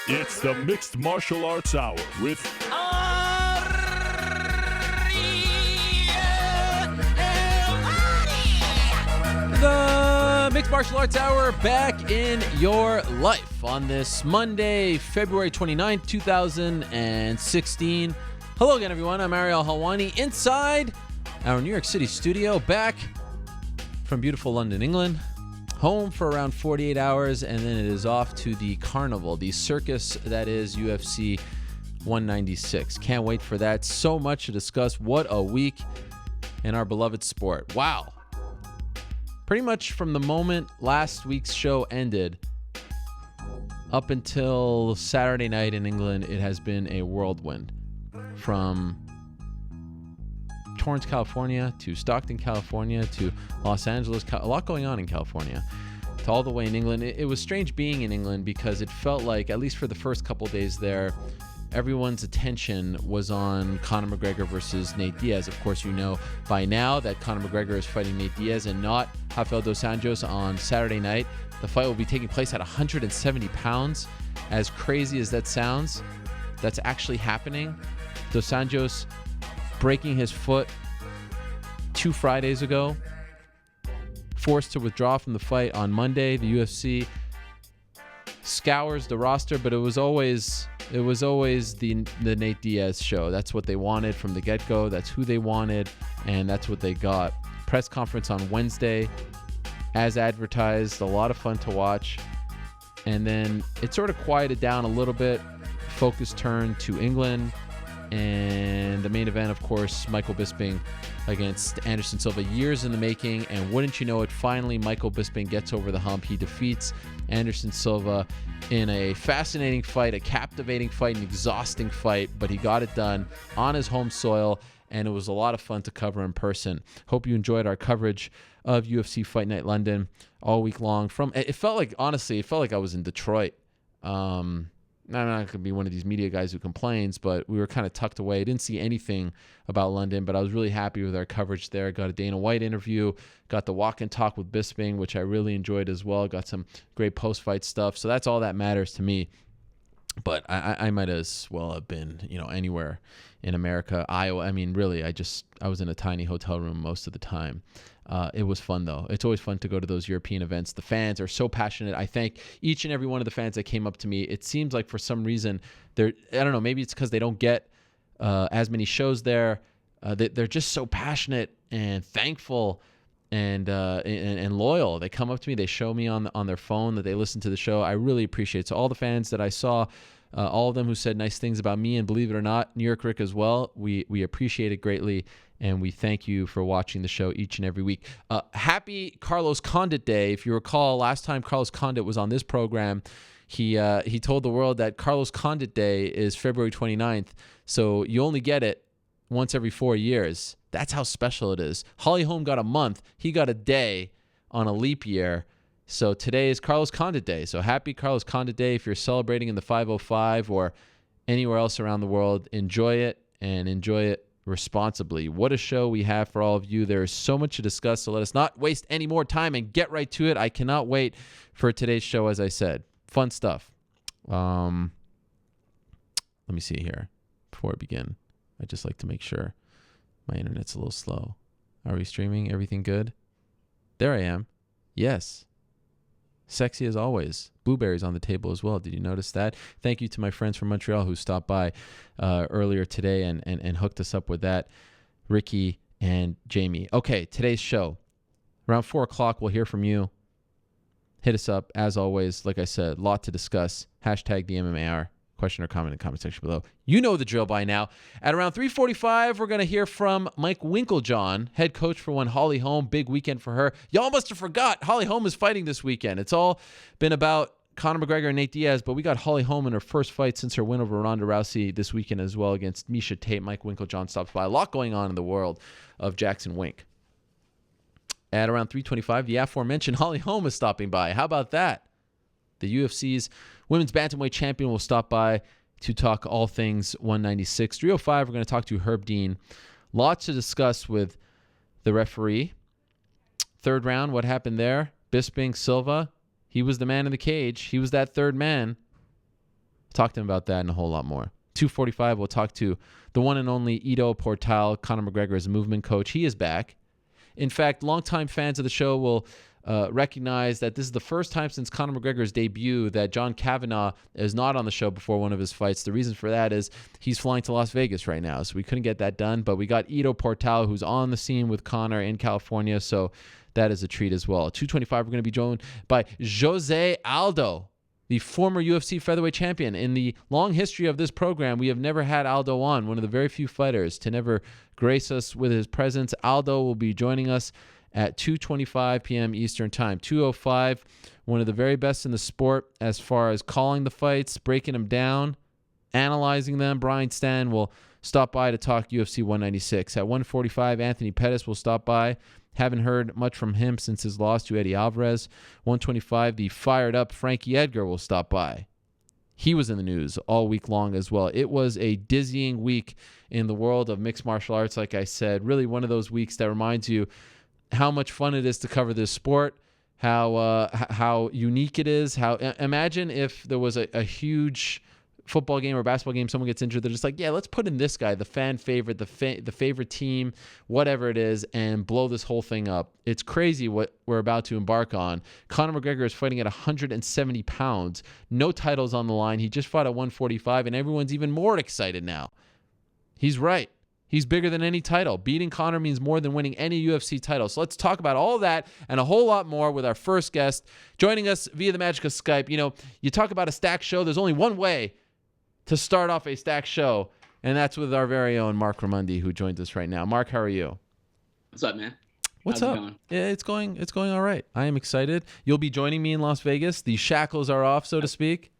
It's the Mixed Martial Arts Hour with The Mixed Martial Arts Hour back in your life on this Monday, February 29th, 2016. Hello again, everyone. I'm Ariel Helwani inside our New York City studio, back from beautiful London, England. Home for around 48 hours, and then it is off to the carnival, the circus that is UFC 196. Can't wait for that. So much to discuss. What a week in our beloved sport. Wow. Pretty much from the moment last week's show ended up until Saturday night in England, it has been a whirlwind. From Torrance, California, to Stockton, California, to Los Angeles, a lot going on in California, to all the way in England. It was strange being in England because it felt like, at least for the first couple days there, everyone's attention was on Conor McGregor versus Nate Diaz. Of course, you know by now that Conor McGregor is fighting Nate Diaz and not Rafael dos Anjos on Saturday night. The fight will be taking place at 170 pounds. As crazy as that sounds, that's actually happening. Dos Anjos breaking his foot 2 Fridays ago, forced to withdraw from the fight on Monday. The UFC scours the roster, but it was always the Nate Diaz show. That's what they wanted from the get-go. That's who they wanted, and that's what they got. Press conference on Wednesday, as advertised. A lot of fun to watch. And then it sort of quieted down a little bit. Focus turned to England. And the main event, of course, Michael Bisping against Anderson Silva. Years in the making, and wouldn't you know it, finally Michael Bisping gets over the hump. He defeats Anderson Silva in a fascinating fight, a captivating fight, an exhausting fight, but he got it done on his home soil, and it was a lot of fun to cover in person. Hope you enjoyed our coverage of UFC Fight Night London all week long. It felt like I was in Detroit. I'm not going to be one of these media guys who complains, but we were kind of tucked away. I didn't see anything about London, but I was really happy with our coverage there. Got a Dana White interview, got the walk and talk with Bisping, which I really enjoyed as well. Got some great post-fight stuff. So that's all that matters to me. But I might as well have been, anywhere in America, Iowa. I mean, really, I was in a tiny hotel room most of the time. It was fun, though. It's always fun to go to those European events. The fans are so passionate. I thank each and every one of the fans that came up to me. It seems like for some reason, I don't know, maybe it's because they don't get as many shows there. They're just so passionate and thankful and loyal. They come up to me. They show me on their phone that they listen to the show. I really appreciate it. So all the fans that I saw, all of them who said nice things about me, and believe it or not, New York Rick as well, we appreciate it greatly. And we thank you for watching the show each and every week. Happy Carlos Condit Day. If you recall, last time Carlos Condit was on this program, he told the world that Carlos Condit Day is February 29th. So you only get it once every 4 years. That's how special it is. Holly Holm got a month. He got a day on a leap year. So today is Carlos Condit Day. So happy Carlos Condit Day. If you're celebrating in the 505 or anywhere else around the world, enjoy it, and enjoy it responsibly. What a show we have for all of you. There is so much to discuss, so let us not waste any more time and get right to it. I cannot wait for today's show, as I said. Fun stuff. Let me see here before I begin. I just like to make sure my internet's a little slow. Are we streaming? Everything good? There I am. Yes. Sexy as always. Blueberries on the table as well. Did you notice that? Thank you to my friends from Montreal who stopped by earlier today and hooked us up with that. Ricky and Jamie. Okay, today's show. Around 4 o'clock, we'll hear from you. Hit us up. As always, like I said, a lot to discuss. Hashtag the MMA Hour. Question or comment in the comment section below. You know the drill by now. At around 3:45, we're going to hear from Mike Winkeljohn, head coach for one Holly Holm. Big weekend for her. Y'all must have forgot Holly Holm is fighting this weekend. It's all been about Conor McGregor and Nate Diaz, but we got Holly Holm in her first fight since her win over Ronda Rousey this weekend as well against Miesha Tate. Mike Winkeljohn stops by. A lot going on in the world of Jackson Wink. At around 3:25, the aforementioned Holly Holm is stopping by. How about that? The UFC's women's bantamweight champion will stop by to talk all things 196. 3:05, we're going to talk to Herb Dean. Lots to discuss with the referee. Third round, what happened there? Bisping, Silva. He was the man in the cage. He was that third man. Talk to him about that and a whole lot more. 2:45, we'll talk to the one and only Ido Portal, Conor McGregor's movement coach. He is back. In fact, longtime fans of the show will recognize that this is the first time since Conor McGregor's debut that John Kavanagh is not on the show before one of his fights. The reason for that is he's flying to Las Vegas right now, so we couldn't get that done. But we got Ido Portal, who's on the scene with Conor in California, so that is a treat as well. 2:25, we're going to be joined by Jose Aldo, the former UFC featherweight champion. In the long history of this program, we have never had Aldo on, one of the very few fighters to never grace us with his presence. Aldo will be joining us at 2:25 p.m. Eastern Time. 2:05, one of the very best in the sport as far as calling the fights, breaking them down, analyzing them. Brian Stann will stop by to talk UFC 196. At 1:45, Anthony Pettis will stop by. Haven't heard much from him since his loss to Eddie Alvarez. 1:25, the fired-up Frankie Edgar will stop by. He was in the news all week long as well. It was a dizzying week in the world of mixed martial arts, like I said. Really one of those weeks that reminds you how much fun it is to cover this sport, how unique it is. Imagine if there was a huge football game or basketball game, someone gets injured, they're just like, yeah, let's put in this guy, the fan favorite, the favorite team, whatever it is, and blow this whole thing up. It's crazy what we're about to embark on. Conor McGregor is fighting at 170 pounds. No titles on the line. He just fought at 145, and everyone's even more excited now. He's right. He's bigger than any title. Beating Conor means more than winning any UFC title. So let's talk about all that and a whole lot more with our first guest joining us via the magic of Skype. You know, you talk about a stacked show. There's only one way to start off a stacked show, and that's with our very own Marc Raimondi, who joins us right now. Marc, how are you? What's up, man? What's How's up? it going? Yeah, it's going all right. I am excited. You'll be joining me in Las Vegas. The shackles are off, so to speak.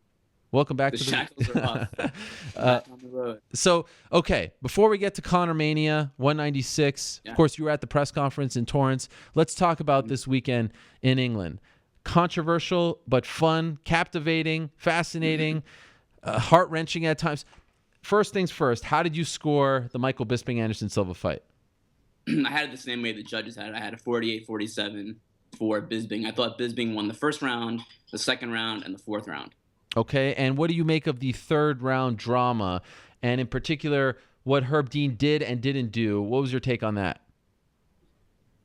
Welcome back to the shackles are off. Back on the road. So, okay, before we get to Conor Mania 196, of course, you were at the press conference in Torrance. Let's talk about this weekend in England. Controversial, but fun, captivating, fascinating, heart-wrenching at times. First things first, how did you score the Michael Bisping-Anderson Silva fight? I had it the same way the judges had it. I had a 48-47 for Bisping. I thought Bisping won the first round, the second round, and the fourth round. Okay, and what do you make of the third round drama, and in particular, what Herb Dean did and didn't do? What was your take on that?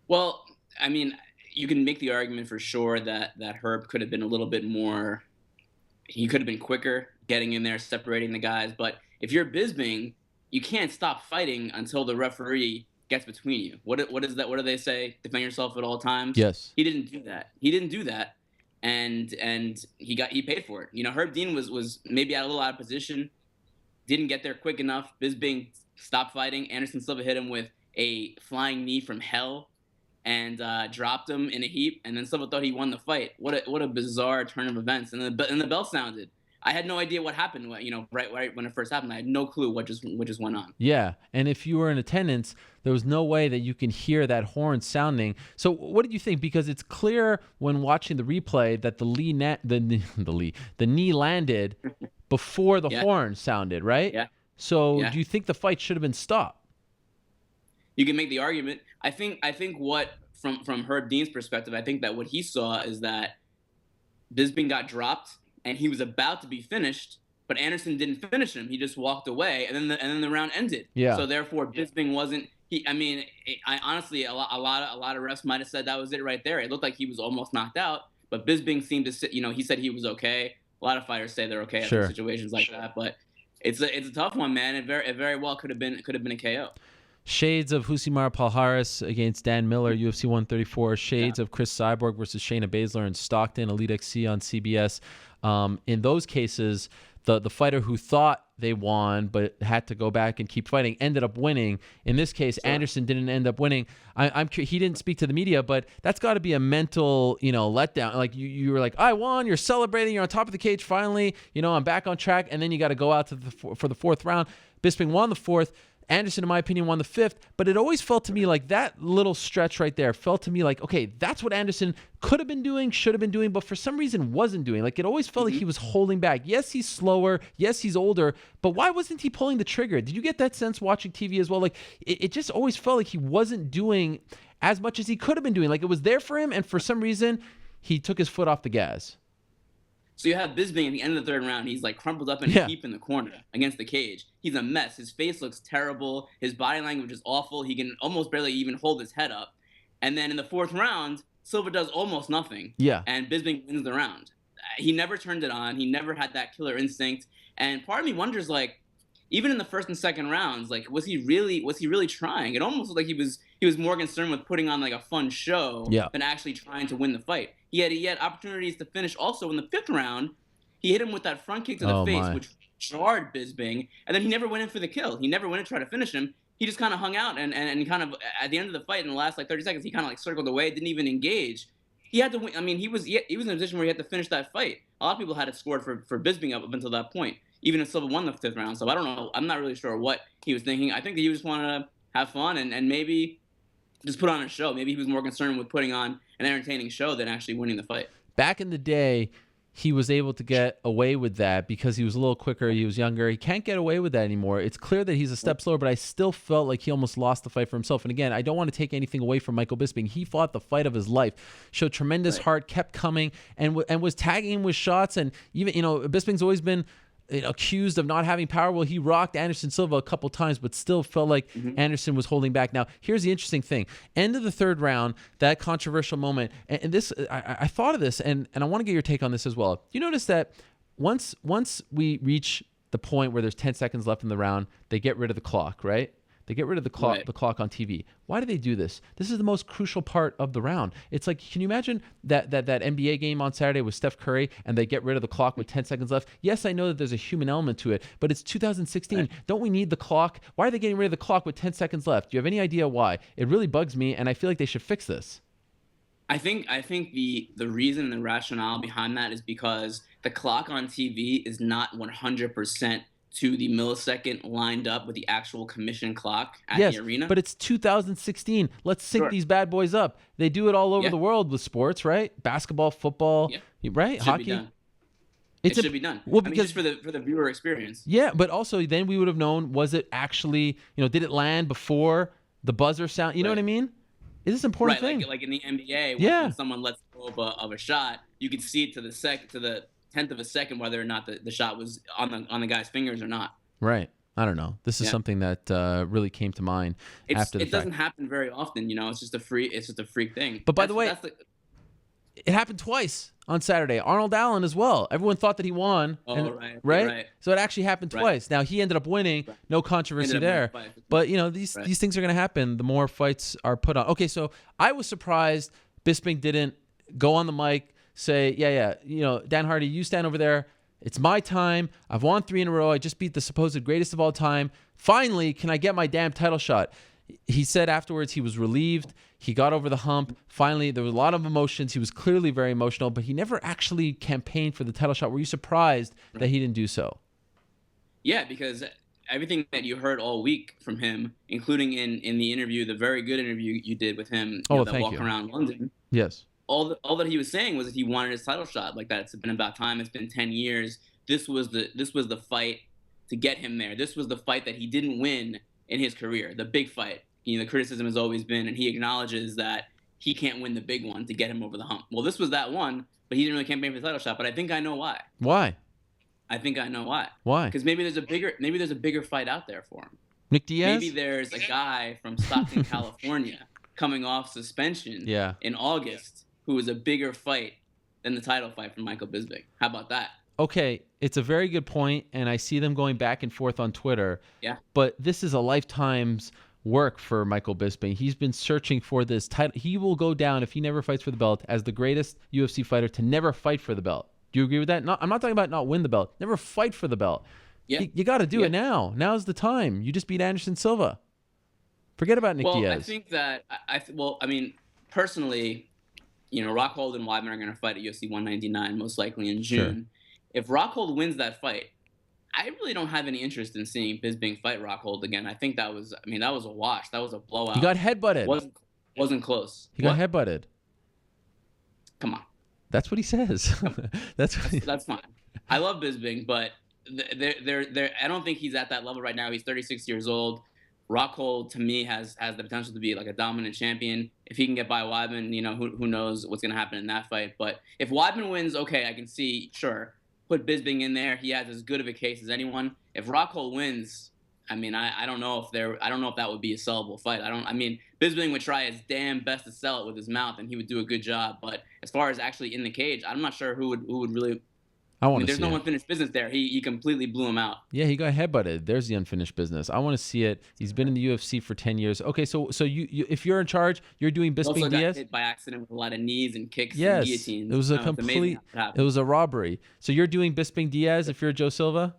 Well, I mean, you can make the argument for sure that Herb could have been a little bit more, he could have been quicker getting in there, separating the guys. But if you're Bisping, you can't stop fighting until the referee gets between you. What is that? What do they say? Defend yourself at all times? Yes. He didn't do that. And he paid for it. You know, Herb Dean was maybe a little out of position, didn't get there quick enough. Bisping stopped fighting. Anderson Silva hit him with a flying knee from hell and dropped him in a heap. And then Silva thought he won the fight. What a bizarre turn of events. And the bell sounded. I had no idea what happened. You know, right when it first happened, I had no clue what just went on. Yeah, and if you were in attendance, there was no way that you can hear that horn sounding. So, what did you think? Because it's clear when watching the replay that the knee landed before the horn sounded, right? Yeah. So, Yeah. do you think the fight should have been stopped? You can make the argument. I think what from Herb Dean's perspective, I think that what he saw is that Bisping got dropped. And he was about to be finished, but Anderson didn't finish him. He just walked away, and then the round ended. Yeah. So therefore, Bisping wasn't. I honestly, a lot of refs might have said that was it right there. It looked like he was almost knocked out, but Bisping seemed to sit. You know, he said he was okay. A lot of fighters say they're okay in situations like that, but it's a tough one, man. It very well could have been a KO. Shades of Husimar Palhares against Dan Miller, UFC 134. Shades of Chris Cyborg versus Shayna Baszler in Stockton, Elite XC on CBS. In those cases, the fighter who thought they won but had to go back and keep fighting ended up winning. In this case, Anderson didn't end up winning. He didn't speak to the media, but that's got to be a mental, letdown. Like you were like, I won. You're celebrating. You're on top of the cage. Finally, I'm back on track. And then you got to go out for the fourth round. Bisping won the fourth. Anderson, in my opinion, won the fifth, but it always felt to me like that little stretch right there felt to me like, okay, that's what Anderson could have been doing, should have been doing, but for some reason wasn't doing. Like, it always felt like he was holding back. Yes, he's slower. Yes, he's older, but why wasn't he pulling the trigger? Did you get that sense watching TV as well? Like, it just always felt like he wasn't doing as much as he could have been doing. Like, it was there for him, and for some reason, he took his foot off the gas. So you have Bisping at the end of the third round. He's like crumpled up in a Yeah. heap in the corner against the cage. He's a mess. His face looks terrible. His body language is awful. He can almost barely even hold his head up. And then in the fourth round, Silva does almost nothing. Yeah. And Bisping wins the round. He never turned it on. He never had that killer instinct. And part of me wonders, like, even in the first and second rounds, like, was he really trying? It almost looked like he was more concerned with putting on like a fun show than actually trying to win the fight. He had opportunities to finish. Also in the fifth round, he hit him with that front kick to the face, which jarred Bisping, and then he never went in for the kill. He never went in to try to finish him. He just kind of hung out and kind of at the end of the fight in the last like 30 seconds, he kind of like circled away, didn't even engage. He had to win. I mean, he was in a position where he had to finish that fight. A lot of people had it scored for Bisping up until that point, even if Silva won the fifth round. So I don't know. I'm not really sure what he was thinking. I think that he just wanted to have fun and maybe just put on a show. Maybe he was more concerned with putting on an entertaining show than actually winning the fight. Back in the day, he was able to get away with that because he was a little quicker, he was younger. He can't get away with that anymore. It's clear that he's a step slower, but I still felt like he almost lost the fight for himself. And again, I don't want to take anything away from Michael Bisping. He fought the fight of his life, showed tremendous heart, kept coming, and was tagging him with shots. And even, Bisping's always been accused of not having power. Well, he rocked Anderson Silva a couple times, but still felt like Anderson was holding back. Now, here's the interesting thing. End of the third round, that controversial moment, and this, I thought of this, and I want to get your take on this as well. You notice that once we reach the point where there's 10 seconds left in the round, they get rid of the clock, right? They get rid of the clock on TV. Why do they do this? This is the most crucial part of the round. It's like, can you imagine that NBA game on Saturday with Steph Curry and they get rid of the clock with 10 seconds left? Yes, I know that there's a human element to it, but it's 2016. Right. Don't we need the clock? Why are they getting rid of the clock with 10 seconds left? Do you have any idea why? It really bugs me, and I feel like they should fix this. I think the reason, the rationale behind that is because the clock on TV is not 100% to the millisecond lined up with the actual commission clock at the arena. But it's 2016. Let's sync these bad boys up. They do it all over the world with sports, right? Basketball, football, right? Hockey. It should be done. Well, because just for the viewer experience. Yeah, but also then we would have known, was it actually, did it land before the buzzer sound? You know what I mean? Is this an important thing? Like in the NBA, when someone lets go of a shot, you can see it to the tenth of a second whether or not the shot was on the guy's fingers or not. Right. I don't know. This is something that really came to mind after the fact. It doesn't happen very often, It's just a freak thing. But by the way, it happened twice on Saturday. Arnold Allen as well. Everyone thought that he won. Right? So it actually happened twice. Now he ended up winning. No controversy there. But these things are going to happen the more fights are put on. Okay, so I was surprised Bisping didn't go on the mic, say, Dan Hardy, you stand over there. It's my time. I've won 3 in a row. I just beat the supposed greatest of all time. Finally, can I get my damn title shot? He said afterwards he was relieved. He got over the hump. Finally, there was a lot of emotions. He was clearly very emotional, but he never actually campaigned for the title shot. Were you surprised that he didn't do so? Yeah, because everything that you heard all week from him, including in the interview, the very good interview you did with him, that walk around London. Yes. All that he was saying was that he wanted his title shot. Like, that it's been about time. It's been 10 years. This was the fight to get him there. This was the fight that he didn't win in his career, the big fight. The criticism has always been, and he acknowledges that he can't win the big one to get him over the hump. Well, this was that one, but he didn't really campaign for the title shot. But I think I know why. Why? I think I know why. Why? Because maybe there's a bigger fight out there for him. Nick Diaz? Maybe there's a guy from Stockton, California, coming off suspension in August, who is a bigger fight than the title fight from Michael Bisping. How about that? Okay, it's a very good point, and I see them going back and forth on Twitter. Yeah. But this is a lifetime's work for Michael Bisping. He's been searching for this title. He will go down, if he never fights for the belt, as the greatest UFC fighter to never fight for the belt. Do you agree with that? I'm not talking about not win the belt. Never fight for the belt. Yeah. You got to do it now. Now's the time. You just beat Anderson Silva. Forget about Nick Diaz. Well, I think that personally, Rockhold and Weidman are going to fight at UFC 199 most likely in June. Sure. If Rockhold wins that fight, I really don't have any interest in seeing Bisping fight Rockhold again. I think that was a wash. That was a blowout. He got headbutted. Wasn't close. He got headbutted. Come on. That's what he says. That's fine. I love Bisping, but I don't think he's at that level right now. He's 36 years old. Rockhold to me has the potential to be like a dominant champion. If he can get by Weidman, who knows what's gonna happen in that fight. But if Weidman wins, okay, I can see, sure, put Bisping in there. He has as good of a case as anyone. If Rockhold wins, I mean, I don't know if that would be a sellable fight. I mean, Bisping would try his damn best to sell it with his mouth, and he would do a good job. But as far as actually in the cage, I'm not sure who would really. I want to there's see no it. unfinished business there. He completely blew him out. Yeah, he got headbutted. There's the unfinished business. I want to see it. He's been in the UFC for 10 years. Okay, so you if you're in charge, you're doing He also Bisping got Diaz? hit by accident with a lot of knees and kicks and Yes. guillotines. It was a It's amazing how that happened. it was a robbery. So you're doing Bisping Diaz if you're Joe Silva?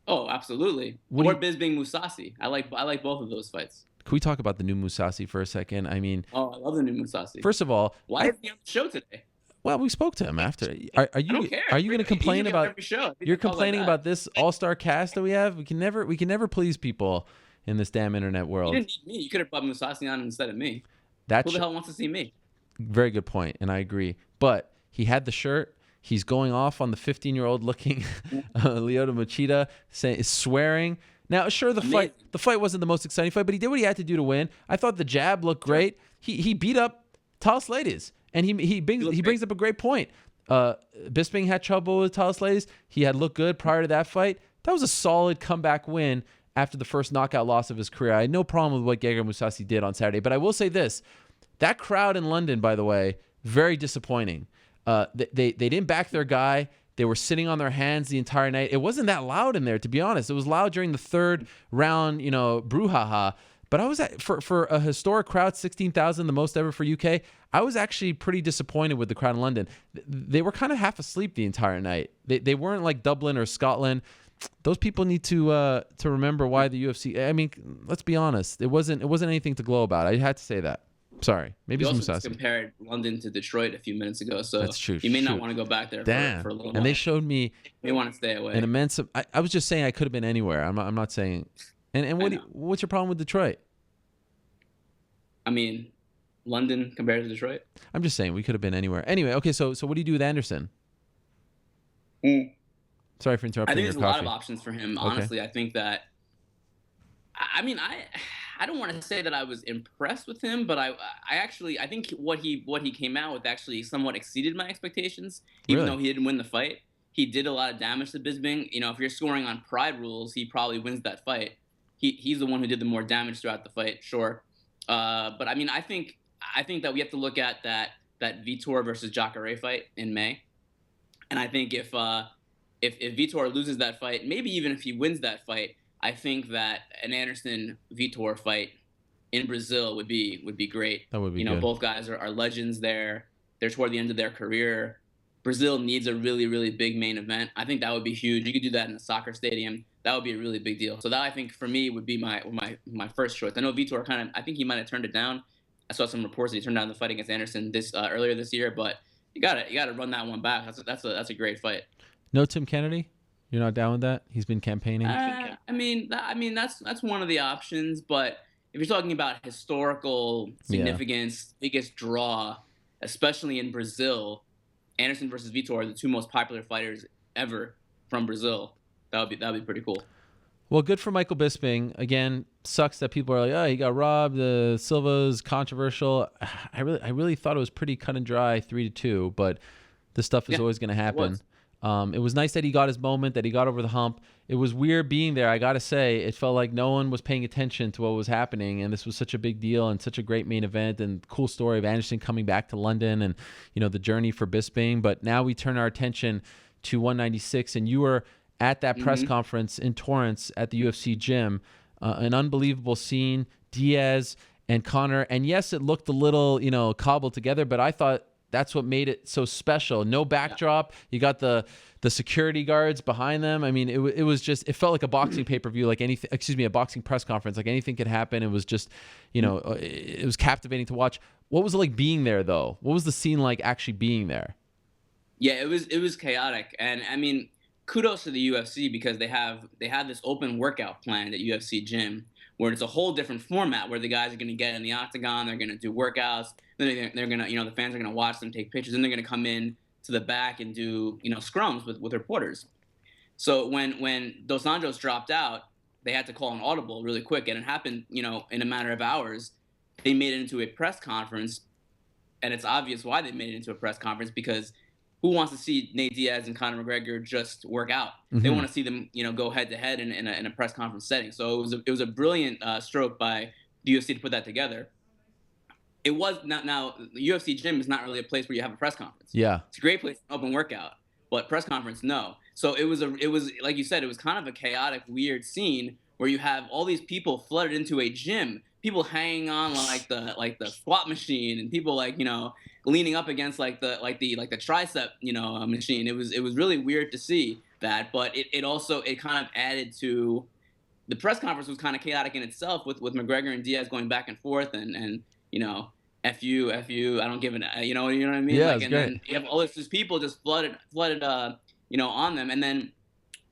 Oh, absolutely. What Or do Bisping Musasi. I like both of those fights. Can we talk about the new Musasi for a second? I mean, Oh, I love the new Musasi. first of all, Why is he on the show today? well, we spoke to him after. Are I don't you care. are you going to complain He can be on about every show. He you're can call complaining like that. about this all-star cast that we have? We can never please people in this damn internet You world. didn't need me. You could have brought Musasi on instead of me. That's Who the hell wants to see me? very good point, and I agree. But he had the shirt. He's going off on the 15-year-old looking Lyoto Machida, swearing. Now, sure, the fight wasn't the most exciting fight, but he did what he had to do to win. I thought the jab looked great. He beat up Talis Ladies, and he brings up a great point. Bisping had trouble with Talis Ladies. He had looked good prior to that fight. That was a solid comeback win after the first knockout loss of his career. I had no problem with what Gegard Mousasi did on Saturday, but I will say this. That crowd in London, by the way, very disappointing. They didn't back their guy. They were sitting on their hands the entire night. It wasn't that loud in there, to be honest. It was loud during the third round, brouhaha. But I was for a historic crowd, 16,000, the most ever for UK. I was actually pretty disappointed with the crowd in London. They were kind of half asleep the entire night. They weren't like Dublin or Scotland. Those people need to remember why the UFC. I mean, let's be honest. It wasn't anything to glow about. I had to say that. Sorry. Maybe You some also just Musasi. compared London to Detroit a few minutes ago, so That's true. you may not Shoot. want to go back there Damn. for a little while. And they showed me You may want to stay away. an immense. I was just saying I could have been anywhere. I'm not saying. And what's your problem with Detroit? I mean, London compared to Detroit? I'm just saying we could have been anywhere. Anyway, okay. So what do you do with Anderson? Sorry for interrupting I think your there's a lot coffee. of options for him. Honestly, I think that. I mean, I don't want to say that I was impressed with him, but I think what he came out with actually somewhat exceeded my expectations. Even Really? though he didn't win the fight, he did a lot of damage to Bisping. If you're scoring on pride rules, he probably wins that fight. He's the one who did the more damage throughout the fight, sure. But I mean, I think that we have to look at that Vitor versus Jacare fight in May, and I think if Vitor loses that fight, maybe even if he wins that fight, I think that an Anderson Vitor fight in Brazil would be great. That would be good. Both guys are legends there. They're toward the end of their career. Brazil needs a really, really big main event. I think that would be huge. You could do that in a soccer stadium. That would be a really big deal. So that, I think, for me, would be my first choice. I know Vitor I think he might have turned it down. I saw some reports that he turned down the fight against Anderson earlier this year, but you gotta run that one back. That's a great fight. No Tim Kennedy? You're not down with that? He's been campaigning. I mean that's one of the options, but if you're talking about historical significance, biggest draw, especially in Brazil, Anderson versus Vitor are the two most popular fighters ever from Brazil. That would be pretty cool. Well, good for Michael Bisping. Again, sucks that people are like, oh, he got robbed. Silva's controversial. I really thought it was pretty cut and dry, 3-2. But this stuff is always going to happen. It was nice that he got his moment, that he got over the hump. It was weird being there. I got to say, it felt like no one was paying attention to what was happening. And this was such a big deal and such a great main event and cool story of Anderson coming back to London and, the journey for Bisping. But now we turn our attention to 196. And you were at that press conference in Torrance at the UFC gym. An unbelievable scene. Diaz and Conor. And yes, it looked a little, cobbled together, but I thought that's what made it so special. No backdrop. You got the security guards behind them. I mean, it was just, it felt like a boxing pay-per-view, like anything, a boxing press conference, like anything could happen. It was just, it was captivating to watch. What was it like being there though? What was the scene like actually being there? Yeah, it was chaotic. And I mean, kudos to the UFC because they have this open workout plan at UFC gym where it's a whole different format where the guys are going to get in the octagon, they're going to do workouts, then they're going to, the fans are going to watch them take pictures, then they're going to come in to the back and do, scrums with reporters. So when Dos Anjos dropped out, they had to call an audible really quick, and it happened, in a matter of hours. They made it into a press conference, and it's obvious why they made it into a press conference, because who wants to see Nate Diaz and Conor McGregor just work out? They want to see them, go head to head in a press conference setting. So it was a brilliant stroke by the UFC to put that together. It was not, now the UFC gym is not really a place where you have a press conference. Yeah, it's a great place for open workout, but press conference, no. So it was like you said, it was kind of a chaotic, weird scene where you have all these people flooded into a gym, people hanging on like the squat machine, and people leaning up against like the tricep machine. It was really weird to see that, but it also kind of added to the press conference. Was kind of chaotic in itself with McGregor and Diaz going back and forth and F you, I don't give an, you know what I mean? Yeah, and then you have all these people just flooded on them. And then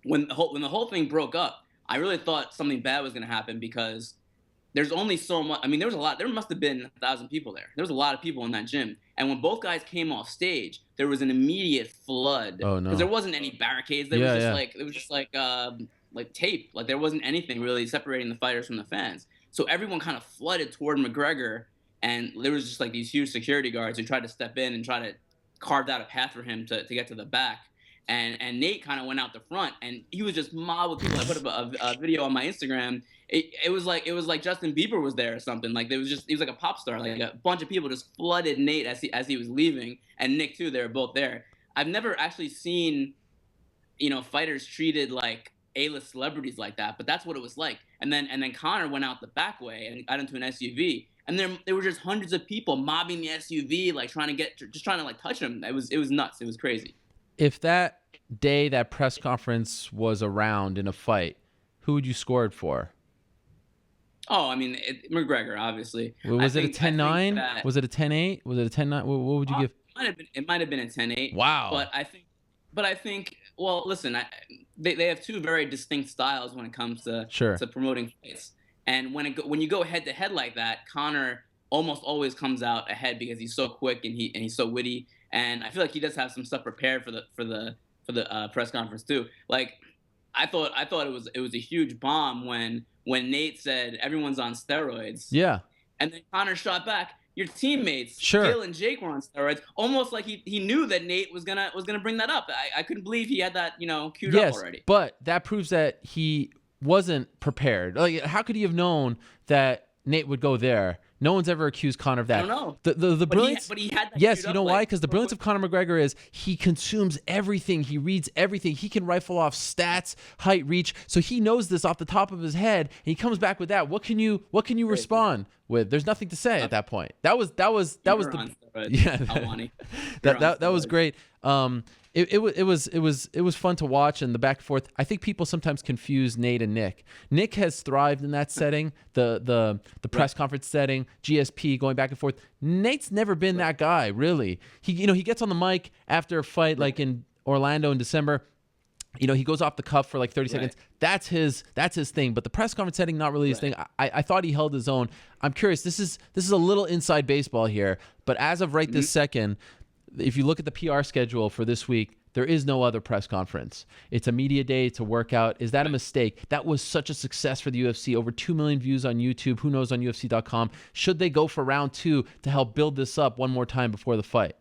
when the whole thing broke up, I really thought something bad was going to happen, because there's only so much. I mean, there must have been 1,000 people there. There was a lot of people in that gym. And when both guys came off stage, there was an immediate flood. Oh, no. Because there wasn't any barricades. It was just like tape. Like, there wasn't anything really separating the fighters from the fans. So everyone kind of flooded toward McGregor, and there was just like these huge security guards who tried to step in and try to carve out a path for him to get to the back. And Nate kind of went out the front, and he was just mobbed with people. I put up a video on my Instagram. It was like Justin Bieber was there or something. Like, he was like a pop star. Like, a bunch of people just flooded Nate as he was leaving, and Nick too. They were both there. I've never actually seen, fighters treated like A-list celebrities like that, but that's what it was like. And then Conor went out the back way and got into an SUV, and there were just hundreds of people mobbing the SUV, like trying to like touch him. It was nuts. It was crazy. If that day that press conference was around in a fight, who would you score it for? Oh, I mean, McGregor, obviously. Was it a 10-9? Was it a 10-8? Was it a 10-9? What would you give? It might have been a 10-8. Wow. But I think. Well, listen, they have two very distinct styles when it comes to promoting fights. And when you go head to head like that, Conor almost always comes out ahead because he's so quick and he's so witty. And I feel like he does have some stuff prepared for the press conference too. Like, I thought it was a huge bomb when Nate said everyone's on steroids. Yeah. And then Conor shot back, your teammates, sure, Gil and Jake were on steroids. Almost like he knew that Nate was gonna bring that up. I couldn't believe he had that queued up already. But that proves that he wasn't prepared. Like, how could he have known that Nate would go there? No one's ever accused Conor of that. I don't know. The brilliance. But he had that. Yes, you know why? Because the brilliance of Conor McGregor is he consumes everything. He reads everything. He can rifle off stats, height, reach. So he knows this off the top of his head, and he comes back with that. What can you respond with? There's nothing to say at that point. That was that was great. It was fun to watch, and the back and forth. I think people sometimes confuse Nate and Nick. Nick has thrived in that setting, the press conference setting, GSP going back and forth. Nate's never been that guy, really. He gets on the mic after a fight, like in Orlando in December. He goes off the cuff for like 30 seconds. That's his thing. But the press conference setting, not really his thing. I thought he held his own. I'm curious. This is a little inside baseball here, but as of this second, if you look at the PR schedule for this week, there is no other press conference. It's a media day. It's a workout. Is that a mistake? That was such a success for the UFC. Over 2 million views on YouTube. Who knows on UFC.com? Should they go for round 2 to help build this up one more time before the fight?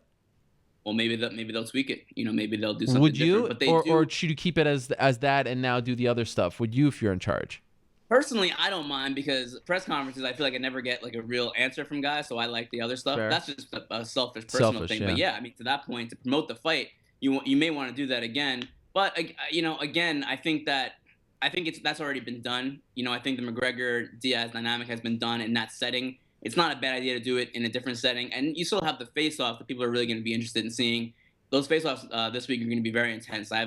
Well, maybe they'll tweak it. Maybe they'll do something. Would you, different, or should you keep it as that and now do the other stuff? Would you, if you're in charge? Personally, I don't mind, because press conferences, I feel like I never get like a real answer from guys, so I like the other stuff. Fair. That's just a selfish personal thing. Yeah. But yeah, I mean, to that point, to promote the fight, you may want to do that again. But again, I think that's already been done. I think the McGregor-Diaz dynamic has been done in that setting. It's not a bad idea to do it in a different setting, and you still have the face-off that people are really going to be interested in seeing. Those face-offs this week are going to be very intense. I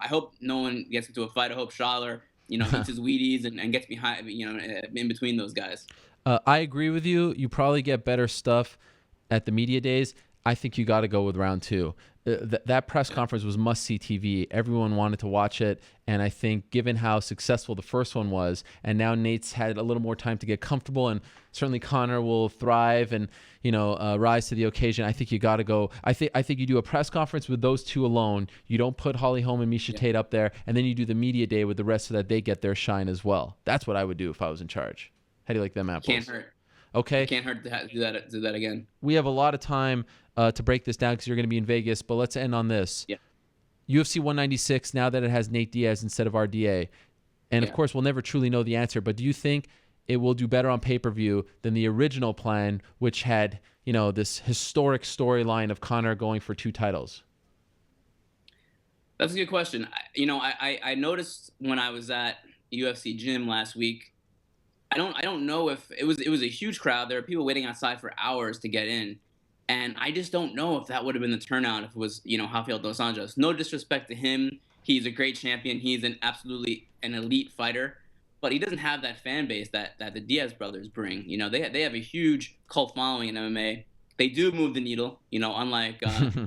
hope no one gets into a fight. I hope Schaller eats his Wheaties and gets behind, in between those guys. I agree with you. You probably get better stuff at the media days. I think you got to go with round 2. that press conference was must-see TV. Everyone wanted to watch it, and I think given how successful the first one was, and now Nate's had a little more time to get comfortable, and certainly Conor will thrive and rise to the occasion. I think you got to go. I think you do a press conference with those two alone. You don't put Holly Holm and Misha Tate up there, and then you do the media day with the rest so that they get their shine as well. That's what I would do if I was in charge. How do you like them apples? Can't hurt. Okay. It can't hurt to do that again. We have a lot of time to break this down because you're going to be in Vegas, but let's end on this. Yeah. UFC 196, now that it has Nate Diaz instead of RDA. And, of course, we'll never truly know the answer, but do you think it will do better on pay-per-view than the original plan, which had, this historic storyline of Conor going for 2 titles? That's a good question. I noticed when I was at UFC gym last week, I don't know if it was a huge crowd. There were people waiting outside for hours to get in. And I just don't know if that would have been the turnout if it was, Rafael dos Anjos. No disrespect to him. He's a great champion. He's absolutely an elite fighter. But he doesn't have that fan base that the Diaz brothers bring. They have a huge cult following in MMA. They do move the needle, unlike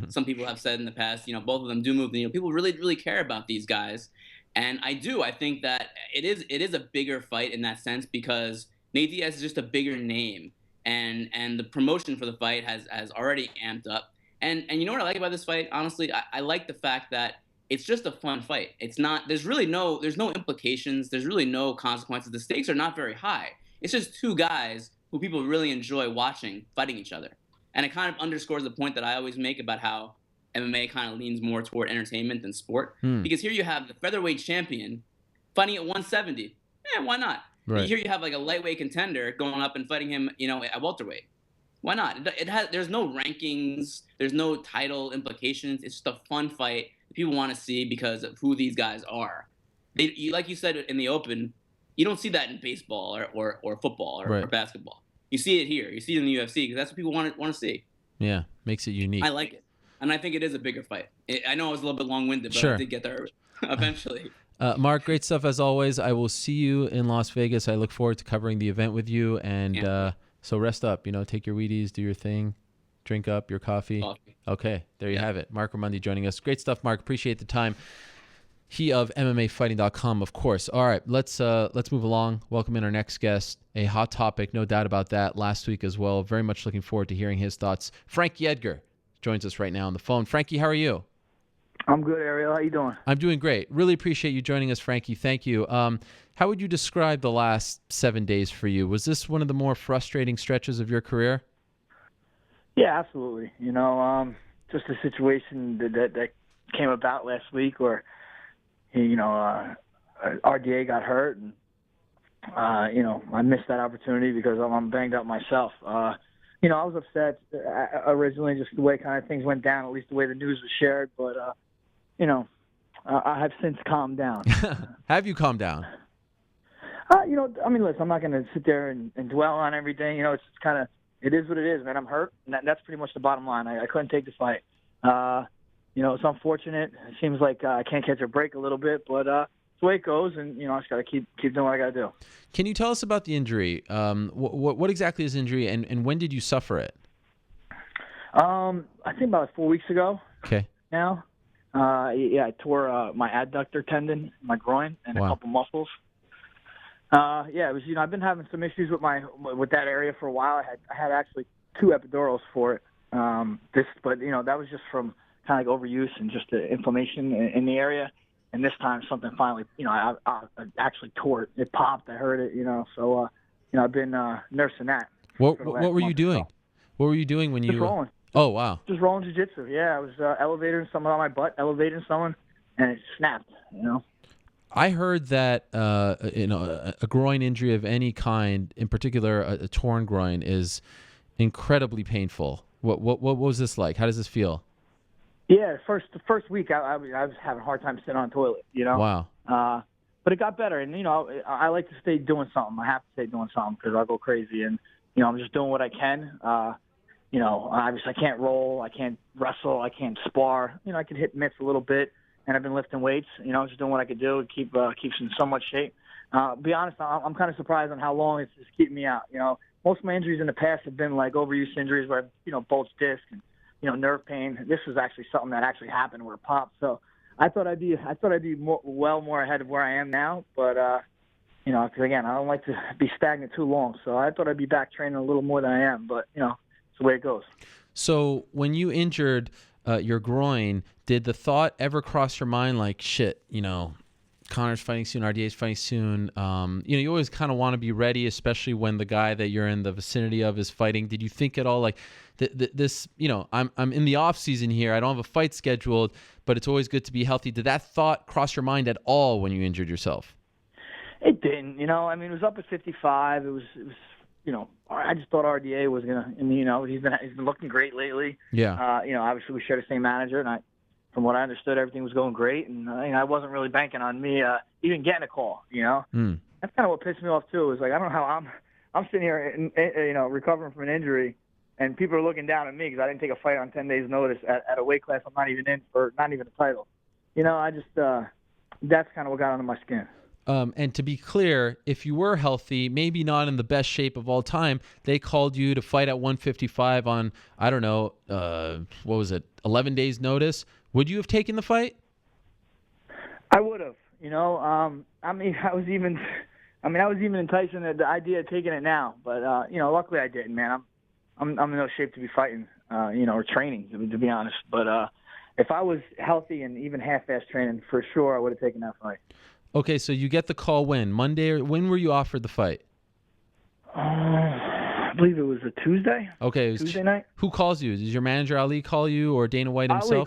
some people have said in the past. Both of them do move the needle. People really, really care about these guys. And I think that it is a bigger fight in that sense because Nate Diaz is just a bigger name. And the promotion for the fight has already amped up. And you know what I like about this fight? Honestly, I like the fact that it's just a fun fight. It's not, there's no implications. There's really no consequences. The stakes are not very high. It's just 2 guys who people really enjoy watching fighting each other. And it kind of underscores the point that I always make about how MMA kind of leans more toward entertainment than sport. Because here you have the featherweight champion fighting at 170. Why not? Right. Here you have like a lightweight contender going up and fighting him, at welterweight. Why not? There's no rankings. There's no title implications. It's just a fun fight that people want to see because of who these guys are. Like you said in the open, you don't see that in baseball or football or basketball. You see it here. You see it in the UFC because that's what people want to see. Yeah, makes it unique. I like it. And I think it is a bigger fight. I know I was a little bit long-winded, but I did get there eventually. Marc, great stuff as always. I will see you in Las Vegas. I look forward to covering the event with you. And so rest up, take your Wheaties, do your thing, drink up your coffee. Okay, there you have it. Marc Raimondi joining us. Great stuff, Marc. Appreciate the time. He of MMAfighting.com, of course. All right, let's move along. Welcome in our next guest. A hot topic, no doubt about that, last week as well. Very much looking forward to hearing his thoughts. Frankie Edgar joins us right now on the phone. Frankie, how are you? I'm good, Ariel. How you doing? I'm doing great. Really appreciate you joining us, Frankie. Thank you. How would you describe the last 7 days for you? Was this one of the more frustrating stretches of your career? Yeah, absolutely. Just a situation that came about last week where, RDA got hurt, and I missed that opportunity because I'm banged up myself. I was upset originally, just the way kind of things went down, at least the way the news was shared. But I have since calmed down. Have you calmed down? Listen, I'm not going to sit there and dwell on everything. It's kind of, it is what it is, man. I'm hurt, and that's pretty much the bottom line. I couldn't take the fight. It's unfortunate. It seems like I can't catch a break a little bit, but it's the way it goes, and I just got to keep doing what I got to do. Can you tell us about the injury? What exactly is injury, and when did you suffer it? I think about 4 weeks ago. Okay. Now, I tore my adductor tendon, my groin, and a couple muscles. It was. I've been having some issues with that area for a while. I had actually 2 epidurals for it. But that was just from kind of like overuse and just the inflammation in the area. And this time something finally, I actually tore it. It popped. I heard it. So I've been nursing that. What were you doing? What were you doing when you? Just rolling. Oh wow. Just rolling jiu-jitsu. Yeah, I was elevating someone on my butt, elevating someone, and it snapped. I heard that a groin injury of any kind, in particular a torn groin, is incredibly painful. What was this like? How does this feel? Yeah, the first week I was having a hard time sitting on the toilet. Wow. But it got better, and I like to stay doing something. I have to stay doing something because I'll go crazy, and I'm just doing what I can. Obviously I can't roll, I can't wrestle, I can't spar. I can hit mitts a little bit. And I've been lifting weights, just doing what I could do to keeps in somewhat shape. Be honest, I'm kind of surprised on how long it's just keeping me out. Most of my injuries in the past have been like overuse injuries where I've, bolts disc and nerve pain. This was actually something that actually happened where it popped. So I thought I'd be more ahead of where I am now. But because again, I don't like to be stagnant too long. So I thought I'd be back training a little more than I am. But it's the way it goes. So when you injured your groin, did the thought ever cross your mind like, shit, Conor's fighting soon, RDA's fighting soon. You always kind of want to be ready, especially when the guy that you're in the vicinity of is fighting. Did you think at all like this? I'm in the off season here. I don't have a fight scheduled, but it's always good to be healthy. Did that thought cross your mind at all when you injured yourself? It didn't. It was up at 55. It was. I just thought RDA was gonna. He's been looking great lately. Yeah. Obviously we share the same manager, and from what I understood, everything was going great, and I wasn't really banking on me even getting a call. That's kind of what pissed me off too. Is like I don't know how I'm sitting here, recovering from an injury, and people are looking down at me because I didn't take a fight on 10 days' notice at a weight class I'm not even in for not even a title. I just that's kind of what got under my skin. And to be clear, if you were healthy, maybe not in the best shape of all time, they called you to fight at 155 on, I don't know, 11 days notice. Would you have taken the fight? I would have. I was even enticing the idea of taking it now, but luckily I didn't, man. I'm in no shape to be fighting, or training, to be honest. But if I was healthy and even half-ass training, for sure I would have taken that fight. Okay, so you get the call when? Monday, or when were you offered the fight? I believe it was a Tuesday. Okay, it was Tuesday night. Who calls you? Does your manager Ali call you, or Dana White himself? Ali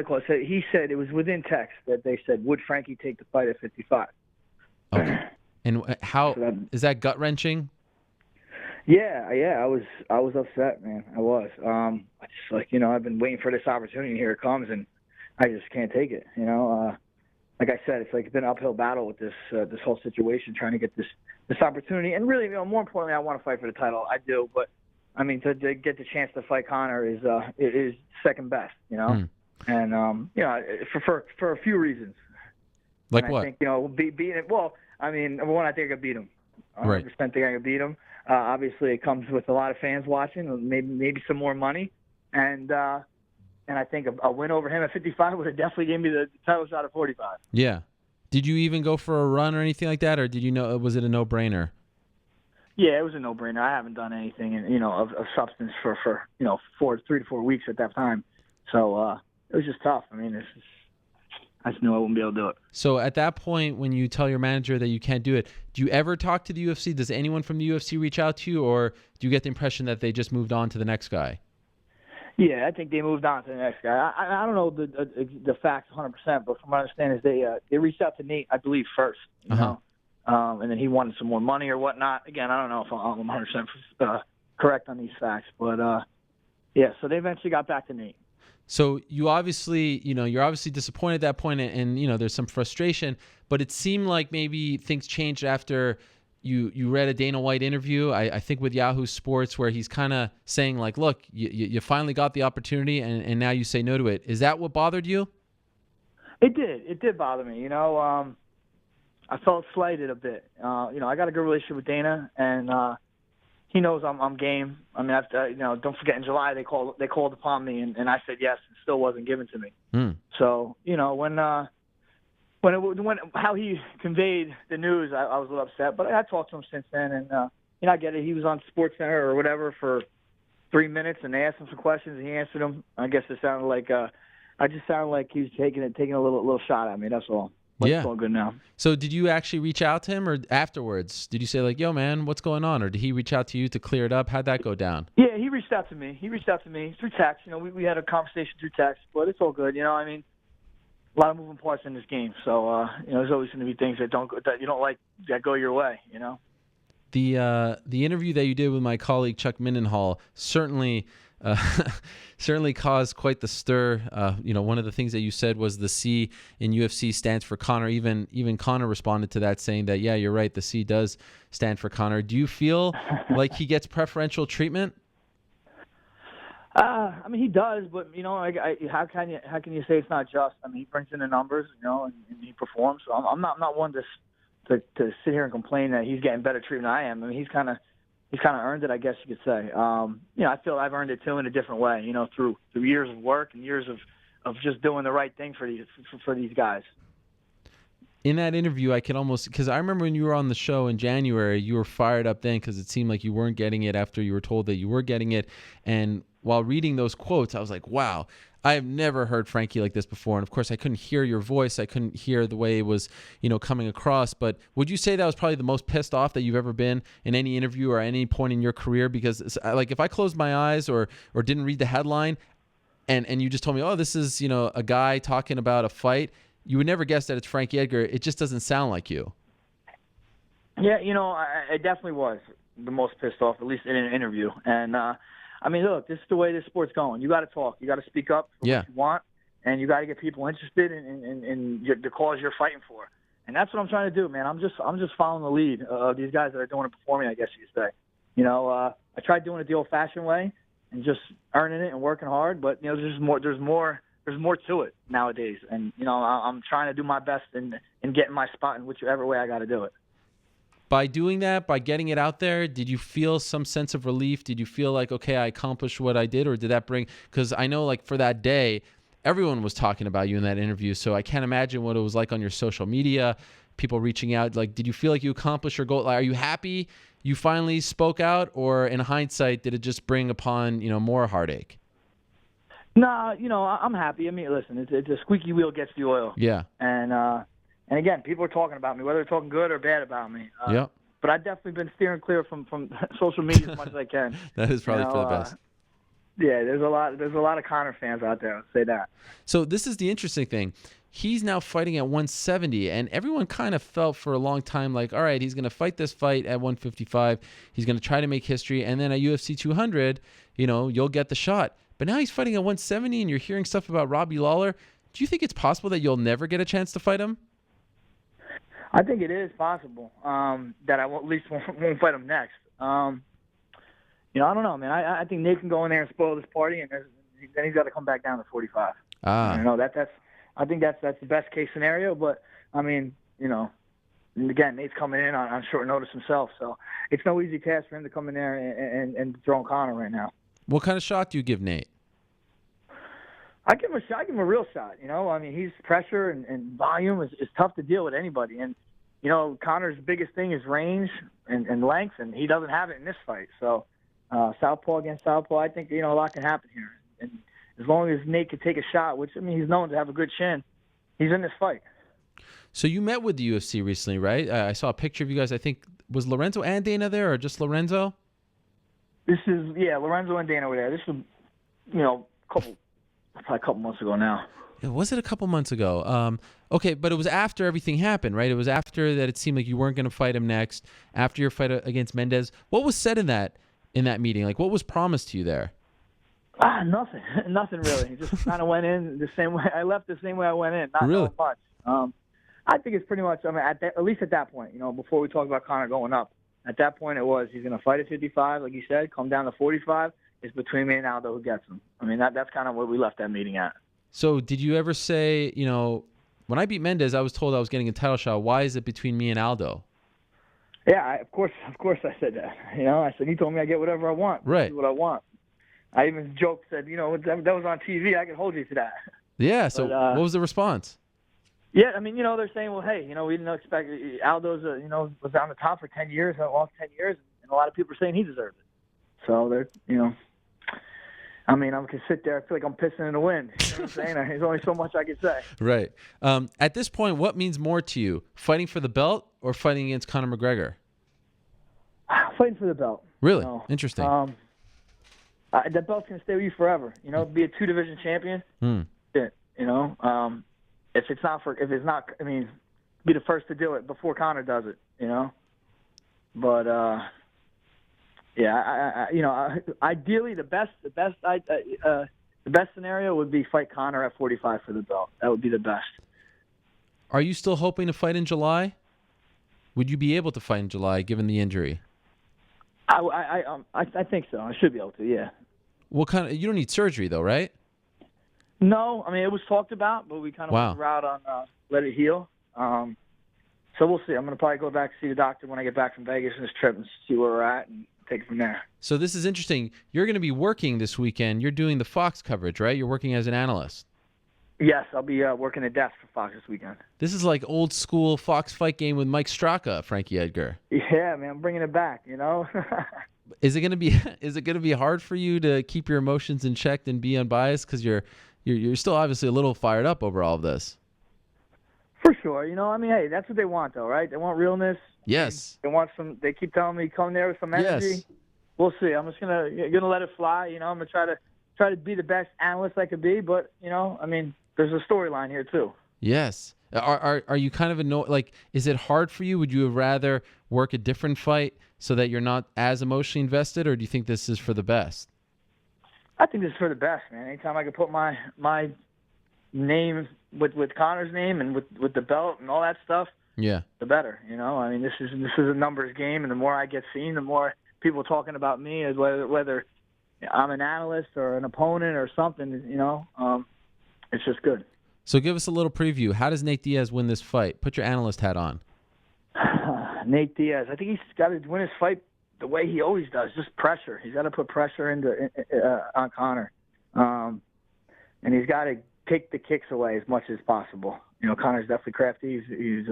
called me. He said it was within text that they said, would Frankie take the fight at 55? Okay. And how is that gut wrenching? Yeah. I was upset, man. I was. I just I've been waiting for this opportunity. Here it comes, and I just can't take it. Like I said, it's been an uphill battle with this whole situation, trying to get this opportunity. And really, more importantly, I want to fight for the title. I do, but I mean, to get the chance to fight Conor is second best, And for a few reasons. Like and what? I think beating it. Well, I mean, number one, I think I could beat him. 100% think I could beat him. Obviously, it comes with a lot of fans watching, maybe some more money, and I think a win over him at 55 would have definitely gave me the title shot at 45. Yeah. Did you even go for a run or anything like that, or was it a no-brainer? Yeah, it was a no-brainer. I haven't done anything, of substance for 3 to 4 weeks at that time. So it was just tough. I mean, I just knew I wouldn't be able to do it. So at that point, when you tell your manager that you can't do it, do you ever talk to the UFC? Does anyone from the UFC reach out to you, or do you get the impression that they just moved on to the next guy? Yeah, I think they moved on to the next guy. I don't know the facts 100%, but from what I understand is they reached out to Nate, I believe, first, and then he wanted some more money or whatnot. Again, I don't know if I'm 100% correct on these facts, but so they eventually got back to Nate. So you're obviously disappointed at that point, and there's some frustration, but it seemed like maybe things changed after you read a Dana White interview, I think with Yahoo Sports, where he's kind of saying like, look, you finally got the opportunity, and now you say no to it. Is that what bothered you? It did. It did bother me. I felt slighted a bit. I got a good relationship with Dana, and he knows I'm game. I mean, don't forget in July they called upon me, and I said yes, and still wasn't given to me. So when how he conveyed the news, I was a little upset. But I talked to him since then, and I get it. He was on SportsCenter or whatever for 3 minutes, and they asked him some questions, and he answered them. I guess it sounded like I just sounded like he was taking a little shot at me. That's all. But it's all good now. So did you actually reach out to him, or afterwards? Did you say like, yo, man, what's going on? Or did he reach out to you to clear it up? How'd that go down? Yeah, he reached out to me. Through text. We had a conversation through text, but it's all good. I mean, a lot of moving parts in this game. So, there's always going to be things that you don't like that go your way, The interview that you did with my colleague Chuck Mindenhall certainly caused quite the stir. One of the things that you said was the C in UFC stands for Conor. Even Conor responded to that, saying that, yeah, you're right, the C does stand for Conor. Do you feel like he gets preferential treatment? I mean, he does, but how can you say it's not just? I mean, he brings in the numbers, and he performs. So I'm not one to sit here and complain that he's getting better treatment than I am. I mean, he's kind of he's kind of earned it, I guess you could say. You know, I feel I've earned it too in a different way. You know, through years of work and years of just doing the right thing for these guys. In that interview, I can almost, because I remember when you were on the show in January, you were fired up then because it seemed like you weren't getting it after you were told that you were getting it. And while reading those quotes, I was like, wow, I have never heard Frankie like this before. And of course, I couldn't hear your voice. I couldn't hear the way it was, coming across. But would you say that was probably the most pissed off that you've ever been in any interview or any point in your career? Because like if I closed my eyes or didn't read the headline and you just told me, oh, this is, a guy talking about a fight, you would never guess that it's Frankie Edgar. It just doesn't sound like you. Yeah, I definitely was the most pissed off, at least in an interview. And, I mean, look, this is the way this sport's going. You got to talk. You got to speak up for what you want, and you got to get people interested in the cause you're fighting for. And that's what I'm trying to do, man. I'm just following the lead of these guys that are doing it before me, I guess you could say. I tried doing it the old-fashioned way and just earning it and working hard, but, there's more to it nowadays. And, I'm trying to do my best in getting my spot in whichever way I got to do it. By doing that, by getting it out there, did you feel some sense of relief? Did you feel like, okay, I accomplished what I did? Or did that bring, because I know like for that day, everyone was talking about you in that interview. So I can't imagine what it was like on your social media, people reaching out. Like, did you feel like you accomplished your goal? Like, are you happy you finally spoke out? Or in hindsight, did it just bring upon, more heartache? No, I'm happy. I mean, listen, it's a squeaky wheel gets the oil. Yeah. And again, people are talking about me, whether they're talking good or bad about me. Yep. But I've definitely been steering clear from social media as much as I can. That is probably for the best. Yeah, there's a lot of Conor fans out there. I'll say that. So this is the interesting thing. He's now fighting at 170, and everyone kind of felt for a long time like, all right, he's going to fight this fight at 155. He's going to try to make history, and then at UFC 200, you'll get the shot. But now he's fighting at 170, and you're hearing stuff about Robbie Lawler. Do you think it's possible that you'll never get a chance to fight him? I think it is possible that I at least won't fight him next. I don't know, man. I think Nate can go in there and spoil this party, and then he's got to come back down to 45. I think that's the best case scenario. But I mean, again, Nate's coming in on short notice himself, so it's no easy task for him to come in there and throw Conor right now. What kind of shot do you give Nate? I give him a shot. I give him a real shot. I mean, he's pressure and volume is tough to deal with anybody. And Conor's biggest thing is range and length, and he doesn't have it in this fight. So southpaw against southpaw, I think a lot can happen here. And as long as Nate can take a shot, which I mean he's known to have a good chin, he's in this fight. So you met with the UFC recently, right? I saw a picture of you guys. I think was Lorenzo and Dana there, or just Lorenzo? Lorenzo and Dana were there. This was probably a couple months ago now. Was it a couple months ago? Okay, but it was after everything happened, right? It was after that it seemed like you weren't going to fight him next, after your fight against Mendez. What was said in that meeting? Like, what was promised to you there? Nothing. Nothing really. Just kind of went in the same way. I left the same way I went in. Not really much. I think it's pretty much, I mean, at least at that point, before we talk about Conor going up, at that point it was he's going to fight at 55, like you said, come down to 45. It's between me and Aldo who gets him. I mean, that's kind of what we left that meeting at. So did you ever say, when I beat Mendez, I was told I was getting a title shot. Why is it between me and Aldo? Yeah, of course I said that. I said, he told me I get whatever I want. Right. What I want. I even joked, said, that was on TV. I could hold you to that. Yeah, so what was the response? Yeah, I mean, they're saying, well, hey, we didn't expect Aldo's, was on the top for 10 years, lost 10 years, and a lot of people are saying he deserved it. So they're, I mean, I can sit there. I feel like I'm pissing in the wind. You know what I'm saying? There's only so much I can say. Right. At this point, what means more to you, fighting for the belt or fighting against Conor McGregor? Fighting for the belt. Really? Interesting. That belt's going to stay with you forever. Be a 2-division champion. If it's not, I mean, be the first to do it before Conor does it, But, ideally the best scenario would be fight Conor at 45 for the belt. That would be the best. Are you still hoping to fight in July? Would you be able to fight in July given the injury? I think so. I should be able to, yeah. You don't need surgery though, right? No, I mean, it was talked about, but we kind of went the route on let it heal. So we'll see. I'm going to probably go back to see the doctor when I get back from Vegas and this trip and see where we're at and take it from there. So this is interesting. You're going to be working this weekend. You're doing the Fox coverage, right? You're working as an analyst. Yes, I'll be working the desk for Fox this weekend. This is like old school Fox fight game with Mike Straka, Frankie Edgar. Yeah, man, I'm bringing it back. Is it going to be hard for you to keep your emotions in check and be unbiased because you're still obviously a little fired up over all of this? For sure. Hey, that's what they want, though, right? They want realness. Yes. They want some. They keep telling me come there with some energy. Yes. We'll see. I'm just gonna let it fly. I'm gonna try to be the best analyst I could be. But there's a storyline here too. Yes. Are you kind of annoyed? Like, is it hard for you? Would you have rather work a different fight so that you're not as emotionally invested, or do you think this is for the best? I think this is for the best, man. Anytime I can put my name with Conor's name and with the belt and all that stuff, yeah, the better. This is a numbers game, and the more I get seen, the more people talking about me, as whether I'm an analyst or an opponent or something. It's just good. So give us a little preview. How does Nate Diaz win this fight? Put your analyst hat on. Nate Diaz. I think he's got to win his fight the way he always does, just pressure. He's got to put pressure on Conor, and he's got to take the kicks away as much as possible. Conor's definitely crafty. He's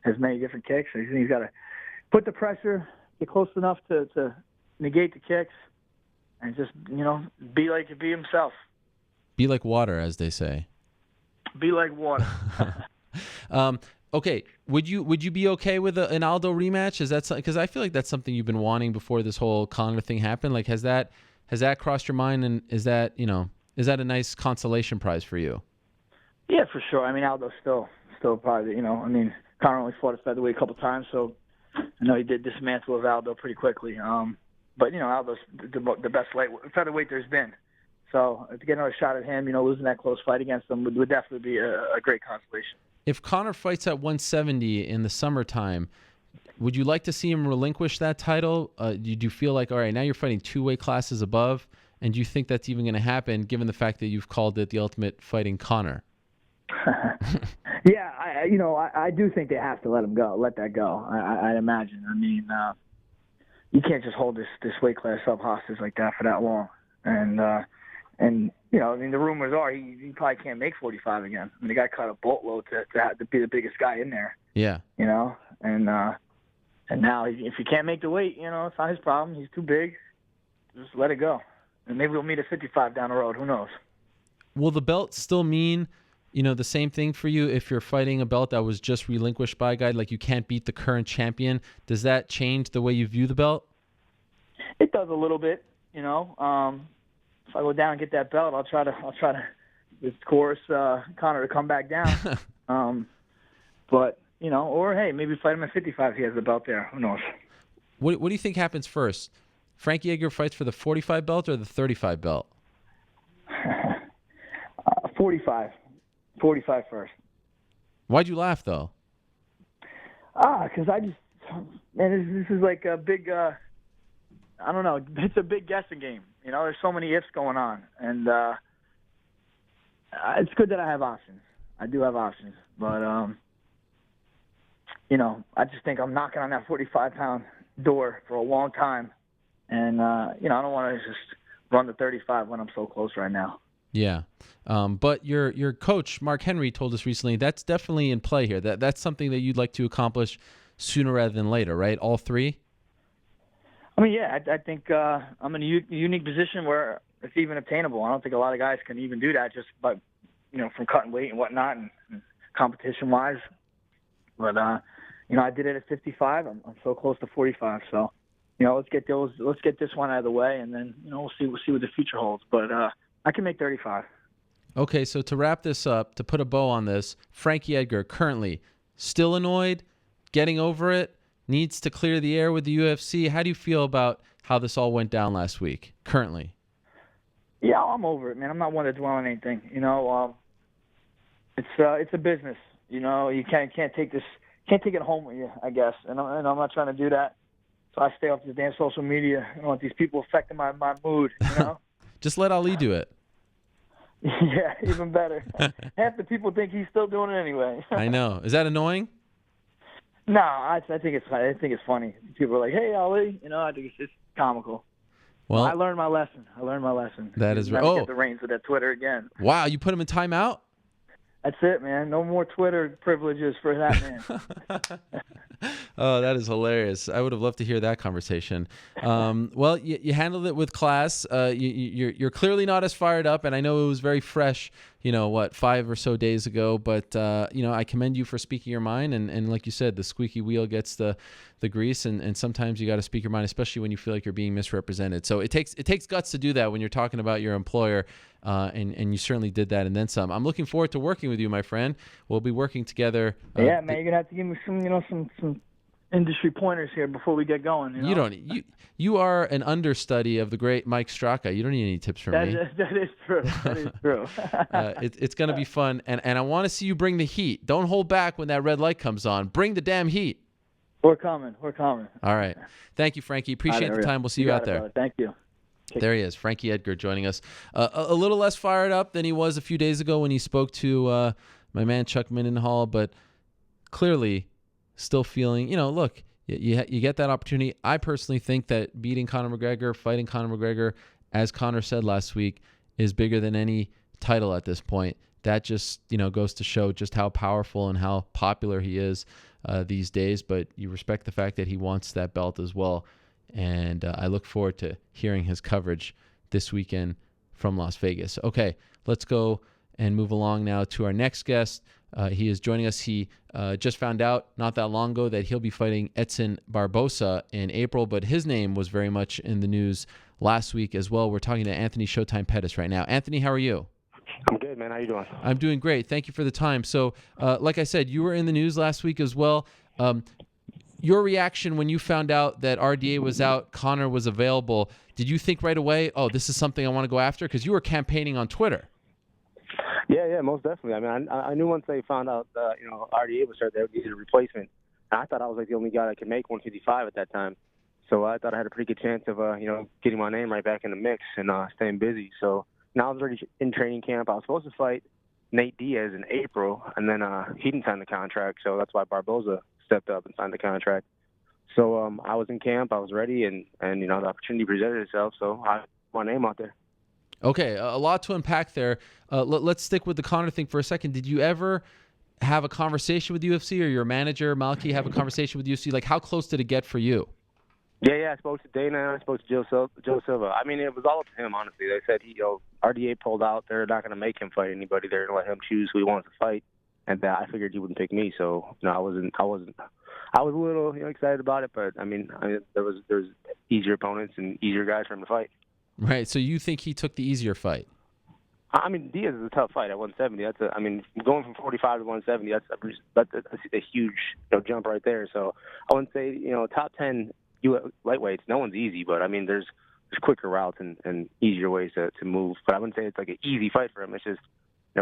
has many different kicks. So he's got to put the pressure, get close enough to negate the kicks, and just be himself. Be like water, as they say. Be like water. Okay, would you be okay with an Aldo rematch? Is that because I feel like that's something you've been wanting before this whole Conor thing happened? Like, has that crossed your mind, and is that a nice consolation prize for you? Yeah, for sure. Aldo's still probably Conor only fought at featherweight a couple times, so I know he did dismantle of Aldo pretty quickly. But Aldo's the best featherweight there's been. So to get another shot at him, losing that close fight against him would definitely be a great consolation. If Conor fights at 170 in the summertime, would you like to see him relinquish that title? Do you feel like, all right, now you're fighting two weight classes above, and do you think that's even going to happen given the fact that you've called it the Ultimate Fighting Conor? Yeah, I do think they have to let that go. I imagine. You can't just hold this weight class up hostage like that for that long. And the rumors are he probably can't make 45 again. The guy cut a boatload to be the biggest guy in there. Yeah. And now if he can't make the weight, it's not his problem. He's too big. Just let it go. And maybe we'll meet at 55 down the road. Who knows? Will the belt still mean, the same thing for you if you're fighting a belt that was just relinquished by a guy? Like, you can't beat the current champion. Does that change the way you view the belt? It does a little bit. If I go down and get that belt, I'll try to, of course, Conor to come back down. But or hey, maybe fight him at 55 if he has the belt there. Who knows? What do you think happens first? Frankie Edgar fights for the 45 belt or the 35 belt? 45. 45 first. Why'd you laugh though? Because this is like a big. I don't know. It's a big guessing game. There's so many ifs going on, and it's good that I have options. I do have options, but I just think I'm knocking on that 45-pound door for a long time, and I don't want to just run the 35 when I'm so close right now. Yeah, but your coach Marc Henry told us recently that's definitely in play here. That's something that you'd like to accomplish sooner rather than later, right? All three. Yeah, I think I'm in a unique position where it's even obtainable. I don't think a lot of guys can even do that just by, from cutting weight and whatnot and competition-wise. But, I did it at 55. I'm so close to 45. So, let's get this one out of the way, and then, we'll see what the future holds. But I can make 35. Okay, so to wrap this up, to put a bow on this, Frankie Edgar currently still annoyed, getting over it, needs to clear the air with the UFC. How do you feel about how this all went down last week, currently? Yeah, I'm over it, man. I'm not one to dwell on anything. It's a business. You can't take it home with you, I guess. And I'm not trying to do that. So I stay off this damn social media. I don't want these people affecting my mood. Just let Ali do it. Yeah, even better. Half the people think he's still doing it anyway. I know. Is that annoying? No, I think it's funny. People are like, "Hey, Ali," I think comical. Well, I learned my lesson. That is right. Never get the reins of that Twitter again. Wow, you put him in timeout? That's it, man. No more Twitter privileges for that man. Oh, that is hilarious. I would have loved to hear that conversation. Well, you handled it with class. You're clearly not as fired up, and I know it was very fresh, 5 or so days ago. But, I commend you for speaking your mind. And like you said, the squeaky wheel gets the grease, and sometimes you got to speak your mind, especially when you feel like you're being misrepresented. So it takes guts to do that when you're talking about your employer, and you certainly did that and then some. I'm looking forward to working with you, my friend. We'll be working together. Yeah, man, you're gonna have to give me some industry pointers here before we get going. You don't. You are an understudy of the great Mike Straka. You don't need any tips from me. That is true. That is true. It's going to be fun, and I want to see you bring the heat. Don't hold back when that red light comes on. Bring the damn heat. We're coming. All right. Thank you, Frankie. Appreciate the time. We'll see you out there. Brother. Thank you. There he is, Frankie Edgar, joining us. A little less fired up than he was a few days ago when he spoke to my man Chuck Mindenhall, but clearly still feeling, look, you get that opportunity. I personally think that beating Conor McGregor, fighting Conor McGregor, as Conor said last week, is bigger than any title at this point. That just, goes to show just how powerful and how popular he is these days. But you respect the fact that he wants that belt as well. And I look forward to hearing his coverage this weekend from Las Vegas. Okay, let's go and move along now to our next guest. He is joining us. He just found out not that long ago that he'll be fighting Edson Barbosa in April, but his name was very much in the news last week as well. We're talking to Anthony Showtime Pettis right now. Anthony, how are you? I'm good, man. How you doing? I'm doing great. Thank you for the time. So, like I said, you were in the news last week as well. Your reaction when you found out that RDA was out, Conor was available, did you think right away, oh, this is something I want to go after? Because you were campaigning on Twitter. Yeah, most definitely. I mean, I knew once they found out, RDA was hurt, they would need a replacement. And I thought I was like the only guy that could make 155 at that time. So I thought I had a pretty good chance of, getting my name right back in the mix and staying busy. So now I was already in training camp. I was supposed to fight Nate Diaz in April, and then he didn't sign the contract. So that's why Barboza stepped up and signed the contract. So I was in camp, I was ready, and the opportunity presented itself, so I put my name out there. Okay, a lot to unpack there. Let's stick with the Conor thing for a second. Did you ever have a conversation with UFC, or your manager, Malky, have a conversation with UFC? Like, how close did it get for you? Yeah, I spoke to Dana, I spoke to Joe Silva. I mean, it was all up to him, honestly. They said, RDA pulled out. They're not going to make him fight anybody. They're going to let him choose who he wants to fight. And I figured he wouldn't pick me, so I was a little excited about it, but I mean there was easier opponents and easier guys for him to fight. Right. So you think he took the easier fight? I mean, Diaz is a tough fight at 170. Going from 45 to 170, that's a huge jump right there. So I wouldn't say top 10 lightweights. No one's easy, but I mean there's quicker routes and easier ways to move. But I wouldn't say it's like an easy fight for him. It's just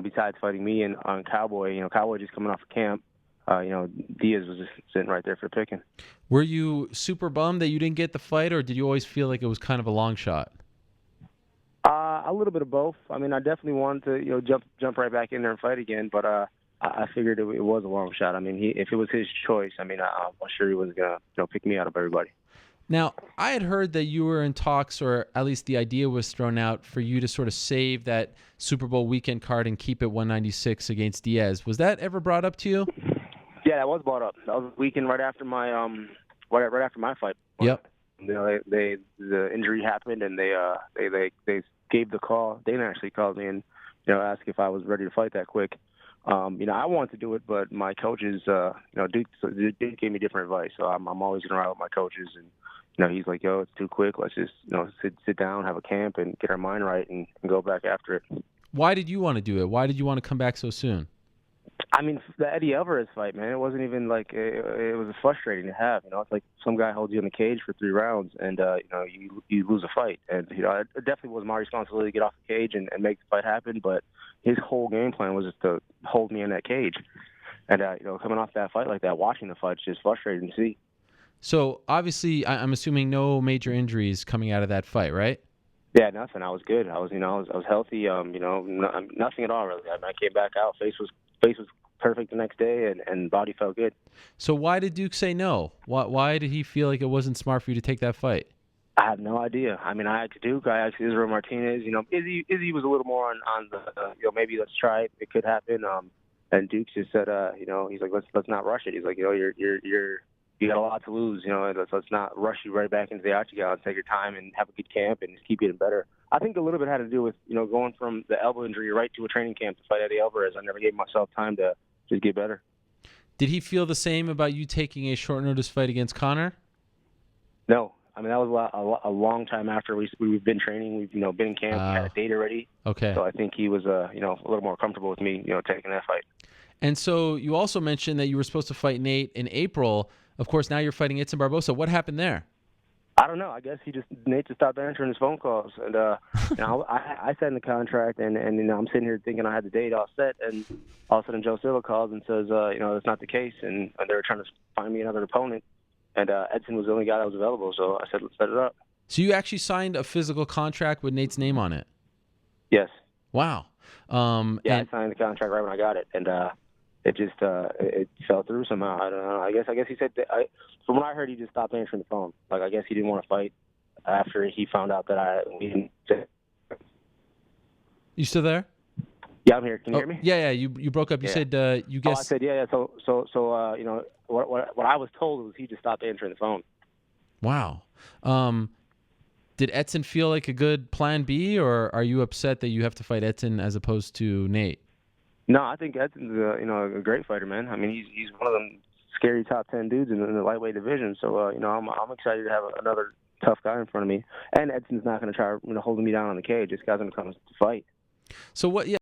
besides fighting me and on Cowboy, Cowboy just coming off of camp. Diaz was just sitting right there for picking. Were you super bummed that you didn't get the fight, or did you always feel like it was kind of a long shot? A little bit of both. I mean, I definitely wanted to jump right back in there and fight again, but I figured it was a long shot. I mean, if it was his choice, I mean, I'm sure he was gonna pick me out of everybody. Now, I had heard that you were in talks, or at least the idea was thrown out for you to sort of save that Super Bowl weekend card and keep it 196 against Diaz. Was that ever brought up to you? Yeah, that was brought up. That was the weekend right after my right after my fight. Yep. The injury happened, and they gave the call. Dana actually called me and asked if I was ready to fight that quick. I wanted to do it, but my coaches, Duke gave me different advice. So I'm always gonna ride with my coaches, and he's like, yo, it's too quick. Let's just sit down, have a camp, and get our mind right, and go back after it. Why did you want to do it? Why did you want to come back so soon? I mean, the Eddie Alvarez fight, man, it wasn't even like it was frustrating to have. It's like some guy holds you in the cage for 3 rounds, and you lose a fight. And it definitely was my responsibility to get off the cage and make the fight happen. But his whole game plan was just to hold me in that cage. And coming off that fight like that, watching the fight, it's just frustrating to see. So obviously, I'm assuming no major injuries coming out of that fight, right? Yeah, nothing. I was good. I was healthy. Nothing at all really. I mean, I came back out. Face was perfect the next day, and body felt good. So why did Duke say no? Why did he feel like it wasn't smart for you to take that fight? I have no idea. I mean, I asked Duke, I asked Israel Martinez. Izzy was a little more on the, maybe let's try it. It could happen. And Duke just said, he's like, let's not rush it. He's like, you got a lot to lose. Let's not rush you right back into the octagon. Take your time and have a good camp and just keep getting better. I think a little bit had to do with, going from the elbow injury right to a training camp to fight Eddie Alvarez. I never gave myself time to just get better. Did he feel the same about you taking a short notice fight against Conor? No. I mean, that was a long time after we've been training. We've, been in camp. We had a date already. Okay. So I think he was, a little more comfortable with me, taking that fight. And so you also mentioned that you were supposed to fight Nate in April. Of course, now you're fighting Edson Barbosa. What happened there? I don't know. I guess Nate just stopped answering his phone calls, and I signed the contract, and I'm sitting here thinking I had the date all set, and all of a sudden Joe Silva calls and says, that's not the case, and they were trying to find me another opponent, and Edson was the only guy that was available, so I said, let's set it up. So you actually signed a physical contract with Nate's name on it? Yes. Wow. I signed the contract right when I got it, and it just it fell through somehow. I don't know. I guess he said from what I heard, he just stopped answering the phone. Like, I guess he didn't want to fight after he found out that we didn't. You still there? Yeah, I'm here. Can you hear me? Yeah. You broke up. You said you guessed. I said yeah. So what I was told was he just stopped answering the phone. Wow. Did Edson feel like a good plan B, or are you upset that you have to fight Edson as opposed to Nate? No, I think Edson's a great fighter, man. I mean, he's one of them scary top 10 dudes in the lightweight division. So I'm excited to have another tough guy in front of me. And Edson's not going to try holding me down on the cage. This guy's going to come to fight. So what? Yeah,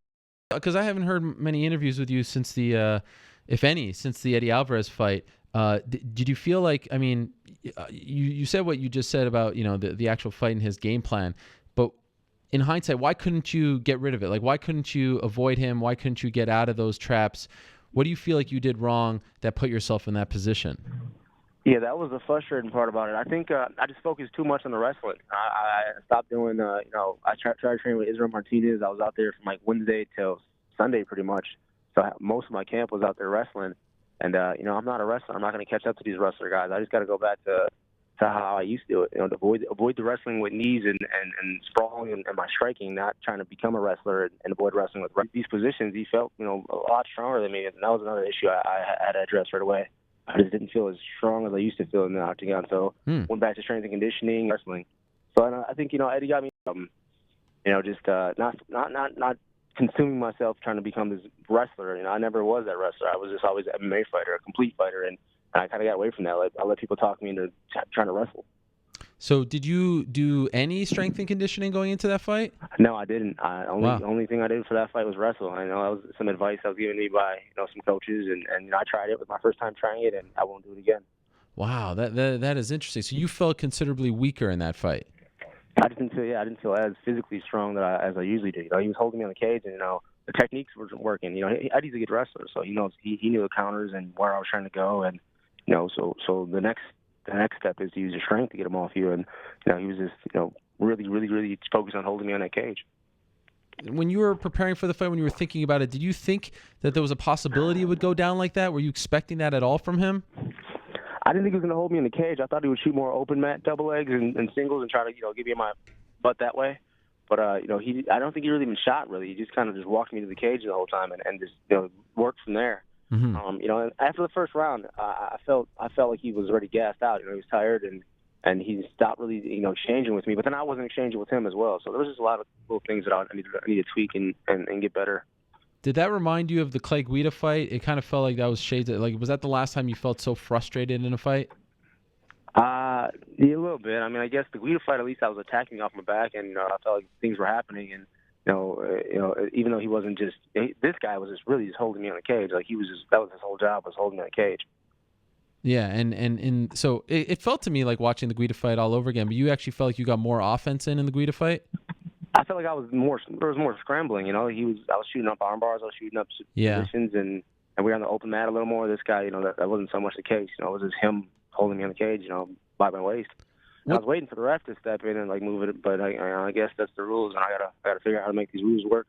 because I haven't heard many interviews with you since the, if any, since the Eddie Alvarez fight. Did you feel like? I mean, you said what you just said about the actual fight and his game plan, but in hindsight, why couldn't you get rid of it? Like, why couldn't you avoid him? Why couldn't you get out of those traps? What do you feel like you did wrong that put yourself in that position? Yeah, that was the frustrating part about it. I think I just focused too much on the wrestling. I stopped doing, I tried to train with Israel Martinez. I was out there from like Wednesday till Sunday pretty much. So most of my camp was out there wrestling. And, I'm not a wrestler. I'm not going to catch up to these wrestler guys. I just got to go back to how I used to do it. To avoid the wrestling with knees and sprawling and my striking, not trying to become a wrestler and avoid wrestling with these positions. He felt, a lot stronger than me, and that was another issue I had to address right away. I just didn't feel as strong as I used to feel in the octagon, so went back to strength and conditioning, wrestling. So I think Eddie got me, just not consuming myself trying to become this wrestler. I never was that wrestler. I was just always an MMA fighter, a complete fighter, and I kind of got away from that. I let people talk me into trying to wrestle. So did you do any strength and conditioning going into that fight? No, I didn't. Only thing I did for that fight was wrestle. I know that was some advice that was given me by some coaches, and I tried it. It was my first time trying it, and I won't do it again. Wow, that is interesting. So you felt considerably weaker in that fight. I didn't feel as physically strong as I usually do. He was holding me on the cage, and the techniques weren't working. Eddie's a good wrestler, so he knew the counters and where I was trying to go, and so the next step is to use your strength to get him off you, and he was just really, really, really focused on holding me on that cage. When you were preparing for the fight, when you were thinking about it, did you think that there was a possibility it would go down like that? Were you expecting that at all from him? I didn't think he was going to hold me in the cage. I thought he would shoot more open mat double legs and singles and try to give me my butt that way. But I don't think he really even shot. Really, he just kind of just walked me to the cage the whole time and just worked from there. Mm-hmm. And after the first round, I felt like he was already gassed out. He was tired and he stopped really exchanging with me. But then I wasn't exchanging with him as well. So there was just a lot of little things that I need to tweak and get better. Did that remind you of the Clay Guida fight? It kind of felt like that was shades. Like, was that the last time you felt so frustrated in a fight? Yeah, a little bit. I mean, I guess the Guida fight, at least I was attacking off my back, and I felt like things were happening. And even though he wasn't this guy was just really holding me on the cage. Like that was his whole job, was holding me on the cage. Yeah, and so it felt to me like watching the Guida fight all over again. But you actually felt like you got more offense in the Guida fight. I felt like there was more scrambling. I was shooting up arm bars, I was shooting up positions, and we were on the open mat a little more. This guy, that wasn't so much the case. It was just him holding me on the cage, by my waist. I was waiting for the ref to step in and move it, but I guess that's the rules, and I gotta figure out how to make these rules work.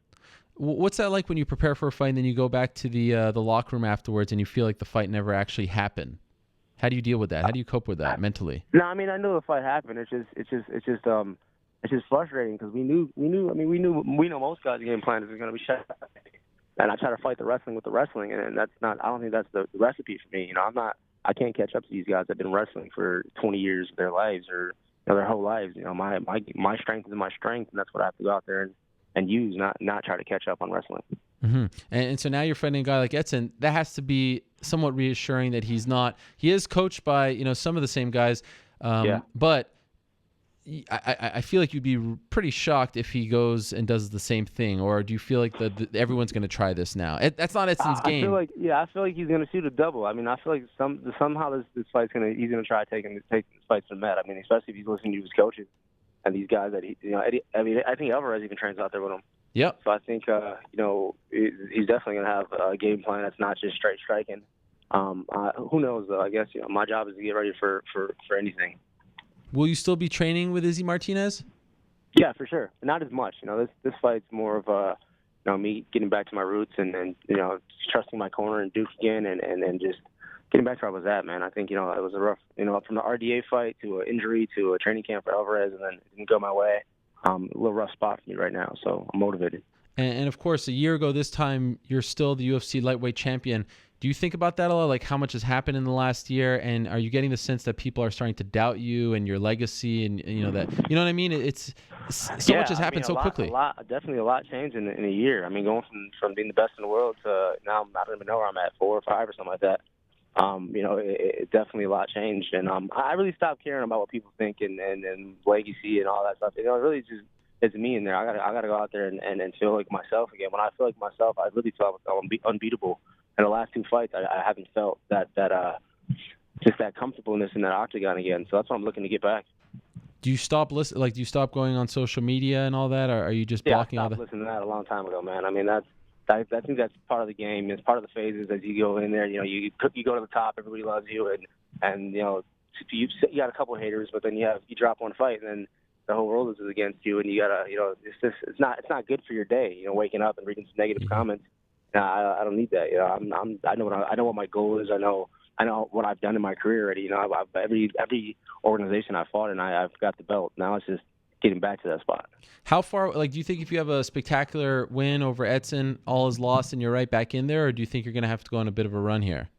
What's that like when you prepare for a fight and then you go back to the locker room afterwards and you feel like the fight never actually happened? How do you deal with that? How do you cope with that mentally? No, I mean, I knew the fight happened. It's just frustrating because we know most guys' game plan is going to be shot. And I try to fight the wrestling with the wrestling, and I don't think that's the recipe for me. I can't catch up to these guys that have been wrestling for 20 years of their lives or their whole lives. My strength is my strength, and that's what I have to go out there and use, not try to catch up on wrestling. Mm-hmm. And so now you're fighting a guy like Edson. That has to be somewhat reassuring that he is coached by some of the same guys, but I feel like you'd be pretty shocked if he goes and does the same thing, or do you feel like everyone's going to try this now? That's not Edson's game. I feel like he's going to shoot a double. I mean, I feel like somehow this fight's he's going to try taking this fight to the mat. I mean, especially if he's listening to his coaches and these guys that I think Alvarez even trains out there with him. Yep. So I think he's definitely going to have a game plan that's not just straight striking. Who knows though? I guess my job is to get ready for anything. Will you still be training with Izzy Martinez? Yeah, for sure. Not as much. This fight's more of me getting back to my roots and trusting my corner and Duke again and just getting back to where I was at, man. I think it was a rough from the RDA fight to an injury to a training camp for Alvarez, and then it didn't go my way. A little rough spot for me right now, so I'm motivated. And of course, a year ago this time, you're still the UFC lightweight champion. Do you think about that a lot? Like how much has happened in the last year, and are you getting the sense that people are starting to doubt you and your legacy, and that what I mean? It's so much has happened so quickly. Definitely a lot changed in a year. I mean, going from being the best in the world to now I don't even know where I'm at, 4 or 5 or something like that. It definitely a lot changed, and I really stopped caring about what people think and legacy and all that stuff. It really just it's me in there. I gotta go out there and feel like myself again. When I feel like myself, I really felt unbeatable. In the last 2 fights, I haven't felt that just that comfortableness in that octagon again. So that's what I'm looking to get back. Do you stop do you stop going on social media and all that, or are you just blocking all that? I stopped listening to that a long time ago, man. I mean, I think that's part of the game. It's part of the phases as you go in there. You go to the top, everybody loves you, and you got a couple of haters, but then you drop one fight, and then the whole world is against you, and you gotta it's not good for your day. Waking up and reading some negative comments. I don't need that. I know what my goal is. I know what I've done in my career already. Every organization I fought in, I've got the belt. Now it's just getting back to that spot. How far? Do you think if you have a spectacular win over Edson, all is lost and you're right back in there, or do you think you're going to have to go on a bit of a run here?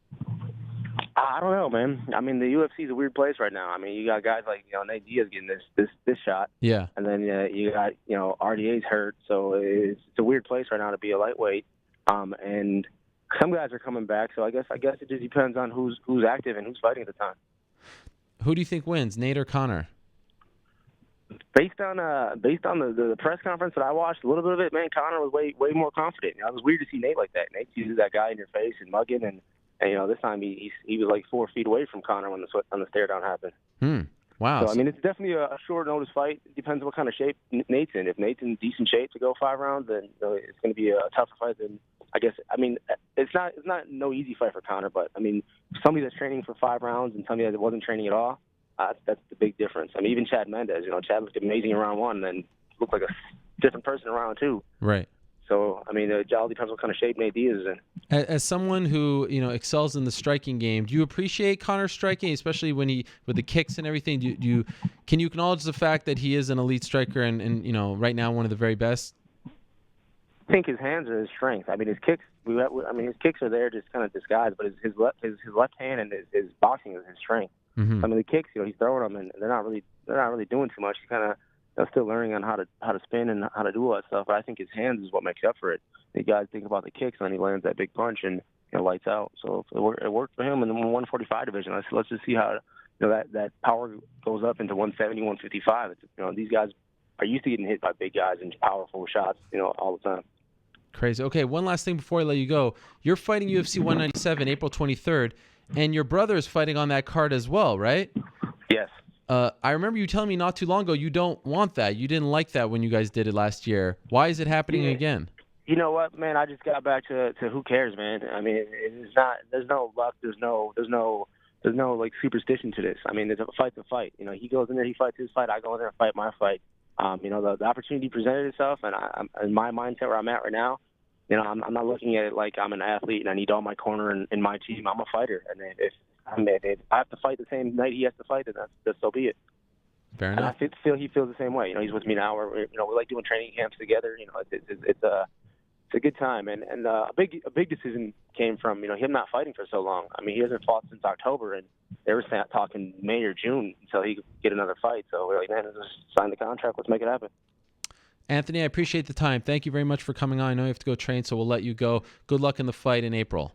I don't know, man. I mean, the UFC is a weird place right now. I mean, you got guys like Nate Diaz getting this shot. Yeah. And then you got RDA's hurt, so it's a weird place right now to be a lightweight. And some guys are coming back, so I guess it just depends on who's active and who's fighting at the time. Who do you think wins, Nate or Conor? Based on the press conference that I watched, a little bit of it, man, Conor was way more confident. It was weird to see Nate like that. Nate uses that guy in your face and mugging, and this time he was like 4 feet away from Conor when the stare down happened. Wow. So I mean, it's definitely a short notice fight. It depends on what kind of shape Nate's in. If Nate's in decent shape to go 5 rounds, then it's going to be a tougher fight than I guess. I mean, it's not no easy fight for Conor, but I mean, somebody that's training for 5 rounds and somebody that wasn't training at all. That's the big difference. I mean, even Chad Mendes, Chad looked amazing in round 1 and then looked like a different person in round 2. Right. So, I mean, it all depends what kind of shape Nate Diaz is in. As someone who, excels in the striking game, do you appreciate Conor's striking, especially when with the kicks and everything? Can you acknowledge the fact that he is an elite striker and right now one of the very best? I think his hands are his strength. I mean, his kicks. His kicks are there just kind of disguised, but his left hand and his boxing is his strength. Mm-hmm. I mean, the kicks, he's throwing them, and they're not really doing too much. He's kind of still learning on how to spin and how to do all that stuff. But I think his hands is what makes up for it. The guys think about the kicks, and then he lands that big punch and lights out. So it worked for him in the 145 division. Let's just see how that power goes up into 170, 155. These guys are used to getting hit by big guys and powerful shots, all the time. Crazy. Okay, one last thing before I let you go. You're fighting UFC 197 April 23rd, and your brother is fighting on that card as well, right? Yes. I remember you telling me not too long ago you don't want that. You didn't like that when you guys did it last year. Why is it happening again? You know what, man? I just got back to who cares, man. I mean, it's not. There's no luck. There's no like superstition to this. I mean, it's a fight's a fight. He goes in there, he fights his fight. I go in there and fight my fight. The opportunity presented itself, and I'm in my mindset where I'm at right now. I'm not looking at it like I'm an athlete and I need all my corner in my team. I'm a fighter, and if I mean, if I have to fight the same night he has to fight, then that's so be it. Fair And enough. I feel he feels the same way. He's with me now. We like doing training camps together. It's a good time. And a big decision came from him not fighting for so long. I mean, he hasn't fought since October, and they were talking May or June until he could get another fight. So we're like, man, let's just sign the contract. Let's make it happen. Anthony, I appreciate the time. Thank you very much for coming on. I know you have to go train, so we'll let you go. Good luck in the fight in April.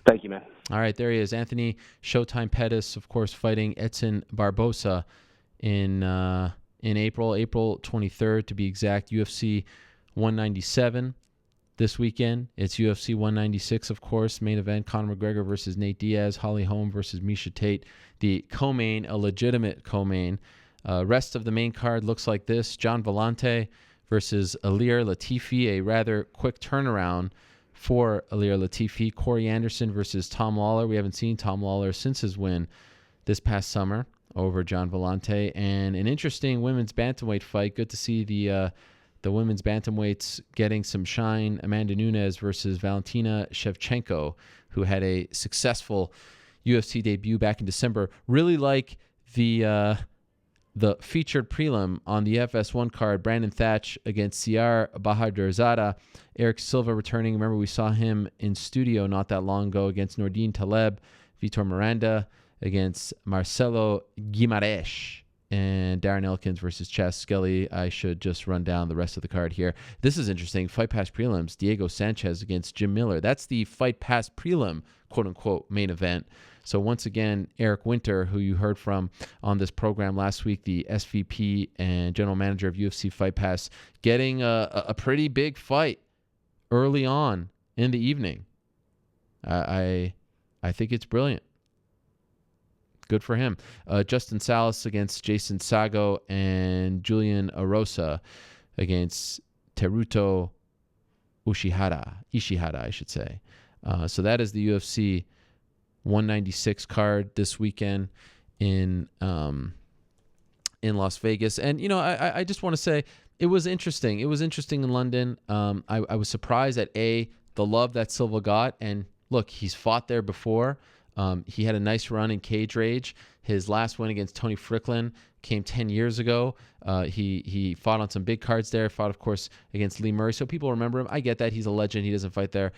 Thank you, man. All right, there he is. Anthony Showtime Pettis, of course, fighting Edson Barbosa in April 23rd, to be exact. UFC 197 this weekend. It's UFC 196, of course. Main event, Conor McGregor versus Nate Diaz, Holly Holm versus Miesha Tate. The co-main, a legitimate co-main. Rest of the main card looks like this. John Vellante versus Ilir Latifi, a rather quick turnaround for Ilir Latifi. Corey Anderson versus Tom Lawler. We haven't seen Tom Lawler since his win this past summer over John Vellante. And an interesting women's bantamweight fight. Good to see the women's bantamweights getting some shine. Amanda Nunes versus Valentina Shevchenko, who had a successful UFC debut back in December. Really like the featured prelim on the FS1 card, Brandon Thatch against Siar Bahadurzada. Eric Silva returning. Remember, we saw him in studio not that long ago against Nordine Taleb. Vitor Miranda against Marcelo Guimarães. And Darren Elkins versus Chas Skelly. I should just run down the rest of the card here. This is interesting. Fight Pass prelims. Diego Sanchez against Jim Miller. That's the Fight Pass prelim, quote-unquote, main event. So once again, Eric Winter, who you heard from on this program last week, the SVP and general manager of UFC Fight Pass, getting a pretty big fight early on in the evening. I think it's brilliant. Good for him. Justin Salas against Jason Sago, and Julian Arosa against Teruto Ishihara, I should say. So that is the UFC 196 card this weekend in Las Vegas. And, I just want to say it was interesting. It was interesting in London. I was surprised at the love that Silva got. And look, he's fought there before. He had a nice run in Cage Rage. His last win against Tony Fricklin came 10 years ago. He fought on some big cards there. Fought, of course, against Lee Murray. So people remember him. I get that. He's a legend. He doesn't fight there.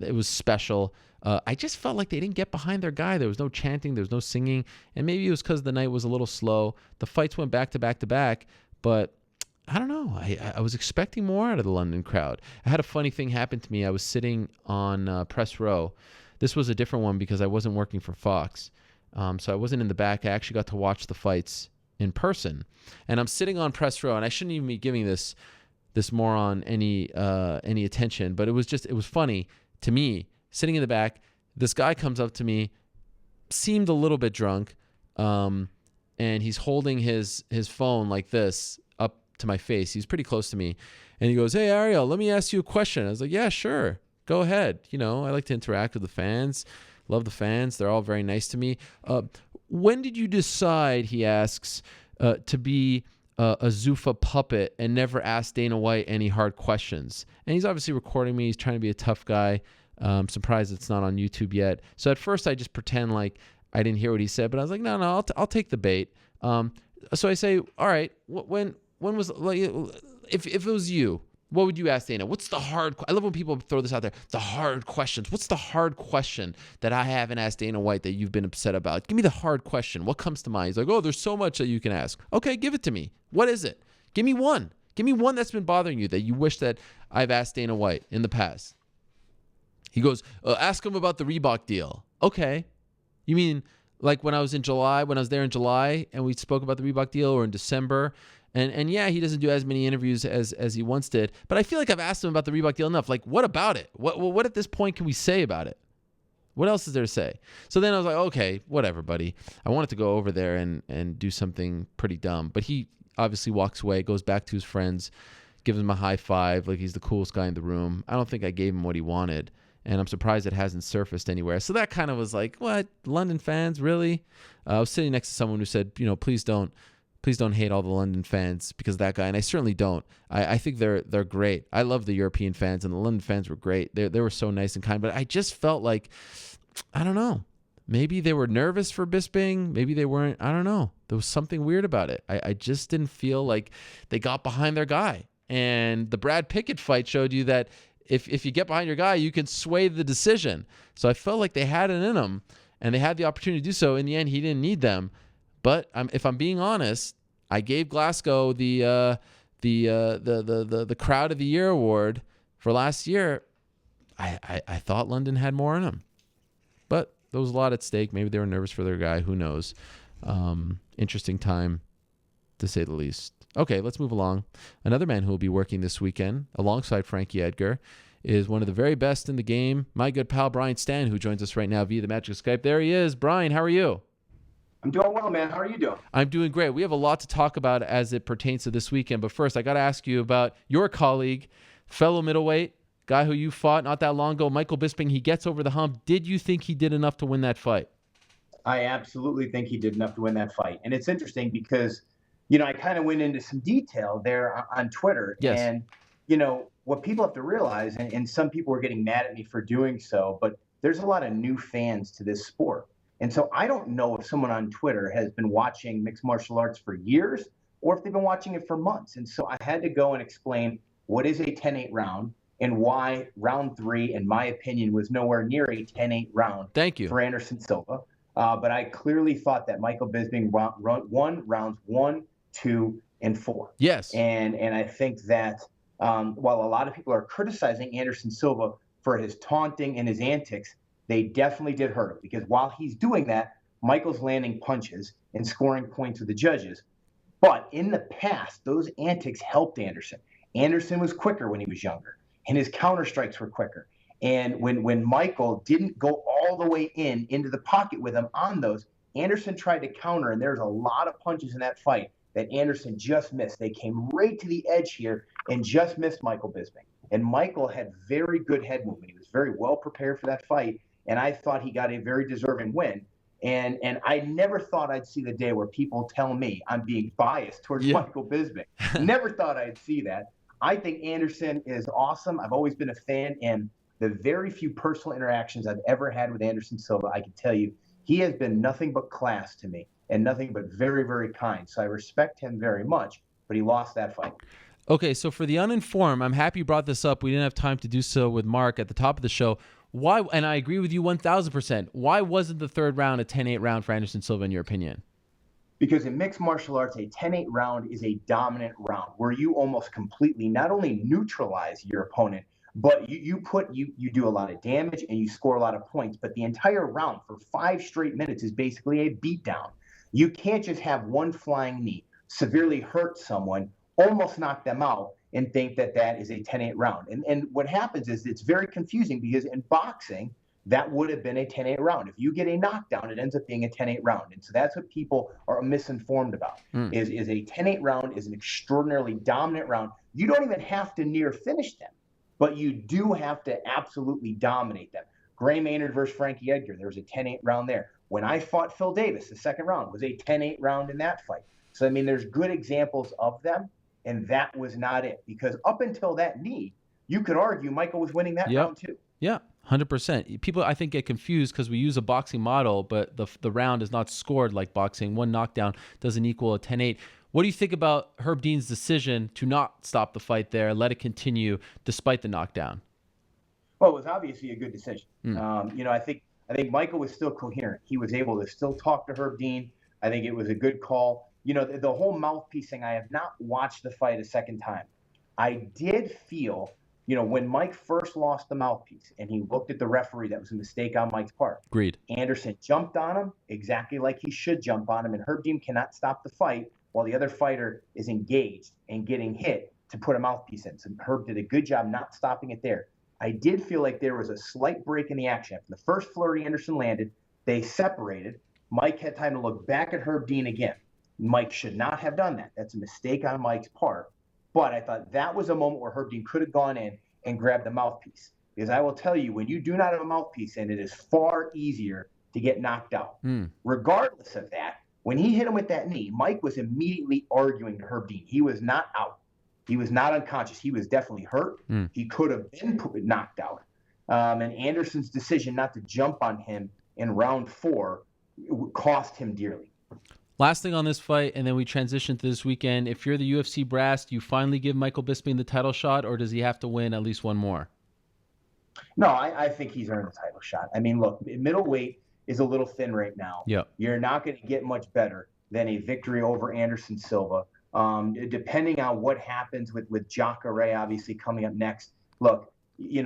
It was special. I just felt like they didn't get behind their guy. There was no chanting. There was no singing. And maybe it was because the night was a little slow. The fights went back to back to back. But I don't know. I was expecting more out of the London crowd. I had a funny thing happen to me. I was sitting on press row. This was a different one because I wasn't working for Fox. So I wasn't in the back. I actually got to watch the fights in person. And I'm sitting on press row, and I shouldn't even be giving this moron any attention, but it was funny to me. Sitting in the back, this guy comes up to me, seemed a little bit drunk, and he's holding his phone like this up to my face. He's pretty close to me. And he goes, "Hey, Ariel, let me ask you a question." I was like, "Yeah, sure. Go ahead." I like to interact with the fans. Love the fans. They're all very nice to me. When did you decide, he asks, to be a Zuffa puppet and never ask Dana White any hard questions? And he's obviously recording me. He's trying to be a tough guy. I'm surprised it's not on YouTube yet. So at first I just pretend like I didn't hear what he said, but I was like, no, I'll take the bait. So I say, all right, when was, like, if it was you, what would you ask Dana? What's the hard? I love when people throw this out there. The hard questions. What's the hard question that I haven't asked Dana White that you've been upset about? Give me the hard question. What comes to mind? He's like, oh, there's so much that you can ask. Okay, give it to me. What is it? Give me one. Give me one that's been bothering you that you wish that I've asked Dana White in the past. He goes, ask him about the Reebok deal. Okay. You mean like when I was there in July and we spoke about the Reebok deal, or in December? And yeah, he doesn't do as many interviews as he once did. But I feel like I've asked him about the Reebok deal enough. Like, what about it? What at this point can we say about it? What else is there to say? So then I was like, okay, whatever, buddy. I wanted to go over there and do something pretty dumb. But he obviously walks away, goes back to his friends, gives him a high five, like he's the coolest guy in the room. I don't think I gave him what he wanted. And I'm surprised it hasn't surfaced anywhere. So that kind of was like, what? London fans, really? I was sitting next to someone who said, please don't hate all the London fans because of that guy. And I certainly don't. I think they're great. I love the European fans, and the London fans were great. They were so nice and kind. But I just felt like, I don't know. Maybe they were nervous for Bisping. Maybe they weren't. I don't know. There was something weird about it. I just didn't feel like they got behind their guy. And the Brad Pickett fight showed you that if you get behind your guy, you can sway the decision. So I felt like they had it in them, and they had the opportunity to do so. In the end, he didn't need them. But if I'm being honest, I gave Glasgow the Crowd of the Year award for last year. I thought London had more in them, but there was a lot at stake. Maybe they were nervous for their guy. Who knows? Interesting time, to say the least. Okay, let's move along. Another man who will be working this weekend alongside Frankie Edgar is one of the very best in the game, my good pal Brian Stann, who joins us right now via the magic of Skype. There he is. Brian, how are you? I'm doing well, man. How are you doing? I'm doing great. We have a lot to talk about as it pertains to this weekend, but first I got to ask you about your colleague, fellow middleweight, guy who you fought not that long ago, Michael Bisping. He gets over the hump. Did you think he did enough to win that fight? I absolutely think he did enough to win that fight. And it's interesting because, I kind of went into some detail there on Twitter. Yes. And, what people have to realize, and some people are getting mad at me for doing so, but there's a lot of new fans to this sport. And so I don't know if someone on Twitter has been watching mixed martial arts for years or if they've been watching it for months. And so I had to go and explain what is a 10-8 round and why round 3, in my opinion, was nowhere near a 10-8 round. Thank you. For Anderson Silva. But I clearly thought that Michael Bisping won rounds 1, 2, and 4. Yes. And I think that while a lot of people are criticizing Anderson Silva for his taunting and his antics, they definitely did hurt him, because while he's doing that, Michael's landing punches and scoring points with the judges. But in the past, those antics helped Anderson. Anderson was quicker when he was younger, and his counter strikes were quicker. And when Michael didn't go all the way into the pocket with him on those, Anderson tried to counter, and there's a lot of punches in that fight that Anderson just missed. They came right to the edge here and just missed Michael Bisping. And Michael had very good head movement. He was very well prepared for that fight, and I thought he got a very deserving win. And I never thought I'd see the day where people tell me I'm being biased towards Michael Bisping. Never thought I'd see that. I think Anderson is awesome. I've always been a fan, and the very few personal interactions I've ever had with Anderson Silva, I can tell you, he has been nothing but class to me and nothing but very, very kind. So I respect him very much, but he lost that fight. Okay, so for the uninformed, I'm happy you brought this up. We didn't have time to do so with Marc at the top of the show. Why? And I agree with you 1,000%. Why wasn't the third round a 10-8 round for Anderson Silva, in your opinion? Because in mixed martial arts, a 10-8 round is a dominant round where you almost completely not only neutralize your opponent, but you do a lot of damage and you score a lot of points. But the entire round for 5 straight minutes is basically a beatdown. You can't just have one flying knee, severely hurt someone, almost knock them out, and think that that is a 10-8 round. And what happens is it's very confusing, because in boxing, that would have been a 10-8 round. If you get a knockdown, it ends up being a 10-8 round. And so that's what people are misinformed about, is a 10-8 round is an extraordinarily dominant round. You don't even have to near finish them, but you do have to absolutely dominate them. Gray Maynard versus Frankie Edgar, there was a 10-8 round there. When I fought Phil Davis, the second round was a 10-8 round in that fight. So, I mean, there's good examples of them, and that was not it. Because up until that knee, you could argue Michael was winning that round too. Yeah, 100%. People, I think, get confused because we use a boxing model, but the round is not scored like boxing. One knockdown doesn't equal a 10-8. What do you think about Herb Dean's decision to not stop the fight there, let it continue despite the knockdown? Well, it was obviously a good decision. I think Michael was still coherent. He was able to still talk to Herb Dean. I think it was a good call. The whole mouthpiece thing, I have not watched the fight a second time. I did feel, when Mike first lost the mouthpiece and he looked at the referee, that was a mistake on Mike's part. Agreed. Anderson jumped on him exactly like he should jump on him, and Herb Dean cannot stop the fight while the other fighter is engaged and getting hit to put a mouthpiece in. So Herb did a good job not stopping it there. I did feel like there was a slight break in the action. After the first flurry Anderson landed, they separated. Mike had time to look back at Herb Dean again. Mike should not have done that. That's a mistake on Mike's part. But I thought that was a moment where Herb Dean could have gone in and grabbed the mouthpiece. Because I will tell you, when you do not have a mouthpiece in, it is far easier to get knocked out. Regardless of that, when he hit him with that knee, Mike was immediately arguing to Herb Dean. He was not out. He was not unconscious. He was definitely hurt. He could have been knocked out. And Anderson's decision not to jump on him in round 4 cost him dearly. Last thing on this fight, and then we transition to this weekend. If you're the UFC brass, do you finally give Michael Bisping the title shot, or does he have to win at least one more? No, I think he's earned the title shot. I mean, look, middleweight is a little thin right now. Yep. You're not going to get much better than a victory over Anderson Silva. Depending on what happens with Jacare obviously coming up next. Look,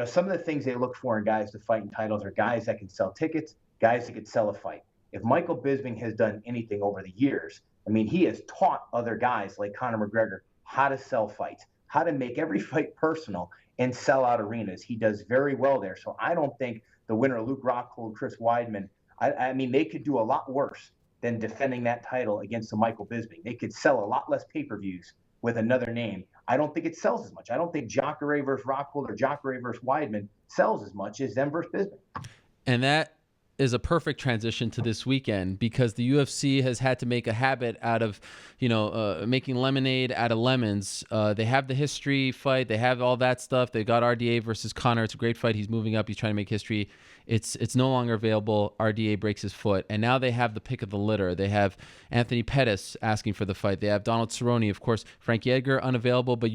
some of the things they look for in guys to fight in titles are guys that can sell tickets, guys that can sell a fight. If Michael Bisping has done anything over the years, I mean, he has taught other guys like Conor McGregor how to sell fights, how to make every fight personal and sell out arenas. He does very well there. So I don't think the winner, Luke Rockhold, Chris Weidman, I mean, they could do a lot worse than defending that title against a Michael Bisping. They could sell a lot less pay-per-views with another name. I don't think it sells as much. I don't think Jacare versus Rockhold or Jacare versus Weidman sells as much as them versus Bisping. And that is a perfect transition to this weekend, because the UFC has had to make a habit out of, making lemonade out of lemons. They have the history fight. They have all that stuff. They got RDA versus Conor. It's a great fight. He's moving up. He's trying to make history. It's no longer available. RDA breaks his foot. And now they have the pick of the litter. They have Anthony Pettis asking for the fight. They have Donald Cerrone. Of course, Frankie Edgar unavailable, but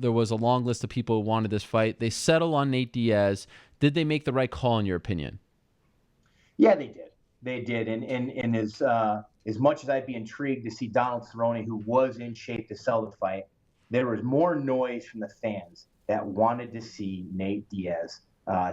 there was a long list of people who wanted this fight. They settle on Nate Diaz. Did they make the right call in your opinion? Yeah, they did. They did. And as much as I'd be intrigued to see Donald Cerrone, who was in shape to sell the fight, there was more noise from the fans that wanted to see Nate Diaz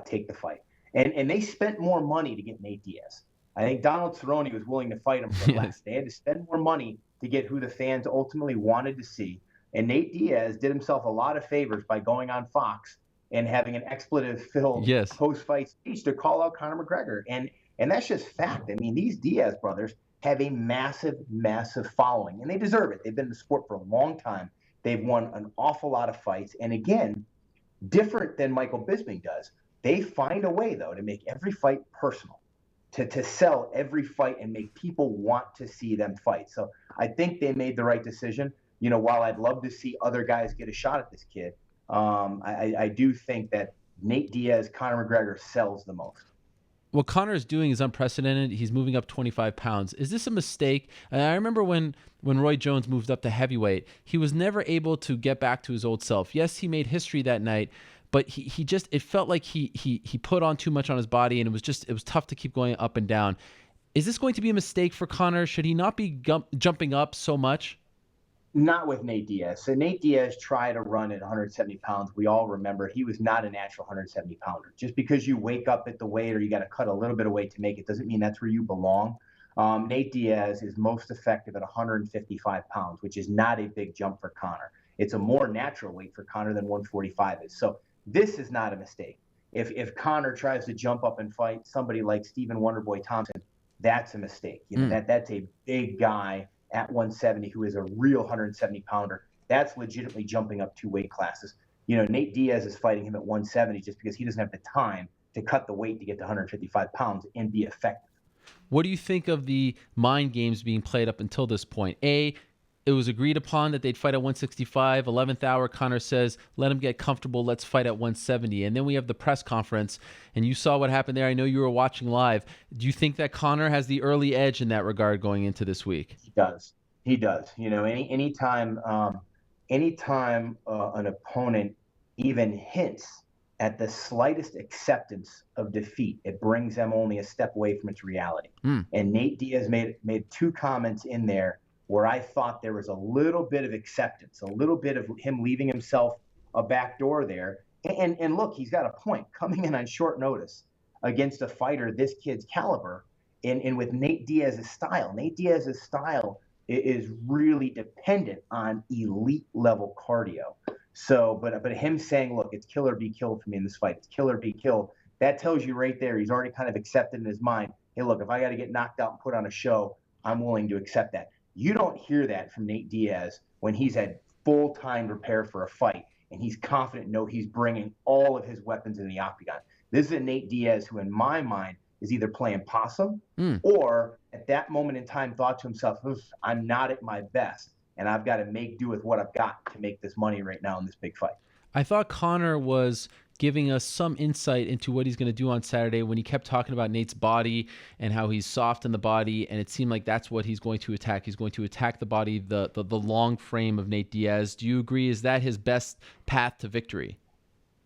take the fight. And they spent more money to get Nate Diaz. I think Donald Cerrone was willing to fight him for less. They had to spend more money to get who the fans ultimately wanted to see. And Nate Diaz did himself a lot of favors by going on Fox and having an expletive-filled post-fight speech to call out Conor McGregor. And that's just fact. I mean, these Diaz brothers have a massive, massive following, and they deserve it. They've been in the sport for a long time. They've won an awful lot of fights. And again, different than Michael Bisping does, they find a way, though, to make every fight personal, to sell every fight and make people want to see them fight. So I think they made the right decision. While I'd love to see other guys get a shot at this kid, I do think that Nate Diaz, Conor McGregor sells the most. What Conor is doing is unprecedented. He's moving up 25 pounds. Is this a mistake? And I remember when Roy Jones moved up to heavyweight, he was never able to get back to his old self. Yes, he made history that night, but it felt like he put on too much on his body, and it was tough to keep going up and down. Is this going to be a mistake for Conor? Should he not be jumping up so much? Not with Nate Diaz. So Nate Diaz tried to run at 170 pounds. We all remember he was not a natural 170 pounder. Just because you wake up at the weight or you got to cut a little bit of weight to make it doesn't mean that's where you belong. Nate Diaz is most effective at 155 pounds, which is not a big jump for Conor. It's a more natural weight for Conor than 145 is. So this is not a mistake. If Conor tries to jump up and fight somebody like Stephen Wonderboy Thompson, that's a mistake. That's a big guy at 170 who is a real 170 pounder. That's legitimately jumping up 2 weight classes. Nate Diaz is fighting him at 170 just because he doesn't have the time to cut the weight to get to 155 pounds and be effective. What do you think of the mind games being played up until this point? It was agreed upon that they'd fight at 165. 11th hour, Conor says, let him get comfortable. Let's fight at 170. And then we have the press conference, and you saw what happened there. I know you were watching live. Do you think that Conor has the early edge in that regard going into this week? He does. Anytime an opponent even hints at the slightest acceptance of defeat, it brings them only a step away from its reality. And Nate Diaz made 2 comments in there where I thought there was a little bit of acceptance, a little bit of him leaving himself a back door there. And look, he's got a point. Coming in on short notice against a fighter this kid's caliber, and with Nate Diaz's style is really dependent on elite level cardio. So, but him saying, look, it's kill or be killed for me in this fight. It's kill or be killed. That tells you right there, he's already kind of accepted in his mind, hey, look, if I got to get knocked out and put on a show, I'm willing to accept that. You don't hear that from Nate Diaz when he's had full time prepare for a fight and he's confident, he's bringing all of his weapons in the octagon. This is a Nate Diaz who, in my mind, is either playing possum or at that moment in time thought to himself, I'm not at my best and I've got to make do with what I've got to make this money right now in this big fight. I thought Conor was giving us some insight into what he's going to do on Saturday when he kept talking about Nate's body and how he's soft in the body, and it seemed like that's what he's going to attack. He's going to attack the body, the long frame of Nate Diaz. Do you agree? Is that his best path to victory?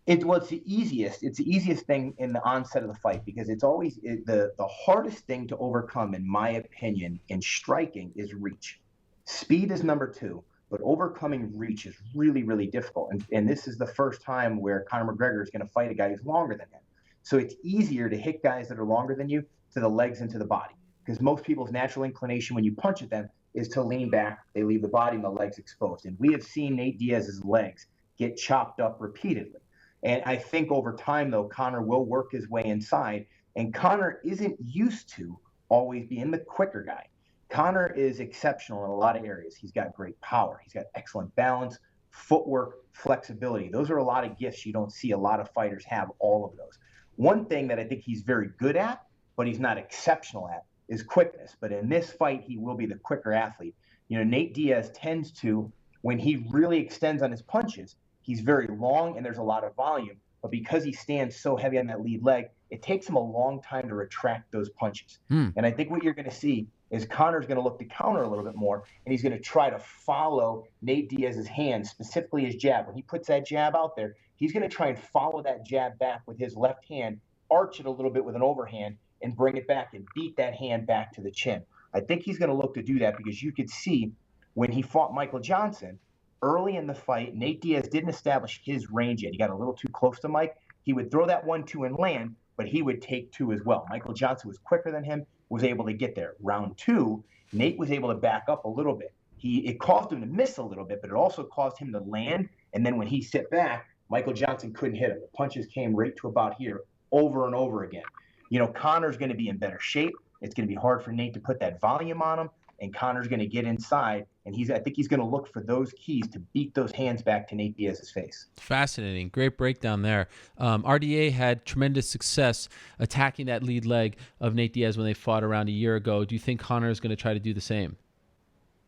It's the easiest. It's the easiest thing in the onset of the fight because it's always the hardest thing to overcome, in my opinion, in striking is reach. Speed is number 2. But overcoming reach is really, really difficult. And this is the first time where Conor McGregor is going to fight a guy who's longer than him. So it's easier to hit guys that are longer than you to the legs and to the body. Because most people's natural inclination when you punch at them is to lean back. They leave the body and the legs exposed. And we have seen Nate Diaz's legs get chopped up repeatedly. And I think over time, though, Conor will work his way inside. And Conor isn't used to always being the quicker guy. Conor is exceptional in a lot of areas. He's got great power. He's got excellent balance, footwork, flexibility. Those are a lot of gifts you don't see a lot of fighters have all of those. One thing that I think he's very good at, but he's not exceptional at, is quickness. But in this fight, he will be the quicker athlete. You know, Nate Diaz tends to, when he really extends on his punches, he's very long and there's a lot of volume. But because he stands so heavy on that lead leg, it takes him a long time to retract those punches. And I think what you're going to see is Conor's going to look to counter a little bit more, and he's going to try to follow Nate Diaz's hand, specifically his jab. When he puts that jab out there, he's going to try and follow that jab back with his left hand, arch it a little bit with an overhand, and bring it back and beat that hand back to the chin. I think he's going to look to do that because you could see when he fought Michael Johnson, early in the fight, Nate Diaz didn't establish his range yet. He got a little too close to Mike. He would throw that 1-2 and land, but he would take 2 as well. Michael Johnson was quicker than him, was able to get there. Round 2, Nate was able to back up a little bit. It caused him to miss a little bit, but it also caused him to land. And then when he sit back, Michael Johnson couldn't hit him. The punches came right to about here over and over again. You know, Conor's going to be in better shape. It's going to be hard for Nate to put that volume on him, and Conor's going to get inside, and I think he's going to look for those keys to beat those hands back to Nate Diaz's face. Fascinating. Great breakdown there. RDA had tremendous success attacking that lead leg of Nate Diaz when they fought around a year ago. Do you think Conor is going to try to do the same?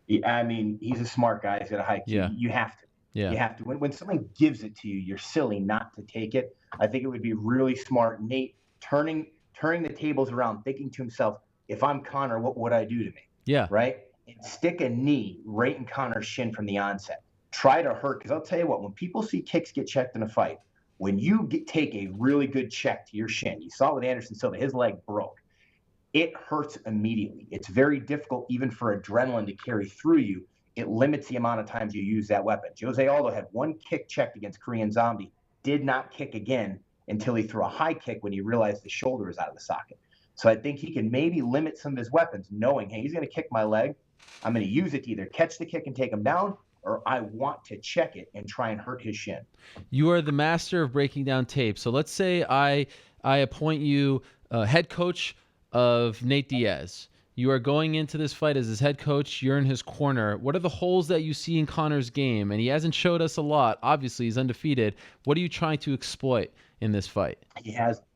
Yeah, I mean, he's a smart guy. He's got a high key. Yeah. You have to. Yeah. You have to. When someone gives it to you, you're silly not to take it. I think it would be really smart, Nate, turning the tables around, thinking to himself, if I'm Conor, what would I do to me? Yeah. Right? And stick a knee right in Conor's shin from the onset. Try to hurt, because I'll tell you what, when people see kicks get checked in a fight, when you take a really good check to your shin, you saw it with Anderson Silva, his leg broke. It hurts immediately. It's very difficult even for adrenaline to carry through you. It limits the amount of times you use that weapon. Jose Aldo had 1 kick checked against Korean Zombie, did not kick again until he threw a high kick when he realized the shoulder was out of the socket. So I think he can maybe limit some of his weapons, knowing, hey, he's going to kick my leg. I'm going to use it to either catch the kick and take him down, or I want to check it and try and hurt his shin. You are the master of breaking down tape. So let's say I appoint you head coach of Nate Diaz. You are going into this fight as his head coach. You're in his corner. What are the holes that you see in Conor's game? And he hasn't showed us a lot. Obviously, he's undefeated. What are you trying to exploit in this fight? He hasn't.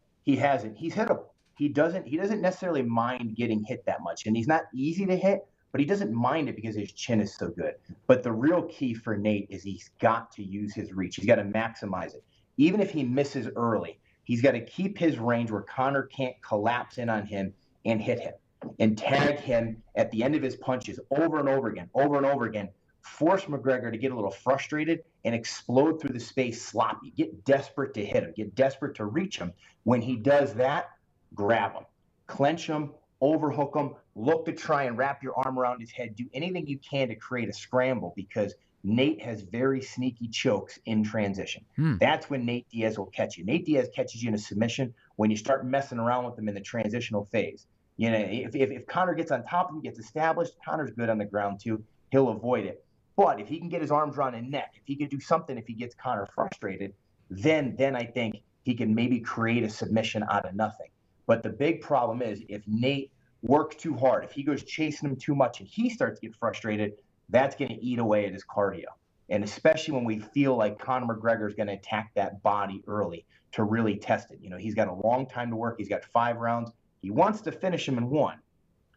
He doesn't necessarily mind getting hit that much, and he's not easy to hit, but he doesn't mind it because his chin is so good. But the real key for Nate is he's got to use his reach. He's got to maximize it. Even if he misses early, he's got to keep his range where Conor can't collapse in on him and hit him and tag him at the end of his punches over and over again, force McGregor to get a little frustrated and explode through the space sloppy. Get desperate to hit him. Get desperate to reach him. When he does that, grab him, clench him, overhook him, look to try and wrap your arm around his head. Do anything you can to create a scramble, because Nate has very sneaky chokes in transition. That's when Nate Diaz will catch you. Nate Diaz catches you in a submission when you start messing around with him in the transitional phase. You know, if Conor gets on top of him, gets established, Conor's good on the ground too. He'll avoid it. But if he can get his arms around his neck, if he can do something, if he gets Conor frustrated, then I think he can maybe create a submission out of nothing. But the big problem is if Nate works too hard, if he goes chasing him too much and he starts to get frustrated, that's going to eat away at his cardio. And especially when we feel like Conor McGregor is going to attack that body early to really test it. You know, he's got a long time to work. He's got 5 rounds. He wants to finish him in 1.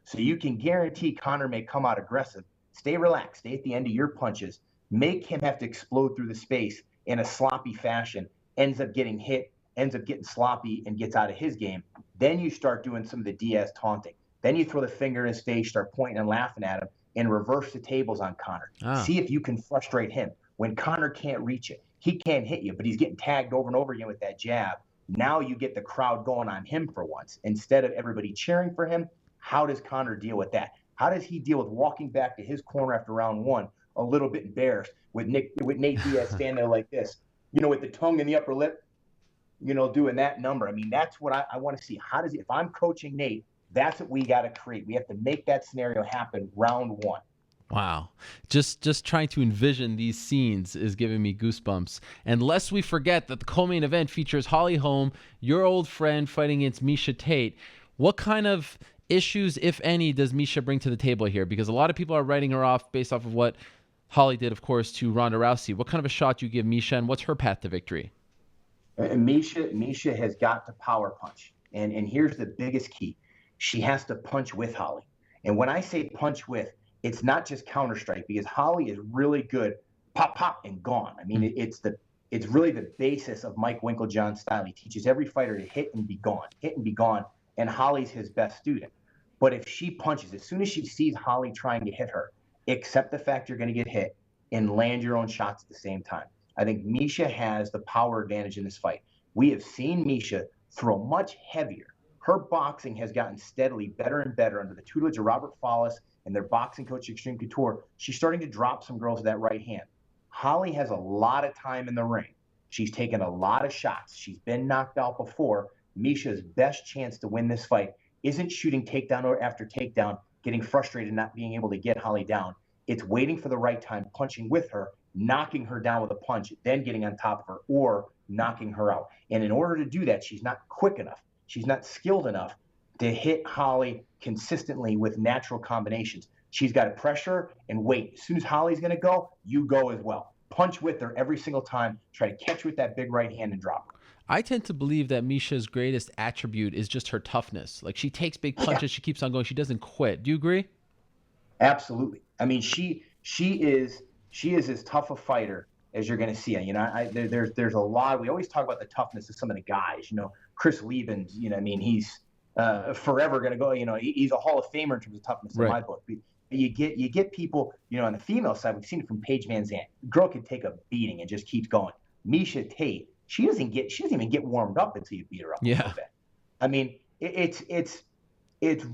So you can guarantee Conor may come out aggressive. Stay relaxed. Stay at the end of your punches. make him have to explode through the space in a sloppy fashion, ends up getting hit, ends up getting sloppy, and gets out of his game. Then you start doing some of the Diaz taunting. Then you throw the finger in his face, start pointing and laughing at him, and reverse the tables on Conor. See if you can frustrate him. When Conor can't reach it, he can't hit you, but he's getting tagged over and over again with that jab. Now you get the crowd going on him for once. Instead of everybody cheering for him, how does Conor deal with that? How does he deal with walking back to his corner after round one a little bit embarrassed with Nate Diaz standing there like this, with the tongue in the upper lip, doing that number? I mean, that's what I want to see. How does he, if I'm coaching Nate, that's what we got to create. We have to make that scenario happen round one. Wow. Just trying to envision these scenes is giving me goosebumps. And lest we forget that the co-main event features Holly Holm, your old friend, fighting against Miesha Tate. What kind of issues, if any, does Miesha bring to the table here? Because a lot of people are writing her off based off of what Holly did, of course, to Ronda Rousey. What kind of a shot do you give Miesha, and what's her path to victory? Miesha has got to power punch. And here's the biggest key. She has to punch with Holly. And when I say punch with, it's not just counter strike, because Holly is really good. Pop, pop, and gone. I mean, it's really the basis of Mike Winkeljohn's style. He teaches every fighter to hit and be gone, and Holly's his best student. But if she punches, as soon as she sees Holly trying to hit her, accept the fact you're going to get hit and land your own shots at the same time. I think Miesha has the power advantage in this fight. We have seen Miesha throw much heavier. Her boxing has gotten steadily better and better under the tutelage of Robert Follis and their boxing coach, Extreme Couture. She's starting to drop some girls with that right hand. Holly has a lot of time in the ring. She's taken a lot of shots. She's been knocked out before. Miesha's best chance to win this fight isn't shooting takedown or after takedown, getting frustrated, not being able to get Holly down. It's waiting for the right time, punching with her, knocking her down with a punch, then getting on top of her or knocking her out. And in order to do that, she's not quick enough. She's not skilled enough to hit Holly consistently with natural combinations. She's got to pressure and wait. As soon as Holly's going to go, you go as well. Punch with her every single time. Try to catch with that big right hand and drop her. I tend to believe that Miesha's greatest attribute is just her toughness. Like, she takes big punches, she keeps on going, she doesn't quit. Do you agree? Absolutely. I mean, she is as tough a fighter as you're going to see. There's a lot. We always talk about the toughness of some of the guys. Chris Liebens. He's forever going to go. He's a Hall of Famer in terms of toughness in my book. But you get people. On the female side, we've seen it from Paige Van Zandt. Girl can take a beating and just keeps going. Miesha Tate, she doesn't even get warmed up until you beat her up a little bit. I mean, it's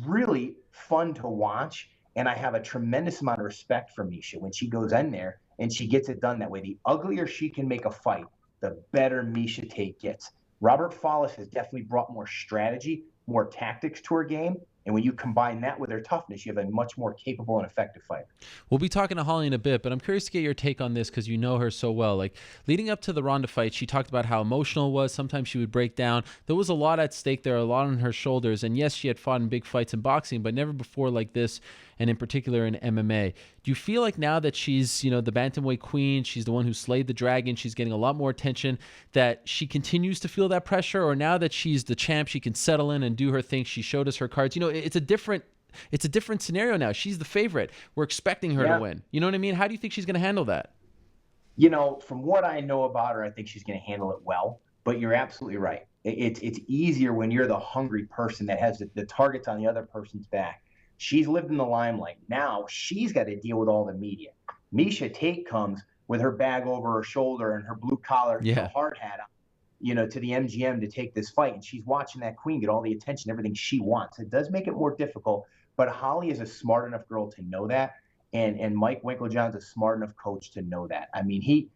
really fun to watch, and I have a tremendous amount of respect for Miesha when she goes in there and she gets it done that way. The uglier she can make a fight, the better Miesha Tate gets. Robert Follis has definitely brought more strategy, more tactics to her game. And when you combine that with her toughness, you have a much more capable and effective fighter. We'll be talking to Holly in a bit, but I'm curious to get your take on this because you know her so well. Like, leading up to the Ronda fight, she talked about how emotional it was. Sometimes she would break down. There was a lot at stake there, a lot on her shoulders. And yes, she had fought in big fights in boxing, but never before like this, and in particular in MMA. Do you feel like now that she's, the bantamweight queen, she's the one who slayed the dragon, she's getting a lot more attention, that she continues to feel that pressure? Or now that she's the champ, she can settle in and do her thing? She showed us her cards. It's a different scenario now. She's the favorite. We're expecting her to win. You know what I mean? How do you think she's going to handle that? From what I know about her, I think she's going to handle it well. But you're absolutely right. It's easier when you're the hungry person that has the targets on the other person's back. She's lived in the limelight. Now she's got to deal with all the media. Miesha Tate comes with her bag over her shoulder and her blue collar, hard hat on, to the MGM to take this fight. And she's watching that queen get all the attention, everything she wants. It does make it more difficult, but Holly is a smart enough girl to know that. And Mike Winkeljohn's a smart enough coach to know that. He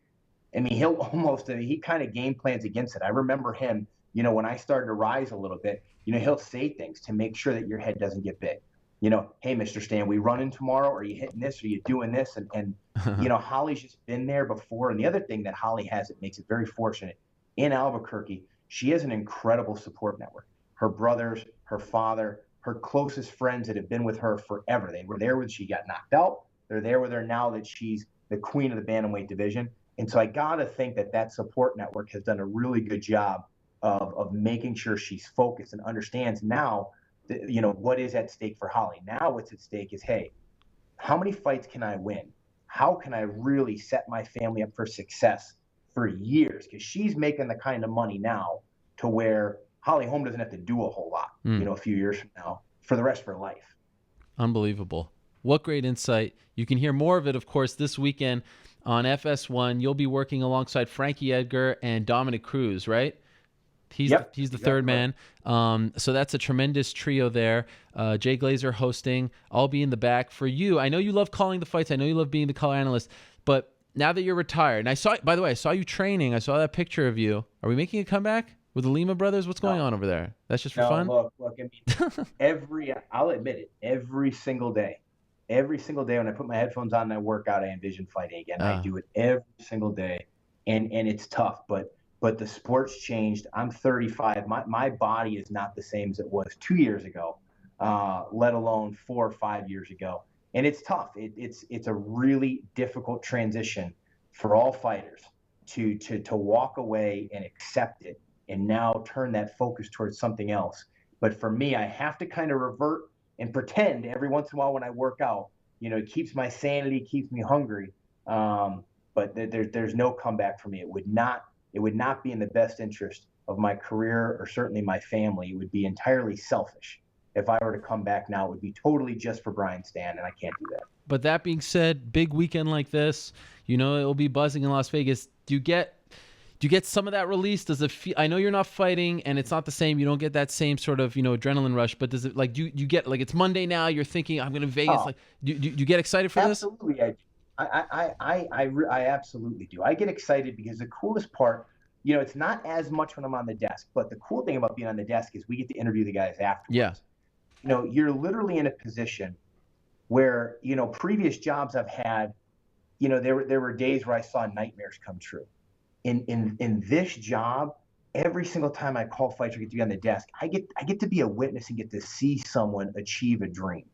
kind of game plans against it. I remember him, when I started to rise a little bit, he'll say things to make sure that your head doesn't get big. Hey, Mr. Stann, we running tomorrow? Are you hitting this? Are you doing this? And Holly's just been there before. And the other thing that Holly has that makes it very fortunate, in Albuquerque, she has an incredible support network. Her brothers, her father, her closest friends that have been with her forever. They were there when she got knocked out. They're there with her now that she's the queen of the bantamweight division. And so I got to think that support network has done a really good job of making sure she's focused and understands now what is at stake for Holly. Now what's at stake is, hey, how many fights can I win? how can I really set my family up for success for years? Because she's making the kind of money now to where Holly Holm doesn't have to do a whole lot, a few years from now for the rest of her life. Unbelievable. What great insight. You can hear more of it, of course, this weekend on FS1. You'll be working alongside Frankie, Edgar, and Dominic Cruz, right? He's the third man. So that's a tremendous trio there. Jay Glazer hosting. I'll be in the back. For you, I know you love calling the fights. I know you love being the color analyst. But now that you're retired, and by the way, I saw you training. I saw that picture of you. Are we making a comeback with the Lima brothers? What's going on over there? That's just for fun? Look, I mean, I'll admit it, every single day when I put my headphones on and I work out, I envision fighting again. I do it every single day. And it's tough, but the sport's changed. I'm 35. My body is not the same as it was 2 years ago, let alone 4 or 5 years ago. And it's tough. It's a really difficult transition for all fighters to walk away and accept it and now turn that focus towards something else. But for me, I have to kind of revert and pretend every once in a while when I work out. It keeps my sanity, keeps me hungry. But there's no comeback for me. It would not be in the best interest of my career or certainly my family. It would be entirely selfish. If I were to come back now, it would be totally just for Brian Stann, and I can't do that. But that being said, big weekend like this, it'll be buzzing in Las Vegas. Do you get some of that release? Does it feel? I know you're not fighting, and it's not the same. You don't get that same sort of adrenaline rush. But does it do you get it's Monday now? You're thinking I'm going to Vegas. Do you get excited for this? Absolutely, I absolutely do. I get excited because the coolest part, it's not as much when I'm on the desk, but the cool thing about being on the desk is we get to interview the guys afterwards. Yeah. You're literally in a position where, previous jobs I've had, there were days where I saw nightmares come true. In this job, every single time I call fights or get to be on the desk, I get to be a witness and get to see someone achieve a dream.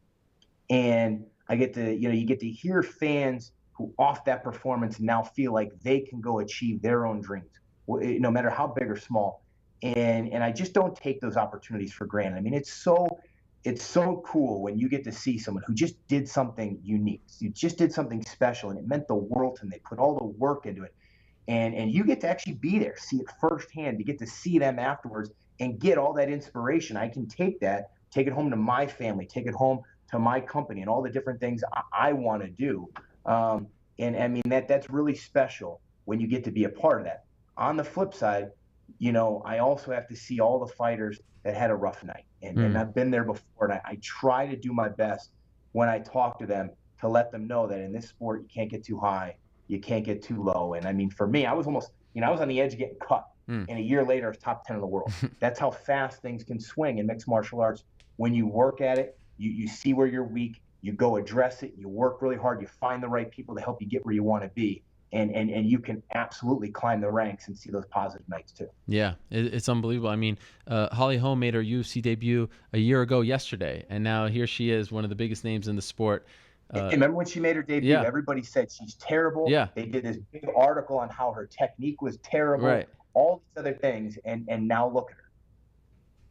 And I get to, you get to hear fans who off that performance now feel like they can go achieve their own dreams, no matter how big or small. And I just don't take those opportunities for granted. I mean, it's so cool when you get to see someone who just did something unique. You just did something special, and it meant the world to them. They put all the work into it. And you get to actually be there, see it firsthand. You get to see them afterwards and get all that inspiration. I can take it home to my family, take it home to my company and all the different things I want to do. And I mean, that's really special when you get to be a part of that. On the flip side, I also have to see all the fighters that had a rough night. And I've been there before, and I try to do my best when I talk to them to let them know that in this sport, you can't get too high, you can't get too low. And I mean, for me, I was almost, I was on the edge of getting cut. And a year later, I was top 10 in the world. That's how fast things can swing in mixed martial arts. When you work at it, you see where you're weak, you go address it, you work really hard, you find the right people to help you get where you want to be. And you can absolutely climb the ranks and see those positive nights too. Yeah, it's unbelievable. I mean, Holly Holm made her UFC debut a year ago yesterday, and now here she is, one of the biggest names in the sport. Remember when she made her debut? Yeah. Everybody said she's terrible. Yeah. They did this big article on how her technique was terrible. Right. All these other things, and now look at her.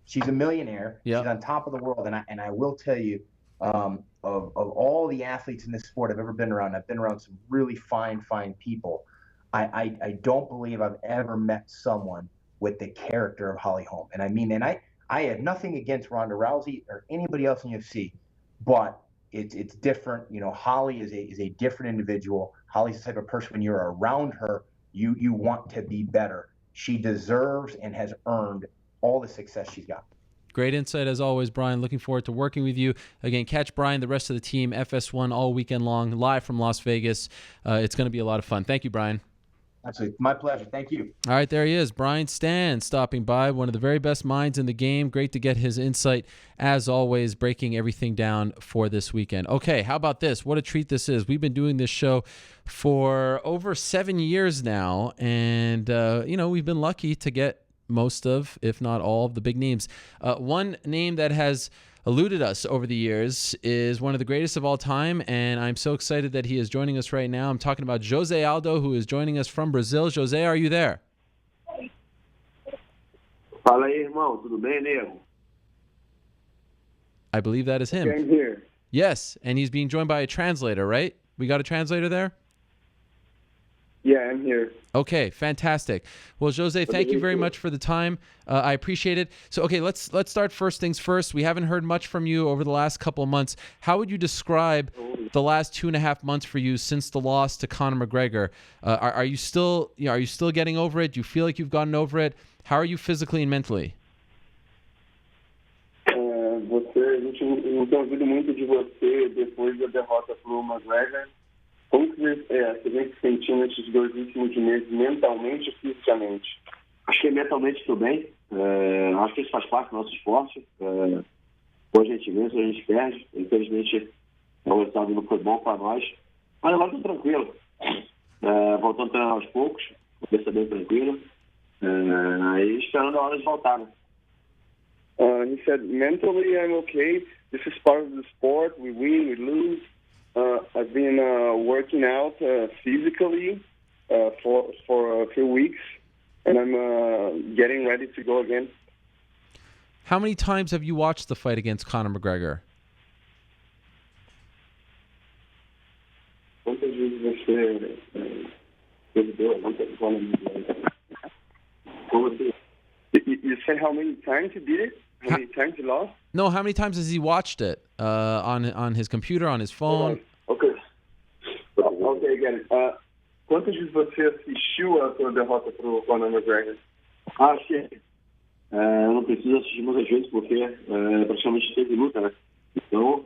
She's a millionaire. Yeah. She's on top of the world, and I will tell you, of all the athletes in this sport I've ever been around, I've been around some really fine people. I don't believe I've ever met someone with the character of Holly Holm. And I mean, I have nothing against Ronda Rousey or anybody else in UFC, but it's different. Holly is a different individual. Holly's the type of person, when you're around her, you want to be better. She deserves and has earned all the success she's got. Great insight as always, Brian. Looking forward to working with you. Again, catch Brian, the rest of the team, FS1 all weekend long, live from Las Vegas. It's going to be a lot of fun. Thank you, Brian. Absolutely. My pleasure. Thank you. All right, there he is, Brian Stann, stopping by, one of the very best minds in the game. Great to get his insight, as always, breaking everything down for this weekend. Okay, how about this? What a treat this is. We've been doing this show for over 7 years now, and, we've been lucky to get most of, if not all, of the big names. One name that has eluded us over the years is one of the greatest of all time, and I'm so excited that he is joining us right now. I'm talking about Jose Aldo, who is joining us from Brazil. Jose, are you there? Fala aí, irmão. Tudo bem, nego? I believe that is him. I'm here. Yes, and he's being joined by a translator, right? We got a translator there? Yeah, I'm here. Okay, fantastic. Well, Jose, thank you very much for the time. I appreciate it. So, okay, let's start first things first. We haven't heard much from you over the last couple of months. How would you describe the last 2.5 months for you since the loss to Conor McGregor? Are you still getting over it? Do you feel like you've gotten over it? How are you physically and mentally? A gente não tem ouvido muito de você depois da derrota pro McGregor. Como que você vem se sentindo nesses 2 últimos meses, mentalmente e fisicamente? Acho que mentalmente estou bem. Acho que isso faz parte do nosso esporte. Ou a gente vence ou a gente perde. Infelizmente, o resultado não foi bom para nós. Mas agora estou tranquilo. Voltando a treinar aos poucos. Cabeça bem tranquila. Aí esperando a hora de voltar, né? He said, mentally I'm okay. This is part of the sport. We win, we lose. I've been working out physically for a few weeks, and I'm getting ready to go again. How many times have you watched the fight against Conor McGregor? Quantas vezes você perdeu? You said how many times you did it? How many times you lost? No, how many times has he watched it on his computer, on his phone? Okay, get it. Quantas vezes você assistiu a sua derrota pro Conor McGregor? Acho que eu não preciso assistir muitas vezes porque praticamente teve luta, né? Então,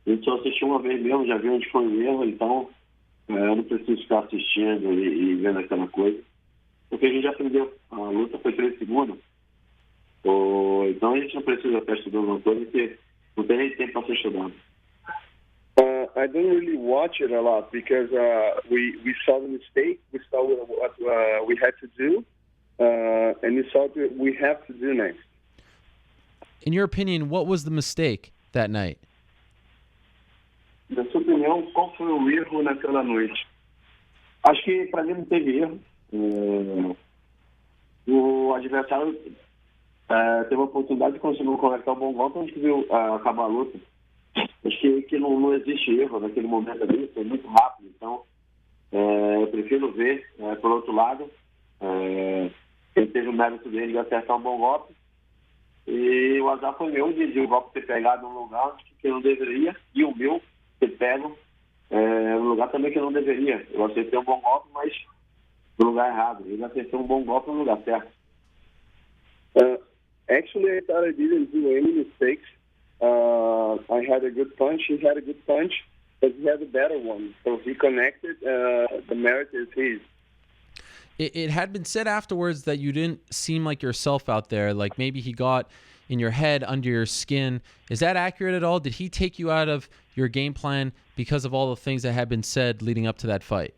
a gente só assistiu uma vez mesmo, já viu onde foi o erro, então eu não preciso ficar assistindo e vendo aquela coisa. Porque a gente já aprendeu. A luta foi 3 segundos. Então a gente não precisa estar estudando uma coisa que não tem nem tempo para ser estudado. I don't really watch it a lot because we saw the mistake, we saw what we had to do, and we saw what we have to do next. In your opinion, what was the mistake that night? Na sua opinião, qual foi o erro naquela noite? Acho que para mim não teve erro. O adversário teve a oportunidade de conseguir conectar um bom golpe antes de acabar a luta. Acho que não existe erro naquele momento ali, foi muito rápido. Então, eu prefiro ver, por outro lado, ele teve o mérito dele de acertar um bom golpe. E o azar foi meu de o golpe ter pegado num lugar que eu não deveria, e o meu ter pego num lugar também que eu não deveria. Eu acertei um bom golpe, mas no lugar errado. Ele acertou um bom golpe no lugar certo. Actually, I thought I didn't do any mistakes. I had a good punch. He had a good punch, but he had a better one. So he connected. The merit is his. It had been said afterwards that you didn't seem like yourself out there. Like maybe he got in your head, under your skin. Is that accurate at all? Did he take you out of your game plan because of all the things that had been said leading up to that fight?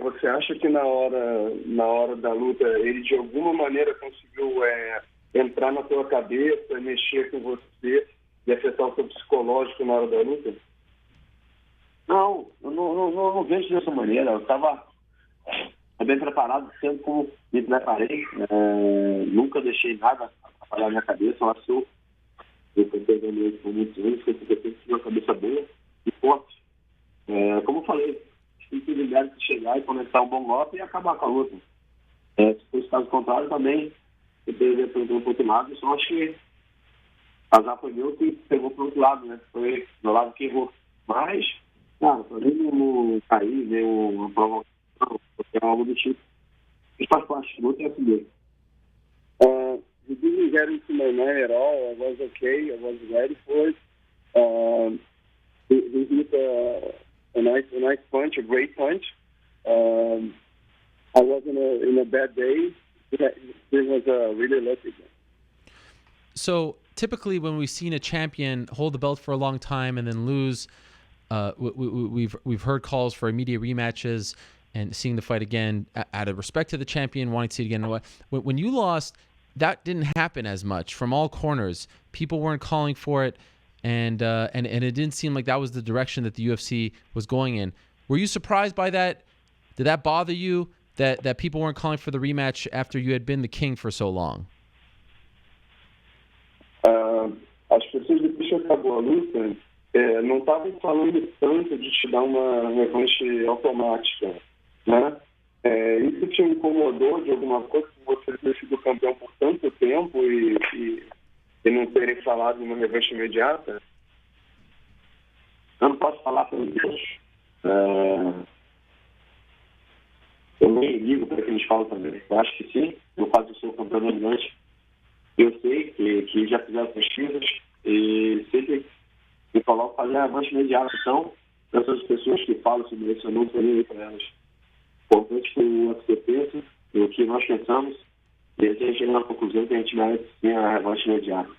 Você acha que na hora da luta ele de alguma maneira conseguiu entrar na tua cabeça, mexer com você e afetar o seu psicológico na hora da luta? Não, eu não vejo dessa maneira. Eu estava bem preparado, sempre como me preparei. Nunca deixei nada atrapalhar a minha cabeça. Eu acho que eu estou pegando isso por muitos anos, porque eu tenho uma cabeça boa e forte. Como eu falei, tem que liberar de chegar e conectar um bom golpe e acabar com a luta. Se fosse caso contrário, também eu deveria perder um pouco lado. Só acho que azar foi meu que pegou para o outro lado, né? Foi do lado que errou. Mas, cara, para mim não cair, nem uma provocação, é algo do tipo. Isso faz parte, luta é assim mesmo. He didn't get into my mind at all. I was okay. I was ready for it. He hit a nice punch, a great punch. I was in a bad day. It was a really lucky game. So typically, when we've seen a champion hold the belt for a long time and then lose, we've heard calls for immediate rematches and seeing the fight again out of respect to the champion, wanting to see it again. When you lost, that didn't happen as much from all corners. People weren't calling for it. And it didn't seem like that was the direction that the UFC was going in. Were you surprised by that? Did that bother you that people weren't calling for the rematch after you had been the king for so long? As pessoas depois que acabou a luta, não estavam falando tanto de te dar uma revanche automática, né? Isso te incomodou de alguma coisa, você ter sido campeão por tanto tempo e não terem falado em uma revanche imediata? Eu não posso falar pelo Deus. Eu nem ligo para que eles falam também. Eu acho que sim, eu faço o seu campeão dominante. Eu sei que já fizeram pesquisas e sempre me colocam fazer a revanche imediata. Então, essas pessoas que falam sobre isso, eu não estou nem aí para elas. Importante que o UFC pensa, o que nós pensamos, e a gente chega na conclusão que a gente vai ter a revanche imediata.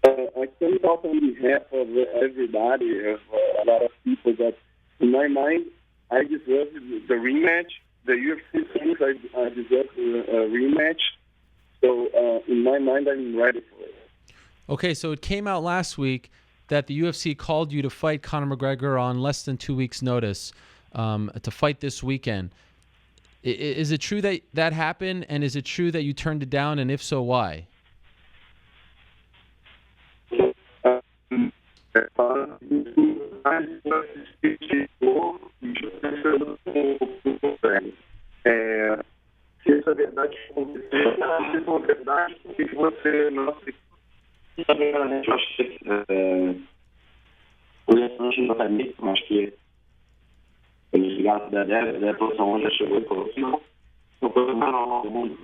I can talk on behalf of everybody, of a lot of people, that in my mind, I deserve the rematch. The UFC thinks I deserve a rematch. So in my mind, I'm ready for it. Okay, so it came out last week that the UFC called you to fight Conor McGregor on less than 2 weeks' notice to fight this weekend. Is it true that happened, and is it true that you turned it down, and if so, why? Se essa verdade for verdade, por que você não se... Eu acho que o Leandro não está nisso, mas que eles ligaram da posição onde já chegou e falou que não foi mais normal do mundo.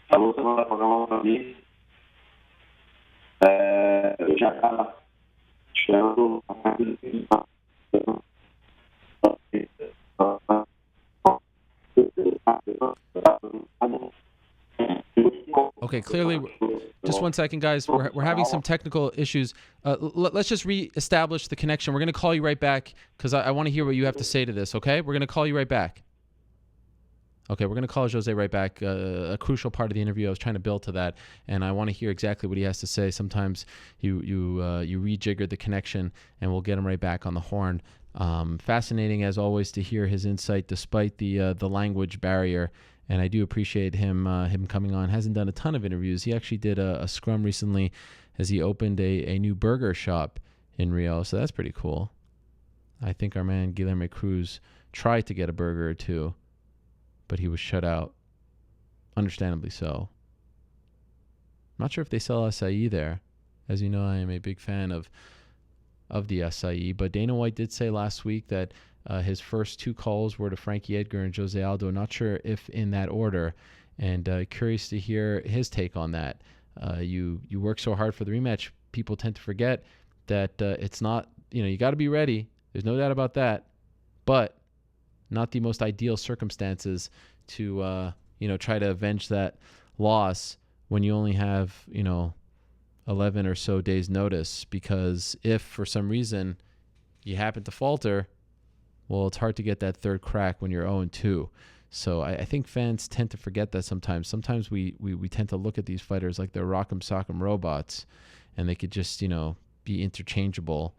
A luta não vai pagar mal para mim. Eu já estava esperando Okay, clearly, just 1 second, guys. We're having some technical issues. Let's just re-establish the connection. We're going to call you right back because I want to hear what you have to say to this, okay? We're going to call you right back. Okay, we're going to call Jose right back. A crucial part of the interview. I was trying to build to that, and I want to hear exactly what he has to say. Sometimes you rejigger the connection, and we'll get him right back on the horn. Fascinating, as always, to hear his insight despite the language barrier. And I do appreciate him coming on. Hasn't done a ton of interviews. He actually did a scrum recently as he opened a new burger shop in Rio. So that's pretty cool. I think our man Guilherme Cruz tried to get a burger or two, but he was shut out. Understandably so. I'm not sure if they sell acai there. As you know, I am a big fan of the acai. But Dana White did say last week that his first 2 calls were to Frankie, Edgar, and Jose Aldo. Not sure if in that order, and curious to hear his take on that. You work so hard for the rematch, people tend to forget that it's not, you got to be ready. There's no doubt about that, but not the most ideal circumstances to try to avenge that loss when you only have 11 or so days notice, because if for some reason you happen to falter, well, it's hard to get that third crack when you're 0-2. So I think fans tend to forget that sometimes. Sometimes we tend to look at these fighters like they're rock'em sock'em robots, and they could just, be interchangeable.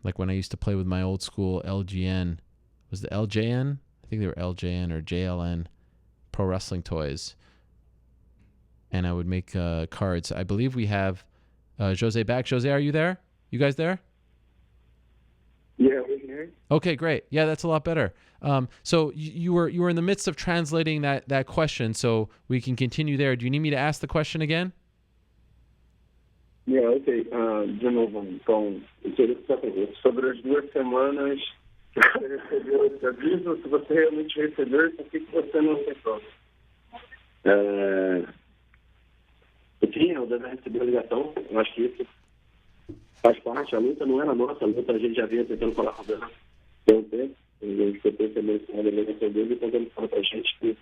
Like when I used to play with my old school LGN. Was it LJN? I think they were LJN or JLN pro wrestling toys. And I would make cards. I believe we have Jose back. Jose, are you there? You guys there? Yeah, we're here. Okay, great. Yeah, that's a lot better. So you were in the midst of translating that question, so we can continue there. Do you need me to ask the question again? Yeah, ok. De novo, então, eu queria saber sobre as 2 semanas que você recebeu esse aviso, se você realmente recebeu, por que você não aceitou? Sim, eu deve receber a ligação. Eu acho que isso faz parte. A luta não era nossa, a luta a gente já vinha tentando falar com ela há um tempo. A gente foi percebendo a ligação dele e tentando falar pra gente que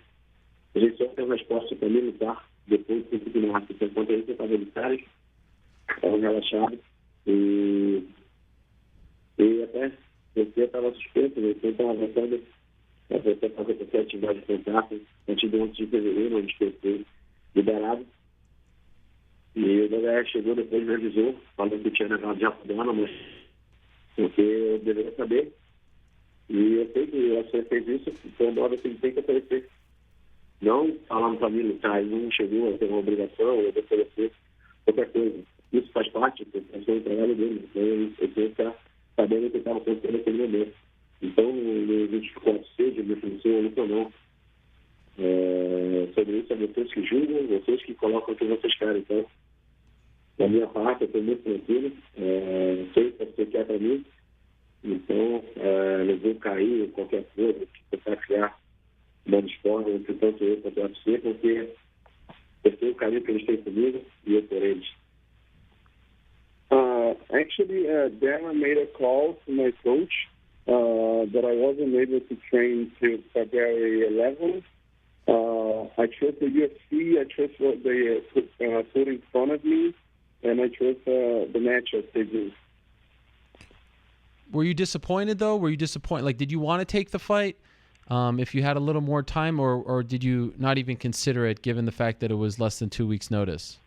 a gente só tem uma resposta para mim lutar depois do que não acha. Enquanto a gente estava militares, estavam relaxados e até você estava suspeito, você estava avançando para você fazer qualquer atividade de contato antes de 11 de fevereiro, onde foi liberado. E o DHR chegou depois, me avisou, falando que tinha negado de afogando, mas porque eu deveria saber. E eu sei que você fez isso, então agora você tem que oferecer. Não falando para mim lutar, ele não chegou a ter uma obrigação ou de oferecer qualquer coisa. isso faz parte do trabalho dele. Então, eu tenho que estar sabendo o que estava acontecendo naquele momento. Então, não justificou seja defensor ou não. Sobre isso, é vocês que julgam, vocês que colocam o que vocês querem. Então, da minha parte, eu estou muito tranquilo. Sei o que você quer para mim. Então, não vou cair em qualquer coisa que tentar criar uma discórdia entre tanto eu quanto você, porque eu sei o carinho que eles têm comigo e eu por eles. Actually, Darren made a call to my coach that I wasn't able to train till February 11th. I trust the UFC, I trust what they put in front of me, and I trust the matchup they do. Were you disappointed, though? Were you disappointed? Like, did you want to take the fight if you had a little more time, or did you not even consider it given the fact that it was less than 2 weeks' notice?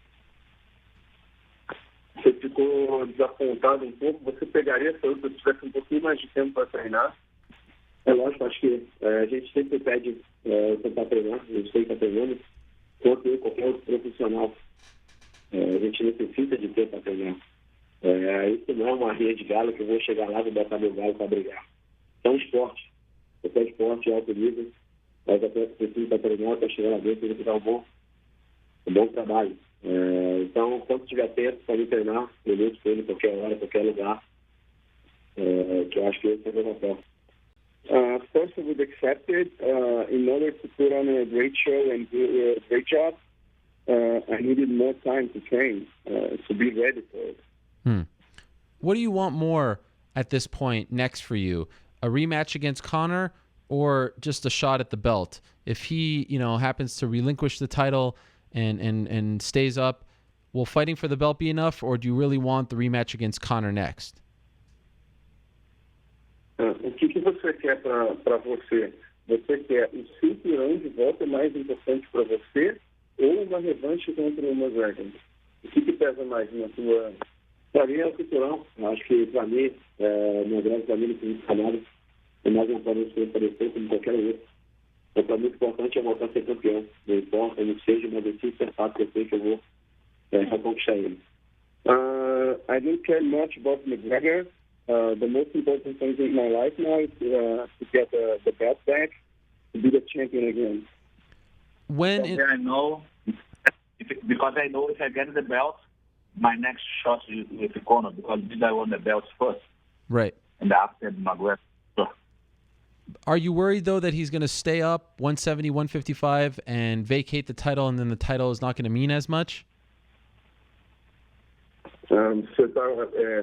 Você ficou desapontado pouco? Você pegaria se eu tivesse pouquinho mais de tempo para treinar? É lógico, acho que a gente sempre pede tentar treinar, a gente tem que estar treinando, quanto eu, qualquer outro profissional. A gente necessita de tempo para treinar. Isso não é uma rinha de galo que eu vou chegar lá e botar meu galo para brigar. É um esporte. É um esporte de alto nível. Mas até preciso para treinar, para chegar lá dentro e dar um bom trabalho. Então, quando tiver tempo para me treinar, eu luto com ele qualquer hora, qualquer lugar. Que eu acho que esse é o meu papel. First, I would accept it. In order to put on a great show and do a great job, I needed more time to train, to be ready for it. What do you want more at this point next for you? A rematch against Conor or just a shot at the belt? If he, happens to relinquish the title and stays up, will fighting for the belt be enough, or do you really want the rematch against Conor next? O que você quer para você? Você quer o cinturão de volta mais importante para você ou uma revanche contra o McGregor? O que pesa mais na sua... Para mim é o cinturão. Acho que para mim, meu grande família que me chamaram, é mais importante que aparecer como qualquer outro. Então, para mim, o importante é voltar a ser campeão. Não importa, não seja, mas eu sinto fato que eu sei que eu vou reconquistar ele. I don't care much about McGregor. The most important thing in my life now is to get the belt back, to be the champion again. I know, because I know if I get the belt, my next shot is with Conor, because I won the belt first. Right. And after McGregor. Are you worried, though, that he's going to stay up 170, 155 and vacate the title, and then the title is not going to mean as much? Você está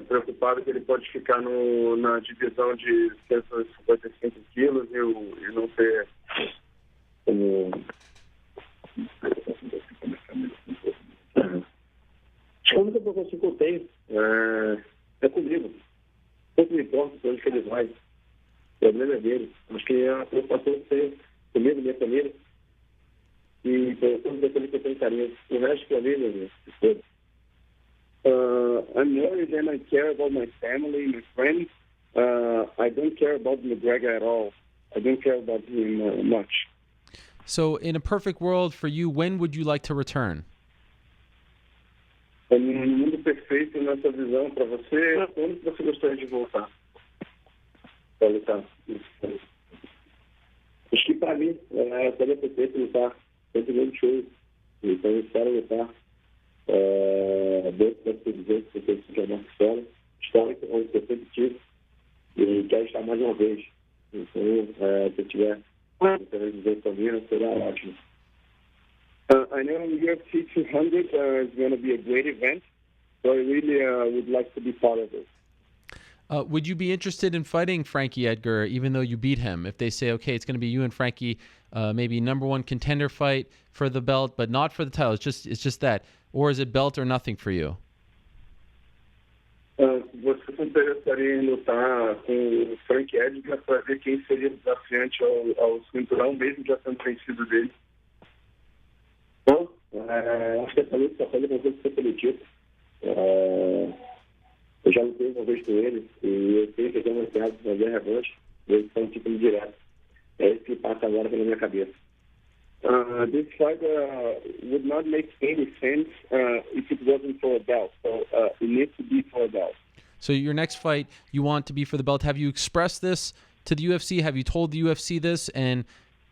preocupado que ele pode ficar na divisão de 155 quilos e não ter como... A única preocupação que eu tenho é comigo. Pouco me importa para onde que ele vai. O problema é dele. Acho que a preocupação que tem comigo, minha família, e todos daqueles que eu tenho carinho. O resto para mim, meu Deus, I'm worried and I care about my family, my friends. I don't care about McGregor at all. I don't care about him much. So, in a perfect world for you, when would you like to return? No mundo perfeito, nessa visão para você, quando você gostaria de voltar? Para lutar? Acho que para mim, seria perfeito lutar sempre no show. Então, eu espero lutar dentro das televisões que eu se chamar fora, histórico, onde eu sempre tive, e quero estar mais uma vez. Então, se eu tiver televisão também, será ótimo. I know UFC 200 is going to be a great event, so I really would like to be part of it. Would you be interested in fighting Frankie Edgar, even though you beat him? If they say, okay, it's going to be you and Frankie, maybe number one contender fight for the belt, but not for the title. It's just that. Or is it belt or nothing for you? Você se interessaria em lutar com o Frankie Edgar para ver quem seria desafiante ao cinturão, mesmo já tendo vencido dele? Bom, acho que essa luta só pode acontecer pelo título. Eu já lutei uma vez com ele e eu sei que eu tenho uma piada de fazer revanche e ele foi um título direto. É isso que passa agora pela minha cabeça. This fight would not make any sense if it wasn't for a belt. So it needs to be for a belt. So your next fight, you want to be for the belt. Have you expressed this to the UFC? Have you told the UFC this? And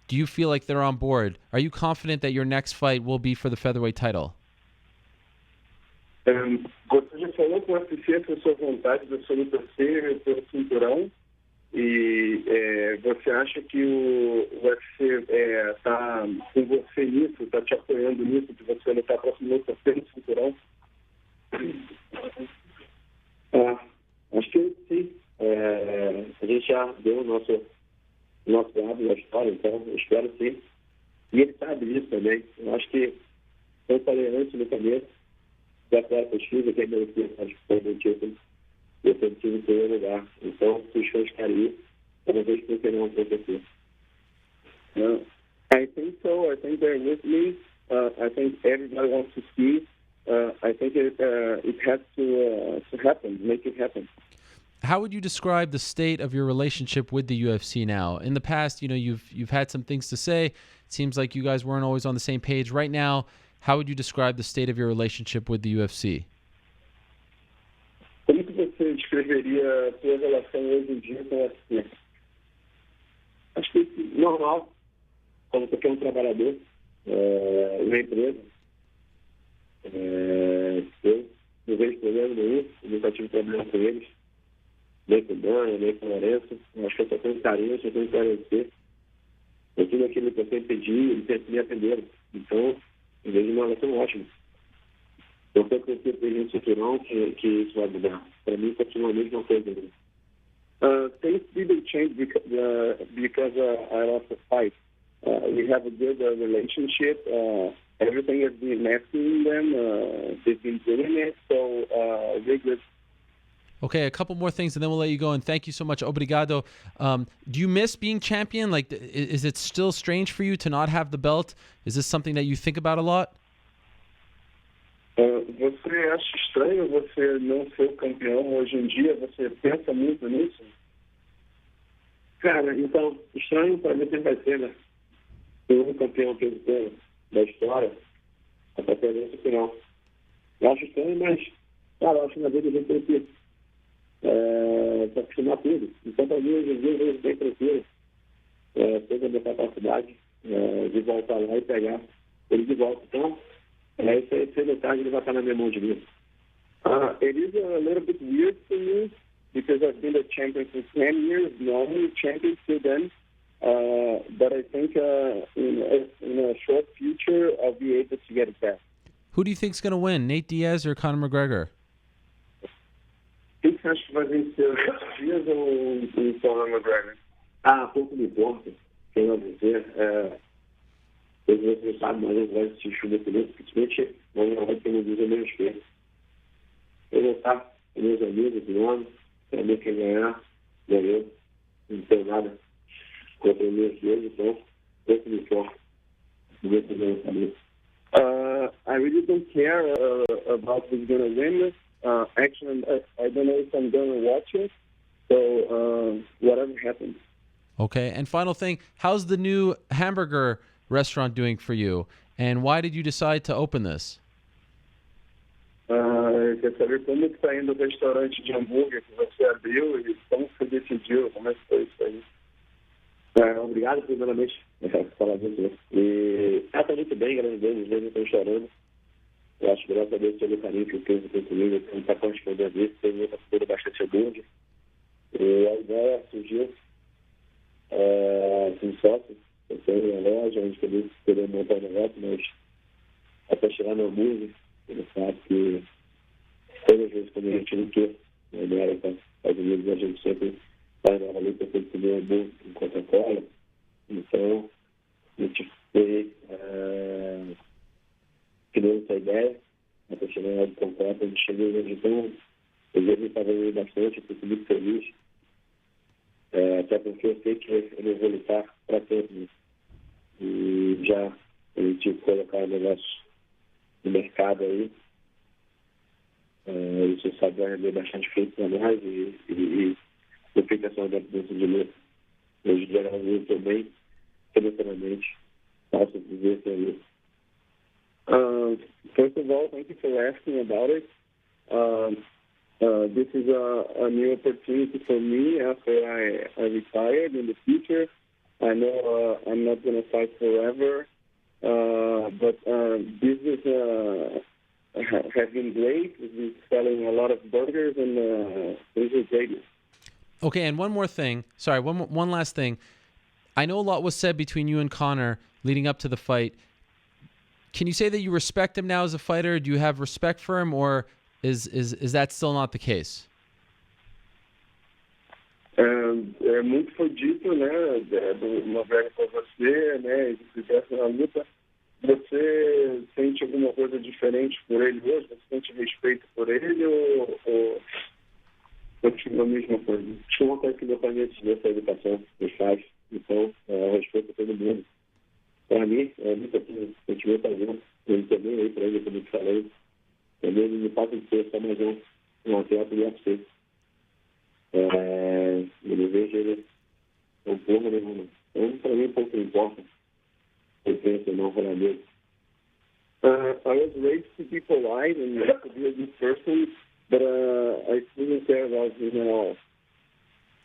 do you feel like they're on board? Are you confident that your next fight will be for the featherweight title? Você já falou com o UFC essa sua vontade de absoluta ser pelo cinturão e você acha que o UFC está com você nisso, está te apoiando nisso, que você lutar a próxima luta pelo cinturão? Acho que sim. A gente já deu o nosso lado da história, então eu espero sim. E ele sabe disso também. Eu acho que eu falei antes no começo da própria pesquisa que é merecia participar do título. Eu sempre tive em primeiro lugar. Então, se os fãs querem ir, eu vejo por que não acontecer. I think so. I think they're with me. I think everybody wants to see. I think it has to happen, make it happen. How would you describe the state of your relationship with the UFC now? In the past, you've had some things to say. It seems like you guys weren't always on the same page. Right now, how would you describe the state of your relationship with the UFC? Como que você descreveria a sua relação hoje em dia com o UFC? Acho que normal, como qualquer trabalhador, uma empresa. Eu não vejo problema nenhum, eu nunca tive problema com eles, nem com o Dana, nem com o Lourenço. Acho que eu só tenho carinho, só tenho que agradecer. Eu tudo aquilo que eu sempre pedi, eles sempre me atenderam. Então, eu vejo uma relação ótima. Eu sei que eu tenho um cinturão que isso vai mudar. Para mim, continua a mesma coisa. Things didn't change because I lost the fight. We have a good relationship. Everything has been asking them. They've been doing it, so we're good. Okay, a couple more things, and then we'll let you go. And thank you so much. Obrigado. Do you miss being champion? Like, is it still strange for you to not have the belt? Is this something that you think about a lot? Você acha estranho você não ser campeão hoje em dia? Você pensa muito nisso? Cara, então, estranho para mim sempre vai ser, né? O único campeão que eu tenho da história, até perder esse final. Eu acho estranho, mas, cara, eu acho que na vida a gente tem que se acostumar tudo. Então, para mim, hoje em dia, eu vejo bem tranquilo. Toda a minha capacidade de voltar lá e pegar ele de volta. Então, isso aí, cedo ou tarde, ele vai estar na minha mão de mim. It is a little bit weird for me because I've been a champion for 10 years, normally champion till then. But I think in a short future, I'll be able to get it back. Who do you think's going to win, Nate Diaz or Conor McGregor? Quem você acha que vai vencer, Diaz ou o Conor McGregor? Pouco me importa, quem vai vencer. Eles não sabem, mas eles vão assistir chuva comigo, principalmente não vai ter um dos meus espelho. Eu vou estar com meus amigos, do ano, para mim quem ganhar, ganhou. Não tenho nada contra os meus dois, então, pouco me importa. Não vou ter cabeça. I really don't care about who's going to win. Actually, I don't know if I'm going to watch it, so whatever happens. Okay, and final thing, how's the new hamburger restaurant doing for you, and why did you decide to open this? Quer saber como está indo o restaurante de hambúrguer que você abriu e como você decidiu, como é que foi isso aí? Obrigado, primeiramente, por falar disso. E está muito bem, graças a Deus, os dois estão chorando. Eu acho que, graças a Deus, todo o carinho que o Pedro tem comigo, ele está correspondendo a isso, tem muita cultura bastante hambúrguer. E a ideia surgiu com sócio. Eu tenho uma loja onde poder montar um negócio, mas até chegar no hambúrguer, ele sabe que todas as vezes quando a gente lutou na América, Estados Unidos, a gente sempre vai na luta para comer hambúrguer com Coca-Cola. Então, a gente foi criando essa ideia, até chegar lá de concreto, a gente chegou hoje, então, eu já me estava bastante, eu fico muito feliz. Até porque eu sei que eu não vou lutar para sempre. E já a gente colocar o negócio no mercado aí. Isso sabe é bastante feito para nós e eu fico essa dentro de luta. Hoje em dia eu estou bem financeiramente posso dizer sobre isso. First of all, thank you for asking about it. This is a new opportunity for me after I retired in the future. I know I'm not going to fight forever, but business has been great. We've been selling a lot of burgers, and this is great. Okay, and one more thing. Sorry, one last thing. I know a lot was said between you and Conor leading up to the fight. Can you say that you respect him now as a fighter? Do you have respect for him, or is that still not the case? É muito foi dito, né, do McGregor para você, né, se fizesse na luta, você sente alguma coisa diferente por ele hoje? Você sente respeito por ele ou continua a mesma coisa? Tinha uma coisa que independente dessa educação que faz, então respeito a todo mundo. Para mim, muito continua fazendo. Ele também aí para ele, como eu falei, também ele não passa de ser só mais um atleta do UFC. Eu vejo ele um pouco, né? Então, para mim, pouco importa. Eu penso não para mim. I was raised to be polite and to be a good person, but I didn't care about him at all.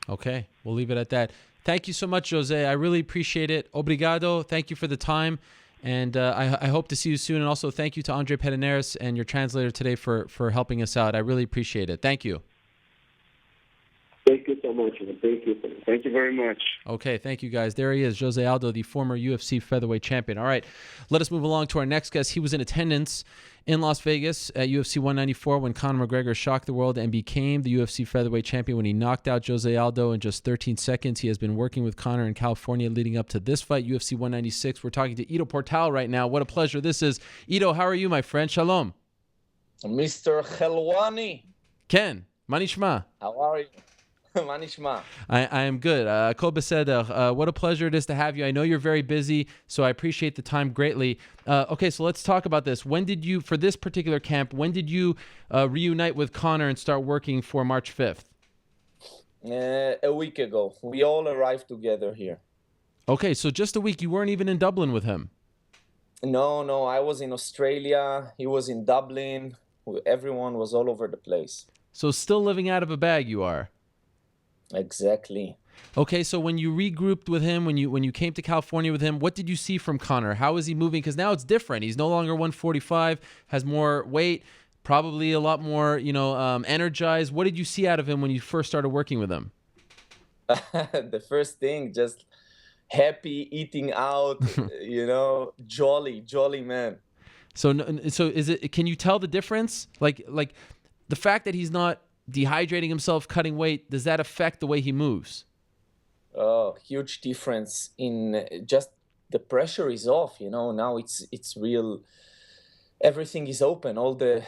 Okay, we'll leave it at that. Thank you so much, Jose. I really appreciate it. Obrigado. Thank you for the time. And I hope to see you soon. And also thank you to Andre Pettis and your translator today for helping us out. I really appreciate it. Thank you. Thank you so much. Thank you. Thank you very much. Okay, thank you, guys. There he is, Jose Aldo, the former UFC featherweight champion. All right, let us move along to our next guest. He was in attendance in Las Vegas at UFC 194 when Conor McGregor shocked the world and became the UFC featherweight champion when he knocked out Jose Aldo in just 13 seconds. He has been working with Conor in California leading up to this fight, UFC 196. We're talking to Ido Portal right now. What a pleasure this is. Ido, how are you, my friend? Shalom. Mr. Helwani. Ken, Manishma. How are you? Manishma. I am good. Kol beseder. What a pleasure it is to have you. I know you're very busy, so I appreciate the time greatly. Okay, so let's talk about this. When did you, for this particular camp, when did you reunite with Conor and start working for March 5th? A week ago. We all arrived together here. Okay, so just a week. You weren't even in Dublin with him. No. I was in Australia. He was in Dublin. Everyone was all over the place. So still living out of a bag you are. Exactly. Okay, so when you regrouped with him, when you came to California with him, what did you see from Conor? How is he moving? Because now it's different. He's no longer 145, has more weight, probably a lot more, energized. What did you see out of him when you first started working with him? The first thing, just happy, eating out, jolly man. So is it? Can you tell the difference? Like the fact that he's not dehydrating himself, cutting weight, does that affect the way he moves? Oh, huge difference in just the pressure is off, now it's real. Everything is open. All the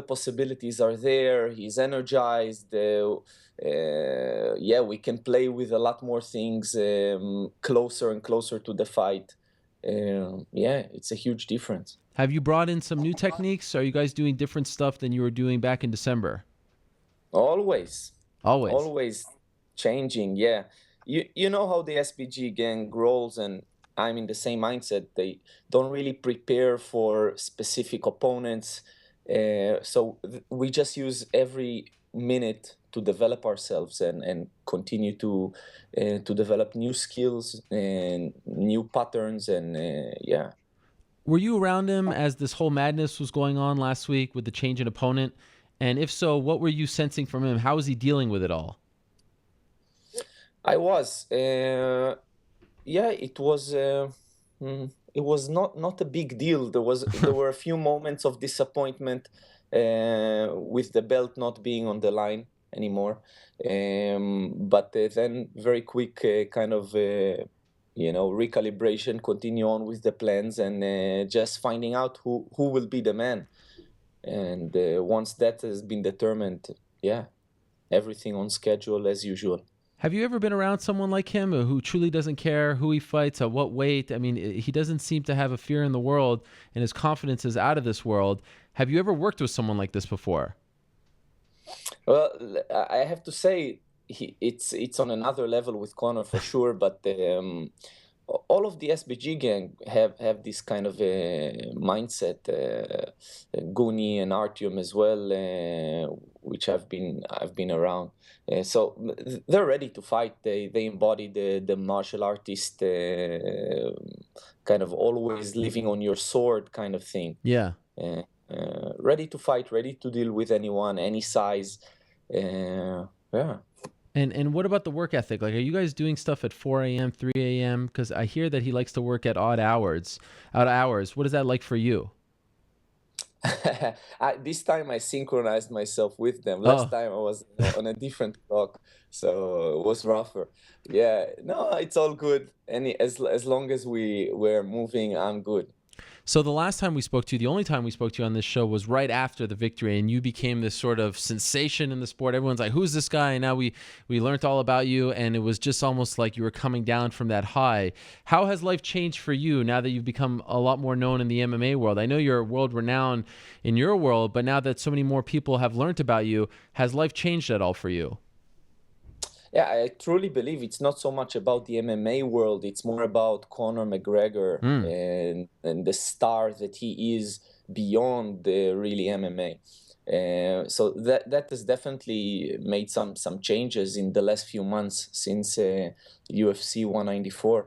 possibilities are there. He's energized. We can play with a lot more things closer and closer to the fight. It's a huge difference. Have you brought in some new techniques? Are you guys doing different stuff than you were doing back in December? Always changing. Yeah, you know how the SBG gang rolls, and I'm in the same mindset. They don't really prepare for specific opponents, so we just use every minute to develop ourselves and continue to develop new skills and new patterns. And Were you around him as this whole madness was going on last week with the change in opponent? And if so, what were you sensing from him? How was he dealing with it all? I was. It was not a big deal. There were a few moments of disappointment with the belt not being on the line anymore. But then very quick recalibration, continue on with the plans, and just finding out who will be the man. And once that has been determined, everything on schedule as usual. Have you ever been around someone like him who truly doesn't care who he fights, at what weight? I mean, he doesn't seem to have a fear in the world, and his confidence is out of this world. Have you ever worked with someone like this before? Well, I have to say it's on another level with Conor for sure, but all of the SBG gang have this kind of a mindset. Guni and Artyom as well, which I've been around. So they're ready to fight. They embody the martial artist kind of always living on your sword kind of thing. Yeah. Ready to fight, ready to deal with anyone, any size. Yeah. And what about the work ethic? Like, are you guys doing stuff at 4 a.m., 3 a.m.? Because I hear that he likes to work at odd hours. What is that like for you? This time I synchronized myself with them. Last time I was on a different clock, so it was rougher. Yeah, no, it's all good. As long as we're moving, I'm good. So the last time we spoke to you, the only time we spoke to you on this show was right after the victory, and you became this sort of sensation in the sport. Everyone's like, who's this guy? And now we learned all about you, and it was just almost like you were coming down from that high. How has life changed for you now that you've become a lot more known in the MMA world? I know you're world-renowned in your world, but now that so many more people have learned about you, has life changed at all for you? Yeah, I truly believe it's not so much about the MMA world. It's more about Conor McGregor and the star that he is beyond the really MMA. So that has definitely made some changes in the last few months since UFC 194.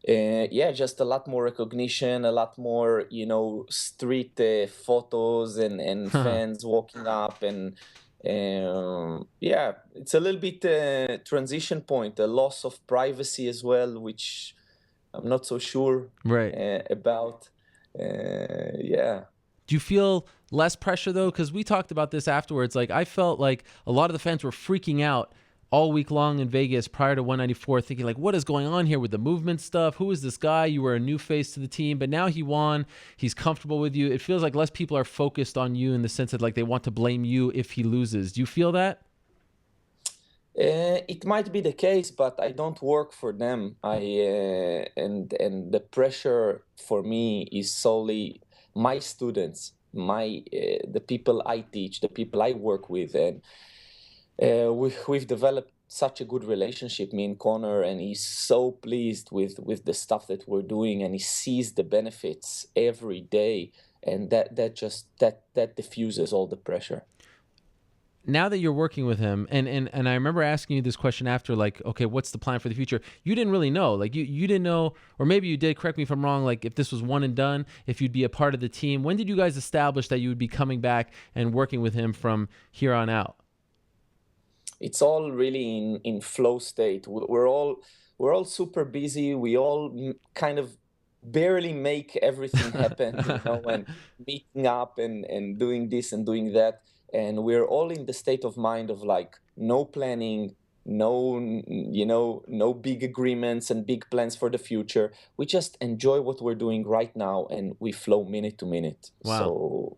Yeah, just a lot more recognition, a lot more, street photos and fans walking up and. Yeah, it's a little bit transition point, a loss of privacy as well, which I'm not so sure about. Yeah. Do you feel less pressure though? Because we talked about this afterwards. Like, I felt like a lot of the fans were freaking out all week long in Vegas prior to 194, thinking like, what is going on here with the movement stuff? Who is this guy? You were a new face to the team, but now he won. He's comfortable with you. It feels like less people are focused on you in the sense that like they want to blame you if he loses. Do you feel that? It might be the case, but I don't work for them. And the pressure for me is solely my students, the people I teach, the people I work with, and we've developed such a good relationship, me and Conor, and he's so pleased with the stuff that we're doing, and he sees the benefits every day, and that diffuses all the pressure. Now that you're working with him, and I remember asking you this question after, like, okay, what's the plan for the future? You didn't really know. Like, you didn't know, or maybe you did, correct me if I'm wrong, like if this was one and done, if you'd be a part of the team. When did you guys establish that you would be coming back and working with him from here on out? It's all really in flow state. We're all super busy. We all kind of barely make everything happen, and meeting up and doing this and doing that. And we're all in the state of mind of like no planning, no big agreements and big plans for the future. We just enjoy what we're doing right now, and we flow minute to minute. Wow. So,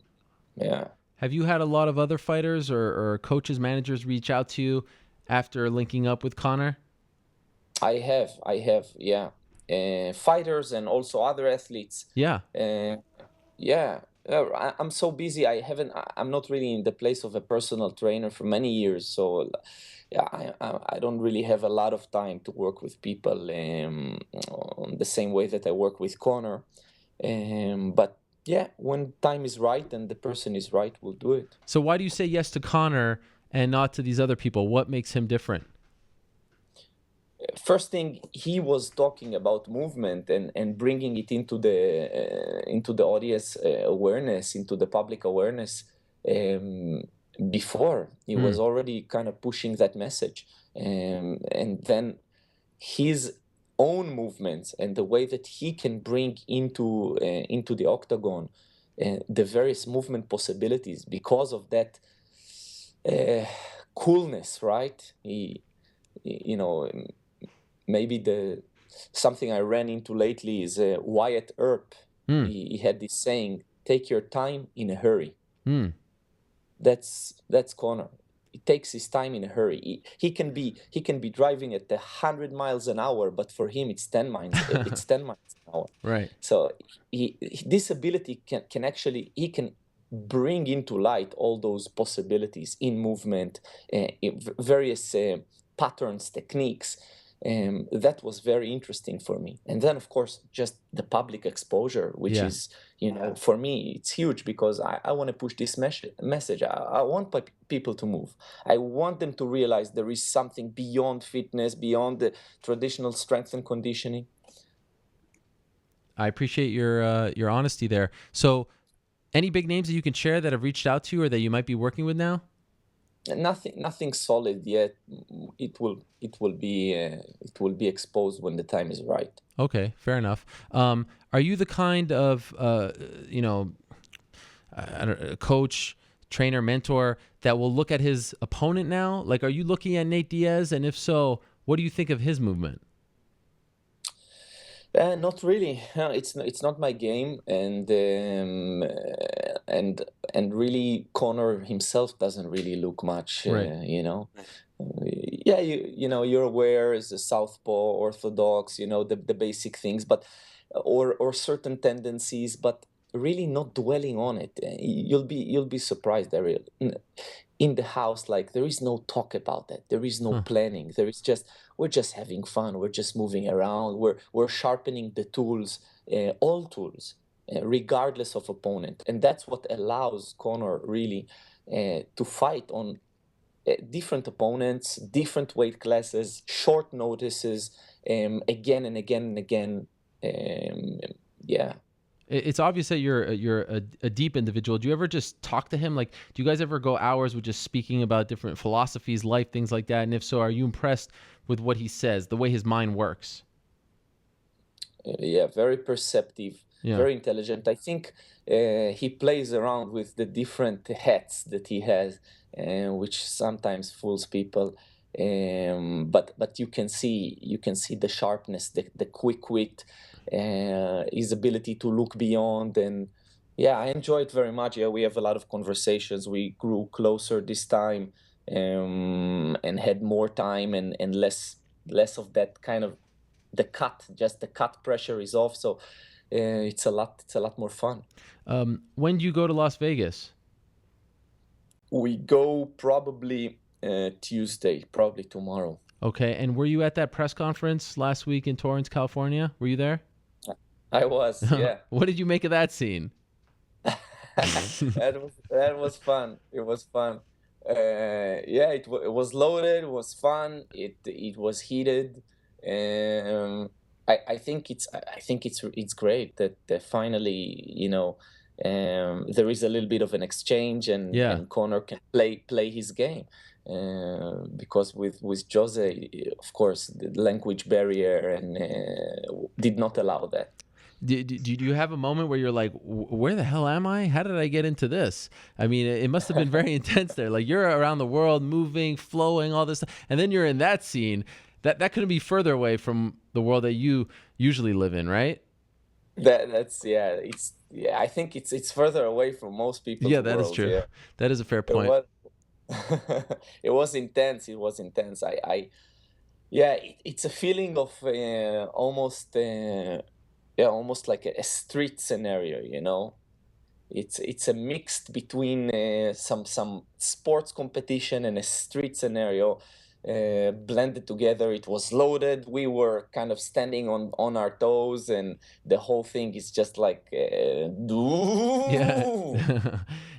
yeah. Have you had a lot of other fighters or coaches, managers reach out to you after linking up with Conor? I have, yeah. Fighters and also other athletes. Yeah. Yeah. I'm so busy. I'm not really in the place of a personal trainer for many years. So, yeah, I don't really have a lot of time to work with people on the same way that I work with Conor. But yeah, when time is right and the person is right, we'll do it. So why do you say yes to Conor and not to these other people? What makes him different? First thing, he was talking about movement and bringing it into the audience awareness, into the public awareness. Before he was already kind of pushing that message, and then his own movements and the way that he can bring into the octagon the various movement possibilities because of that coolness, right? Maybe something I ran into lately is Wyatt Earp. He had this saying, "Take your time in a hurry." That's Conor. He takes his time in a hurry. He can be driving at 100 miles an hour, but for him it's 10 miles. It's 10 miles an hour. Right. So this ability can actually bring into light all those possibilities in movement, in various patterns, techniques, That was very interesting for me. And then, of course, just the public exposure, which is, for me, it's huge, because I want to push this message. I want people to move. I want them to realize there is something beyond fitness, beyond the traditional strength and conditioning. I appreciate your honesty there. So, any big names that you can share that have reached out to you or that you might be working with now? Nothing solid yet. It will be exposed when the time is right. Okay, fair enough. Are you the kind of coach, trainer, mentor that will look at his opponent now? Like, are you looking at Nate Diaz, and if so, what do you think of his movement? Not really. It's not my game, and really, Conor himself doesn't really look much. Right. You're aware as a southpaw, orthodox, the basic things, but or certain tendencies, but really not dwelling on it. You'll be surprised, Ariel. In the house, like, there is no talk about that. There is no planning. There is just, we're just having fun. We're just moving around. We're sharpening the tools, all tools, regardless of opponent. And that's what allows Conor really to fight on different opponents, different weight classes, short notices, again and again and again. It's obvious that you're a deep individual. Do you ever just talk to him? Like, do you guys ever go hours with just speaking about different philosophies, life, things like that? And if so, are you impressed with what he says, the way his mind works? Very perceptive, very intelligent. I think he plays around with the different hats that he has, which sometimes fools people. But you can see the sharpness, the quick wit, his ability to look beyond. And I enjoy it very much. We have a lot of conversations. We grew closer this time, and had more time and less of that kind of the cut pressure is off. So it's a lot more fun. When do you go to Las Vegas? We go probably Tuesday, probably tomorrow. Okay. And were you at that press conference last week in Torrance, California? Were you there? I was, yeah. What did you make of that scene? That was fun. It was fun. It was loaded. It was fun. It was heated. I think it's great that finally, there is a little bit of an exchange, and Conor can play his game. Because with Jose, of course, the language barrier and did not allow that. Do you have a moment where you're like, where the hell am I? How did I get into this? I mean, it must have been very intense there. Like, you're around the world, moving, flowing, all this stuff, and then you're in that scene. That couldn't be further away from the world that you usually live in, right? I think it's further away from most people. Yeah, that is true. Yeah. That is a fair point. It was intense. It's a feeling of almost like a street scenario, It's a mixed between some sports competition and a street scenario, blended together. It was loaded. We were kind of standing on our toes, and the whole thing is just like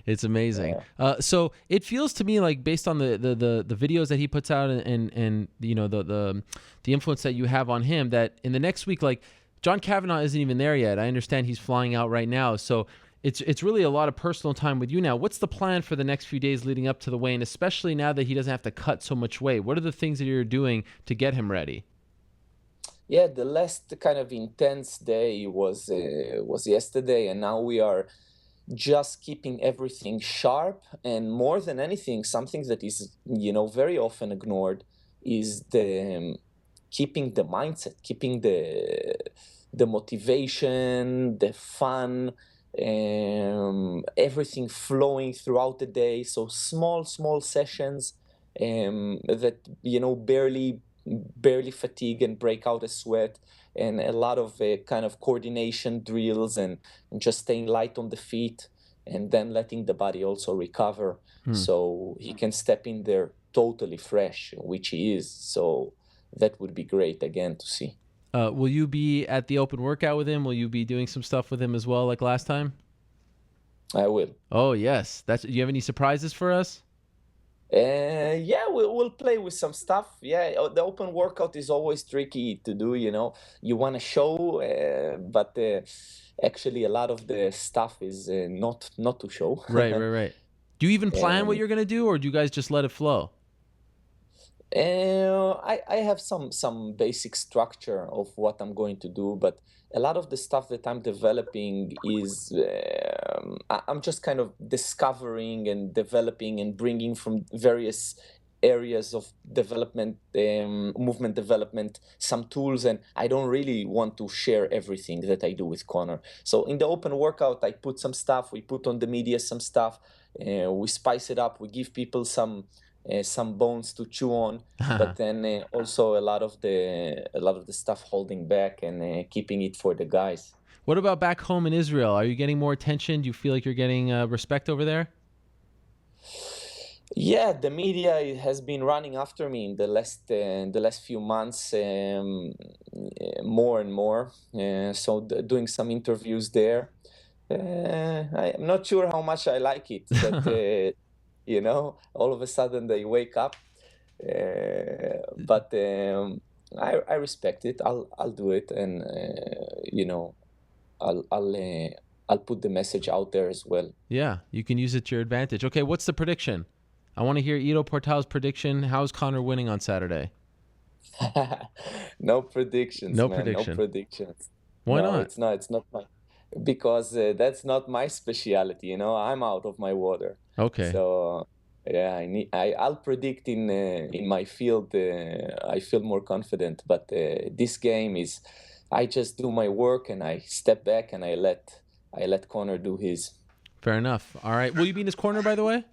It's amazing. So it feels to me like, based on the videos that he puts out and the influence that you have on him, that in the next week, like, John Kavanagh isn't even there yet. I understand he's flying out right now. So it's really a lot of personal time with you now. What's the plan for the next few days leading up to the weigh-in, especially now that he doesn't have to cut so much weight? What are the things that you're doing to get him ready? Yeah, the last kind of intense day was yesterday, and now we are just keeping everything sharp. And more than anything, something that is, very often ignored is keeping the mindset, keeping the motivation, the fun, everything flowing throughout the day. So small sessions that barely fatigue and break out a sweat, and a lot of kind of coordination drills and just staying light on the feet, and then letting the body also recover, so he can step in there totally fresh, which he is. So that would be great again to see. Will you be at the open workout with him? Will you be doing some stuff with him as well, like last time? I will. Oh yes, do you have any surprises for us? Yeah, we'll play with some stuff. Yeah, the open workout is always tricky to do. You want to show, but actually a lot of the stuff is not to show. Right. Do you even plan what you're gonna do, or do you guys just let it flow? I have some basic structure of what I'm going to do, but a lot of the stuff that I'm developing is I'm just kind of discovering and developing and bringing from various areas of development, movement development, some tools, and I don't really want to share everything that I do with Conor. So in the open workout, I put some stuff, we put on the media some stuff, we spice it up, we give people some bones to chew on, but then also a lot of the stuff holding back and keeping it for the guys. What about back home in Israel? Are you getting more attention? Do you feel like you're getting respect over there? Yeah, the media has been running after me in the last few months, more and more. So doing some interviews there. I'm not sure how much I like it. That, all of a sudden they wake up. But I respect it. I'll do it, and I'll put the message out there as well. Yeah, you can use it to your advantage. Okay, what's the prediction? I want to hear Ido Portal's prediction. How's Conor winning on Saturday? No predictions. No man. prediction. No predictions. Why no, not? It's not my. Because that's not my specialty. I'm out of my water. Okay. So yeah, I'll predict in my field. I feel more confident. But this game is, I just do my work and I step back and I let Conor do his. Fair enough. All right. Will you be in his corner, by the way?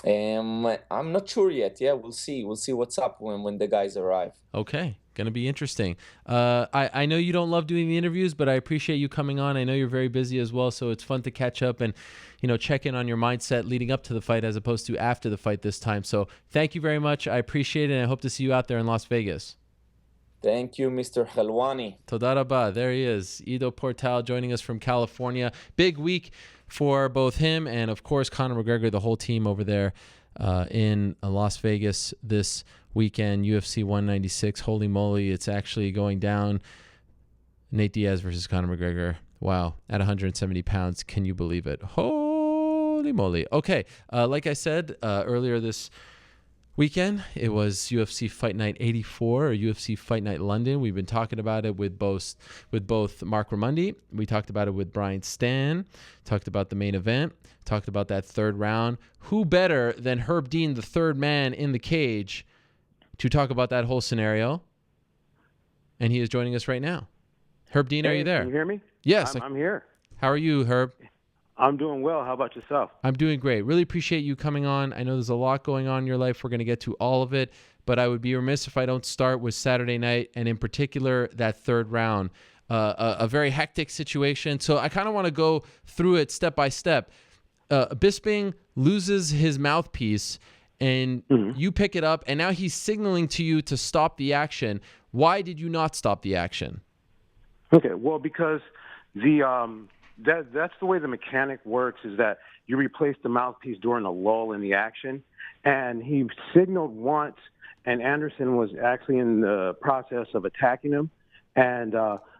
I'm not sure yet. Yeah, we'll see. We'll see what's up when the guys arrive. Okay. Gonna be interesting. I know you don't love doing the interviews, but I appreciate you coming on. I know you're very busy as well, so it's fun to catch up and check in on your mindset leading up to the fight as opposed to after the fight this time. So thank you very much. I appreciate it, and I hope to see you out there in Las Vegas. Thank you, Mr. Helwani. Toda rabba. There he is, Ido Portal, joining us from California. Big week for both him and, of course, Conor McGregor, the whole team over there in Las Vegas this weekend. UFC 196. Holy moly, it's actually going down. Nate Diaz versus Conor McGregor. Wow, at 170 pounds. Can you believe it? Holy moly. Okay, like I said earlier this weekend, it was UFC Fight Night 84 or UFC Fight Night London. We've been talking about it with both Marc Raimondi. We talked about it with Brian Stann. Talked about the main event. Talked about that third round. Who better than Herb Dean, the third man in the cage, to talk about that whole scenario? And he is joining us right now. Herb Dean, are you there? Can you hear me? Yes. I'm here. How are you, Herb? I'm doing well. How about yourself? I'm doing great. Really appreciate you coming on. I know there's a lot going on in your life. We're going to get to all of it, but I would be remiss if I don't start with Saturday night, and in particular, that third round. A very hectic situation. So I kind of want to go through it step by step. Bisping loses his mouthpiece, and you pick it up, and now he's signaling to you to stop the action. Why did you not stop the action? Okay, well, because that's the way the mechanic works, is that you replace the mouthpiece during a lull in the action. And he signaled once, and Anderson was actually in the process of attacking him. And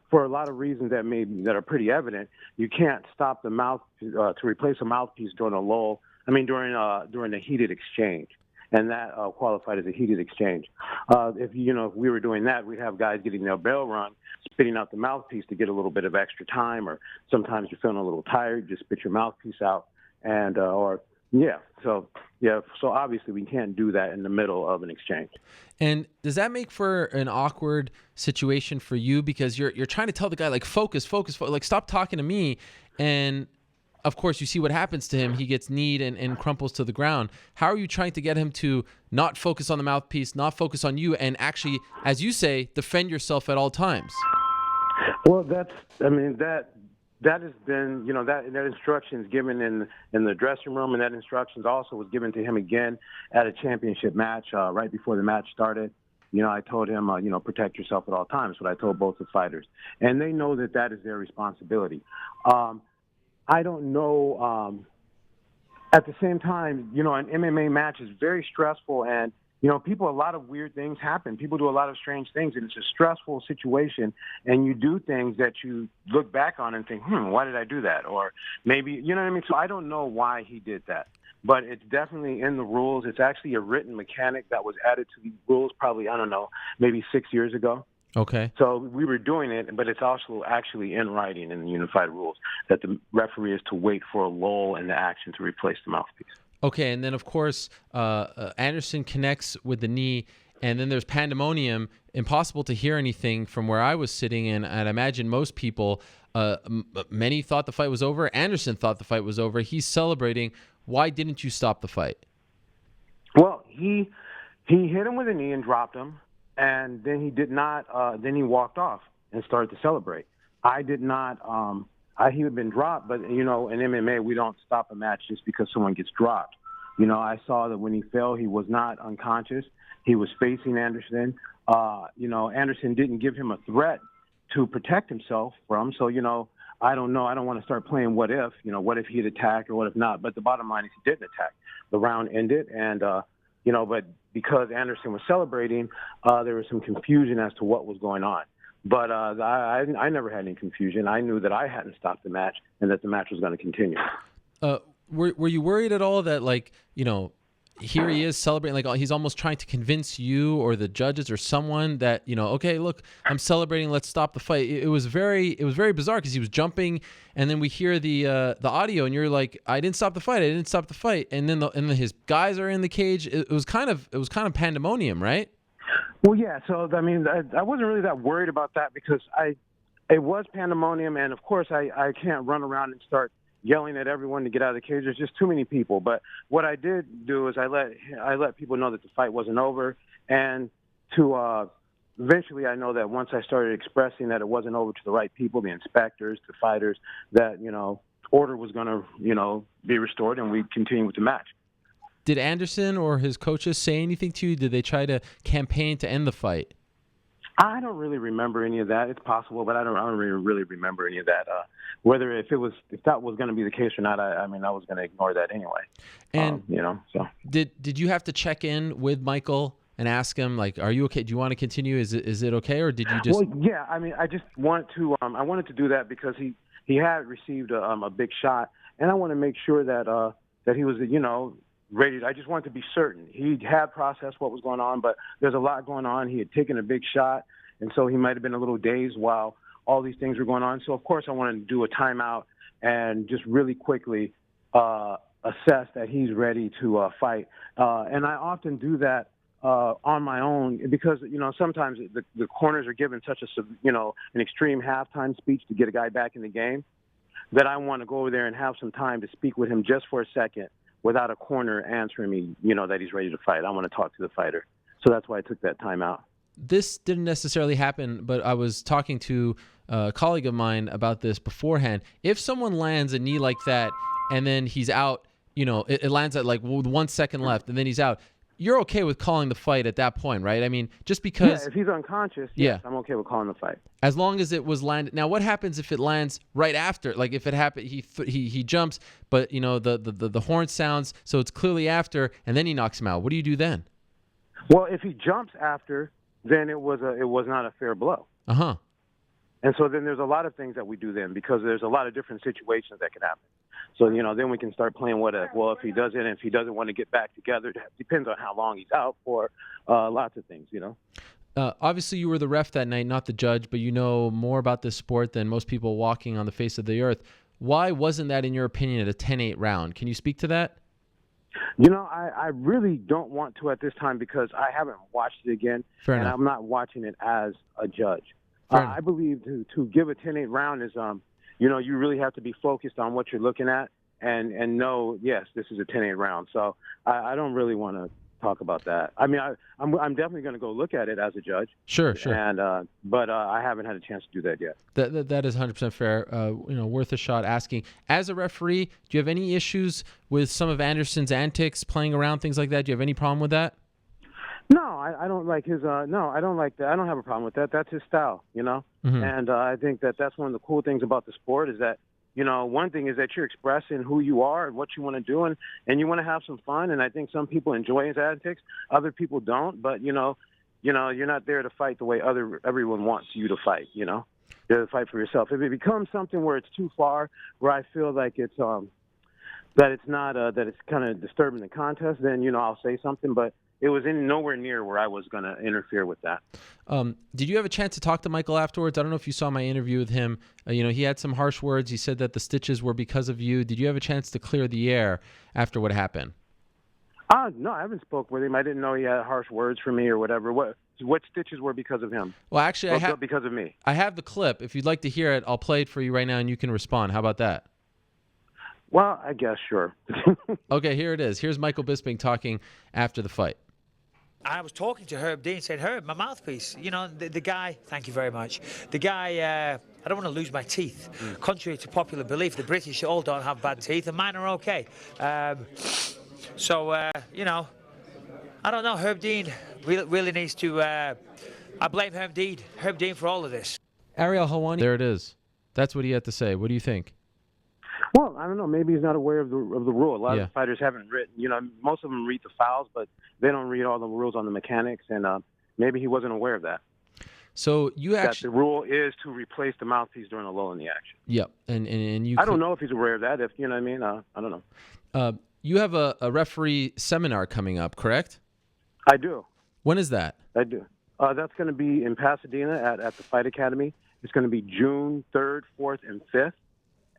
for a lot of reasons that are pretty evident, you can't stop the mouth to replace a mouthpiece during a lull. During a heated exchange. And that qualified as a heated exchange. If we were doing that, we'd have guys getting their bell rung, spitting out the mouthpiece to get a little bit of extra time, or sometimes you're feeling a little tired, just spit your mouthpiece out, and So obviously we can't do that in the middle of an exchange. And does that make for an awkward situation for you, because you're trying to tell the guy, like, focus, like, stop talking to me, and of course, you see what happens to him. He gets kneed and crumples to the ground. How are you trying to get him to not focus on the mouthpiece, not focus on you, and actually, as you say, defend yourself at all times? Well, that has been, that instruction is given in the dressing room, and that instructions also was given to him again at a championship match right before the match started. I told him, protect yourself at all times. But I told both the fighters, and they know that is their responsibility. I don't know. At the same time, an MMA match is very stressful, and a lot of weird things happen. People do a lot of strange things, and it's a stressful situation, and you do things that you look back on and think, why did I do that? Or maybe, you know what I mean? So I don't know why he did that, but it's definitely in the rules. It's actually a written mechanic that was added to the rules probably, I don't know, maybe 6 years ago. Okay. So we were doing it, but it's also actually in writing in the unified rules that the referee is to wait for a lull in the action to replace the mouthpiece. Okay, and then, of course, Anderson connects with the knee, and then there's pandemonium, impossible to hear anything from where I was sitting, and I'd imagine most people, many thought the fight was over. Anderson thought the fight was over. He's celebrating. Why didn't you stop the fight? Well, he hit him with a knee and dropped him, and then he did not. Then he walked off and started to celebrate. I did not. He had been dropped, but in MMA we don't stop a match just because someone gets dropped. I saw that when he fell, he was not unconscious. He was facing Anderson. Anderson didn't give him a threat to protect himself from. So I don't know. I don't want to start playing what if. What if he'd attacked or what if not? But the bottom line is he didn't attack. The round ended, and but because Anderson was celebrating, there was some confusion as to what was going on. But I never had any confusion. I knew that I hadn't stopped the match and that the match was going to continue. Were you worried at all that, here he is celebrating, he's almost trying to convince you or the judges or someone that, okay, look, I'm celebrating, let's stop the fight. It was very bizarre because he was jumping, and then we hear the audio, and you're like, I didn't stop the fight, and then his guys are in the cage. It was kind of pandemonium, right? Well, yeah. So I mean, I wasn't really that worried about that because it was pandemonium, and of course, I can't run around and start yelling at everyone to get out of the cage. There's just too many people. But what I did do is I let people know that the fight wasn't over, and to eventually I know that once I started expressing that it wasn't over to the right people, the inspectors, the fighters, that order was going to be restored, and we continued with the match. Did Anderson or his coaches say anything to you? Did they try to campaign to end the fight? I don't really remember any of that. It's possible, but I don't really remember any of that. If that was going to be the case or not, I was going to ignore that anyway. And so did you have to check in with Michael and ask him, are you okay? Do you want to continue? Is it okay, or did you just? Well, yeah. I just wanted to. I wanted to do that because he had received a big shot, and I want to make sure that he was ready. I just wanted to be certain. He had processed what was going on, but there's a lot going on. He had taken a big shot, and so he might have been a little dazed while all these things were going on. So, of course, I wanted to do a timeout and just really quickly assess that he's ready to fight. And I often do that on my own because, sometimes the corners are given such an extreme halftime speech to get a guy back in the game that I want to go over there and have some time to speak with him just for a second without a corner answering me, that he's ready to fight. I want to talk to the fighter. So that's why I took that time out. This didn't necessarily happen, but I was talking to a colleague of mine about this beforehand. If someone lands a knee like that and then he's out, it lands at with 1 second left and then he's out, you're okay with calling the fight at that point, right? I mean, just because... Yeah, if he's unconscious, yes, I'm okay with calling the fight. As long as it was landed. Now, what happens if it lands right after? If it happened, he jumps, but, the horn sounds, so it's clearly after, and then he knocks him out. What do you do then? Well, if he jumps after, then it was not a fair blow. Uh-huh. And so then there's a lot of things that we do then because there's a lot of different situations that can happen. So, then we can start playing what if. Well, if he doesn't want to get back together, it depends on how long he's out for, lots of things, Obviously, you were the ref that night, not the judge, but you know more about this sport than most people walking on the face of the earth. Why wasn't that, in your opinion, at a 10-8 round? Can you speak to that? I really don't want to at this time because I haven't watched it again, and I'm not watching it as a judge. I believe to give a 10-8 round is, you really have to be focused on what you're looking at and know, yes, this is a 10-8 round. So I don't really want to talk about that. I mean, I'm definitely going to go look at it as a judge. Sure. And but I haven't had a chance to do that yet. That is 100% fair. Worth a shot asking. As a referee, do you have any issues with some of Anderson's antics, playing around, things like that? Do you have any problem with that? No, I don't like his. No, I don't like that. I don't have a problem with that. That's his style, you know. Mm-hmm. And I think that that's one of the cool things about the sport is that, you know, one thing is that you're expressing who you are and what you want to do, and you want to have some fun. And I think some people enjoy his antics, other people don't. But you know, you're not there to fight the way everyone wants you to fight. You know, you're there to fight for yourself. If it becomes something where it's too far, where I feel like it's that it's not that it's kind of disturbing the contest, then I'll say something. But it was nowhere near where I was going to interfere with that. Did you have a chance to talk to Michael afterwards? I don't know if you saw my interview with him. He had some harsh words. He said that the stitches were because of you. Did you have a chance to clear the air after what happened? No, I haven't spoke with him. I didn't know he had harsh words for me or whatever. What stitches were because of him? Well, actually, I have because of me. I have the clip. If you'd like to hear it, I'll play it for you right now, and you can respond. How about that? Well, I guess sure. Okay, here it is. Here's Michael Bisping talking after the fight. I was talking to Herb Dean, said, Herb, my mouthpiece, the guy, thank you very much. The guy, I don't want to lose my teeth. Contrary to popular belief, the British all don't have bad teeth, and mine are okay. I don't know, Herb Dean really needs to, I blame Herb Dean for all of this. Ariel Helwani, there it is. That's what he had to say. What do you think? Well, I don't know. Maybe he's not aware of the rule. A lot of fighters haven't written. Most of them read the fouls, but they don't read all the rules on the mechanics, and maybe he wasn't aware of that. So you actually that the rule is to replace the mouthpiece during a lull in the action. Yep, and you. I don't know if he's aware of that. If you know what I mean, I don't know. You have a referee seminar coming up, correct? I do. When is that? I do. That's going to be in Pasadena at the Fight Academy. It's going to be June 3rd, 4th, and 5th.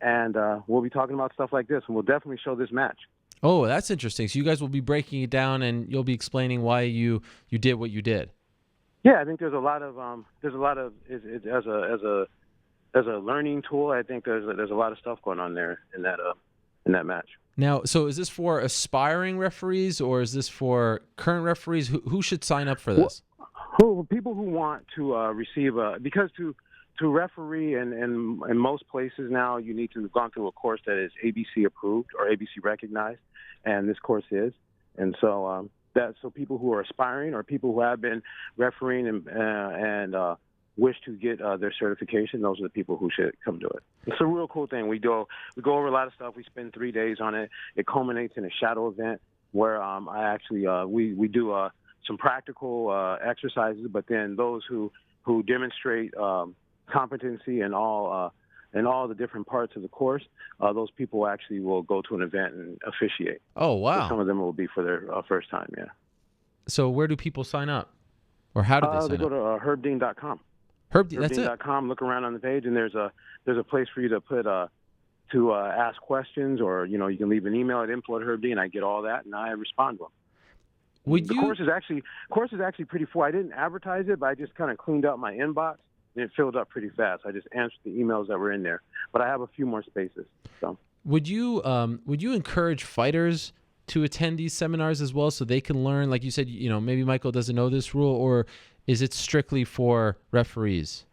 And we'll be talking about stuff like this, and we'll definitely show this match. Oh, that's interesting. So you guys will be breaking it down, and you'll be explaining why you did what you did. Yeah, I think there's a lot of as a learning tool. I think there's a lot of stuff going on there in that match. Now, so is this for aspiring referees, or is this for current referees? Who should sign up for this? People who want to receive because to referee in most places now, you need to have gone through a course that is ABC approved or ABC recognized, and this course is. And so so people who are aspiring or people who have been refereeing and wish to get their certification, those are the people who should come to it. It's a real cool thing. We go over a lot of stuff. We spend 3 days on it. It culminates in a shadow event where I actually we do some practical exercises, but then those who demonstrate competency in all the different parts of the course, those people actually will go to an event and officiate. Oh, wow. So some of them will be for their first time, yeah. So where do people sign up? Or how do they sign up? They go to herbdean.com. That's it? Herbdean.com, look around on the page, and there's a place for you to put to ask questions, or you can leave an email at info@herbdean. I get all that, and I respond to them. The course is actually pretty full. I didn't advertise it, but I just kind of cleaned out my inbox. And it filled up pretty fast. I just answered the emails that were in there, but I have a few more spaces. So, would you encourage fighters to attend these seminars as well, so they can learn? Like you said, maybe Michael doesn't know this rule, or is it strictly for referees?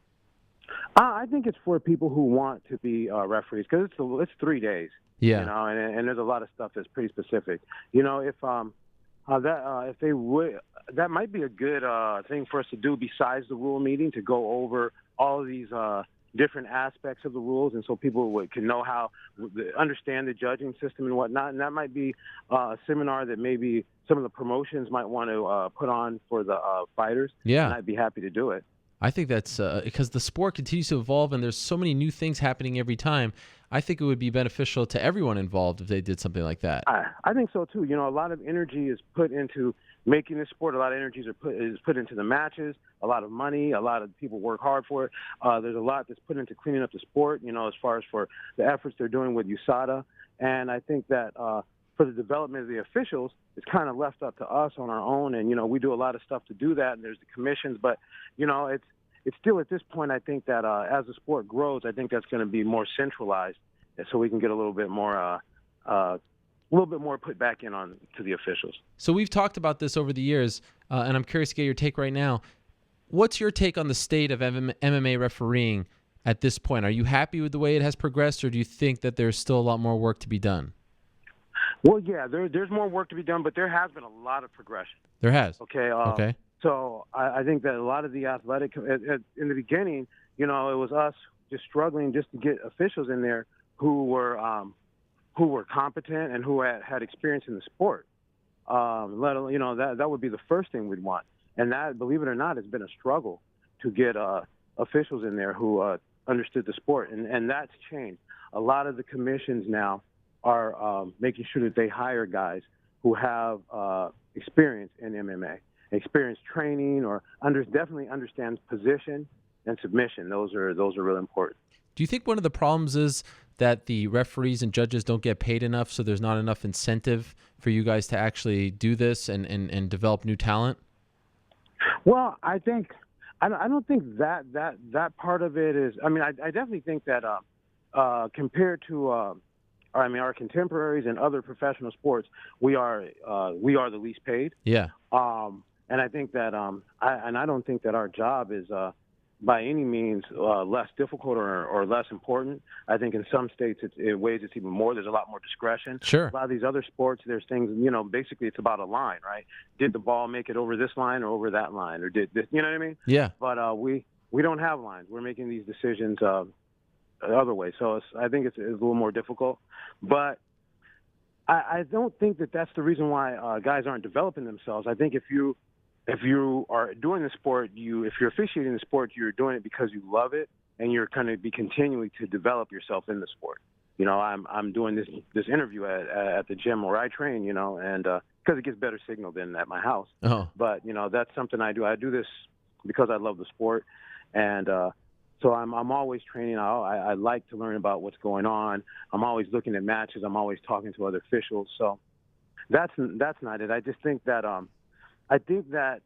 I think it's for people who want to be referees because it's 3 days. Yeah. And there's a lot of stuff that's pretty specific. If they would, that might be a good thing for us to do besides the rule meeting, to go over all of these different aspects of the rules, and so people can know how understand the judging system and whatnot. And that might be a seminar that maybe some of the promotions might want to put on for the fighters. Yeah, and I'd be happy to do it. I think that's because the sport continues to evolve, and there's so many new things happening every time. I think it would be beneficial to everyone involved if they did something like that. I think so too. A lot of energy is put into making this sport. A lot of energy is put into the matches. A lot of money. A lot of people work hard for it. There's a lot that's put into cleaning up the sport. As far as for the efforts they're doing with USADA, and I think that for the development of the officials, it's kind of left up to us on our own. And we do a lot of stuff to do that. And there's the commissions, but it's still at this point, I think that as the sport grows, I think that's going to be more centralized, so we can get a little bit more put back in on to the officials. So we've talked about this over the years, and I'm curious to get your take right now. What's your take on the state of MMA refereeing at this point? Are you happy with the way it has progressed, or do you think that there's still a lot more work to be done? Well, yeah, there's more work to be done, but there has been a lot of progression. There has. Okay. Okay. So I think that a lot of the athletic, in the beginning, it was us just struggling just to get officials in there who were competent and who had experience in the sport. That would be the first thing we'd want. And that, believe it or not, has been a struggle to get officials in there who understood the sport. And that's changed. A lot of the commissions now are making sure that they hire guys who have experience in MMA, experience training, or definitely understands position and submission. Those are really important. Do you think one of the problems is that the referees and judges don't get paid enough, so there's not enough incentive for you guys to actually do this and develop new talent? Well, I don't think that part of it is. I mean, I definitely think that compared to our contemporaries and other professional sports, we are the least paid. Yeah. And I think that I don't think that our job is by any means less difficult or less important. I think in some states in ways it's even more. There's a lot more discretion. Sure. A lot of these other sports, there's things, basically it's about a line, right? Did the ball make it over this line or over that line, or did this, you know what I mean? Yeah. But we don't have lines. We're making these decisions other way. So I think it's a little more difficult. But I don't think that that's the reason why guys aren't developing themselves. I think if you are doing the sport, if you're officiating the sport, you're doing it because you love it, and you're going to be continuing to develop yourself in the sport. I'm doing this interview at the gym where I train, and because it gets better signal than at my house. Oh. But that's something I do. I do this because I love the sport, and so I'm always training. I like to learn about what's going on. I'm always looking at matches. I'm always talking to other officials. So that's not it. I just think that I think that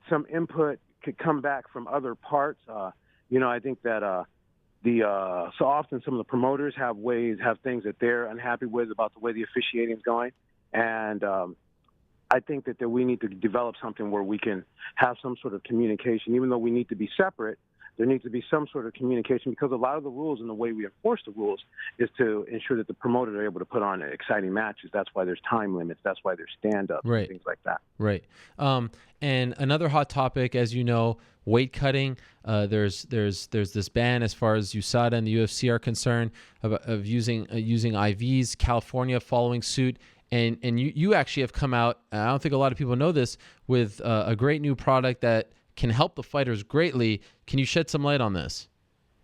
some input could come back from other parts. I think that so often some of the promoters have things that they're unhappy with about the way the officiating is going, and I think that we need to develop something where we can have some sort of communication, even though we need to be separate. There needs to be some sort of communication, because a lot of the rules and the way we enforce the rules is to ensure that the promoters are able to put on exciting matches. That's why there's time limits. That's why there's stand-ups and things like that. Right. And another hot topic, as you know, weight cutting. There's this ban as far as USADA and the UFC are concerned of using IVs. California following suit. And you actually have come out, I don't think a lot of people know this, with a great new product that can help the fighters greatly. Can you shed some light on this?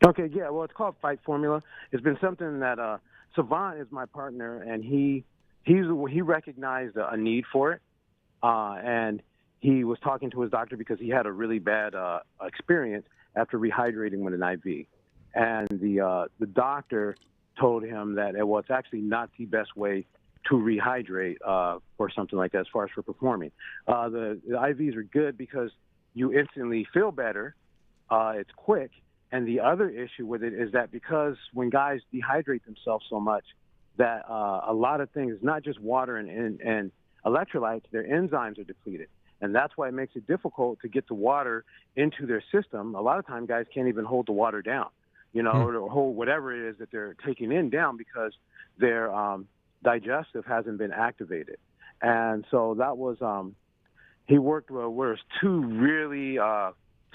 Okay, yeah. Well, it's called Fight Formula. It's been something that Savant is my partner, and he recognized a need for it, and he was talking to his doctor because he had a really bad experience after rehydrating with an IV, and the doctor told him that it's actually not the best way to rehydrate for something like that as far as for performing. The IVs are good because you instantly feel better. It's quick. And the other issue with it is that because when guys dehydrate themselves so much, that a lot of things, not just water and electrolytes, their enzymes are depleted. And that's why it makes it difficult to get the water into their system. A lot of times guys can't even hold the water down, or hold whatever it is that they're taking in down, because their digestive hasn't been activated. And so that was, he worked with two really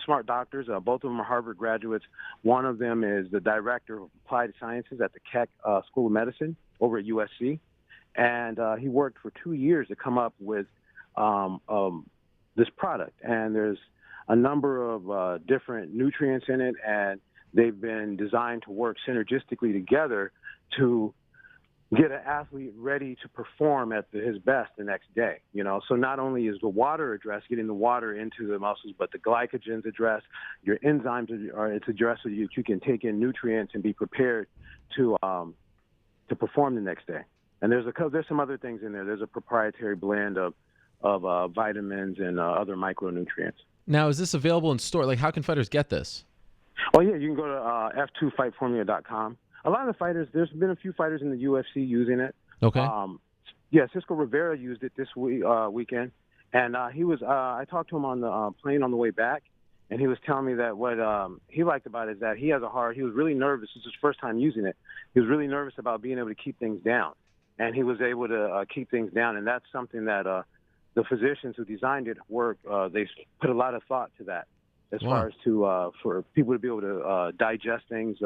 smart doctors. Both of them are Harvard graduates. One of them is the director of applied sciences at the Keck School of Medicine over at USC. And he worked for 2 years to come up with this product. And there's a number of different nutrients in it, and they've been designed to work synergistically together to get an athlete ready to perform at his best the next day. So not only is the water addressed, getting the water into the muscles, but the glycogen's addressed, your enzymes it's addressed so you can take in nutrients and be prepared to perform the next day. And there's some other things in there. There's a proprietary blend of vitamins and other micronutrients. Now, is this available in store? Like, how can fighters get this? Oh yeah, you can go to f2fightformula.com. A lot of the fighters, there's been a few fighters in the UFC using it. Okay. Cisco Rivera used it this weekend, and he was. I talked to him on the plane on the way back, and he was telling me that what he liked about it is that he was really nervous. This is his first time using it. He was really nervous about being able to keep things down, and he was able to keep things down. And that's something that the physicians who designed it they put a lot of thought to that, as far as for people to be able to digest things,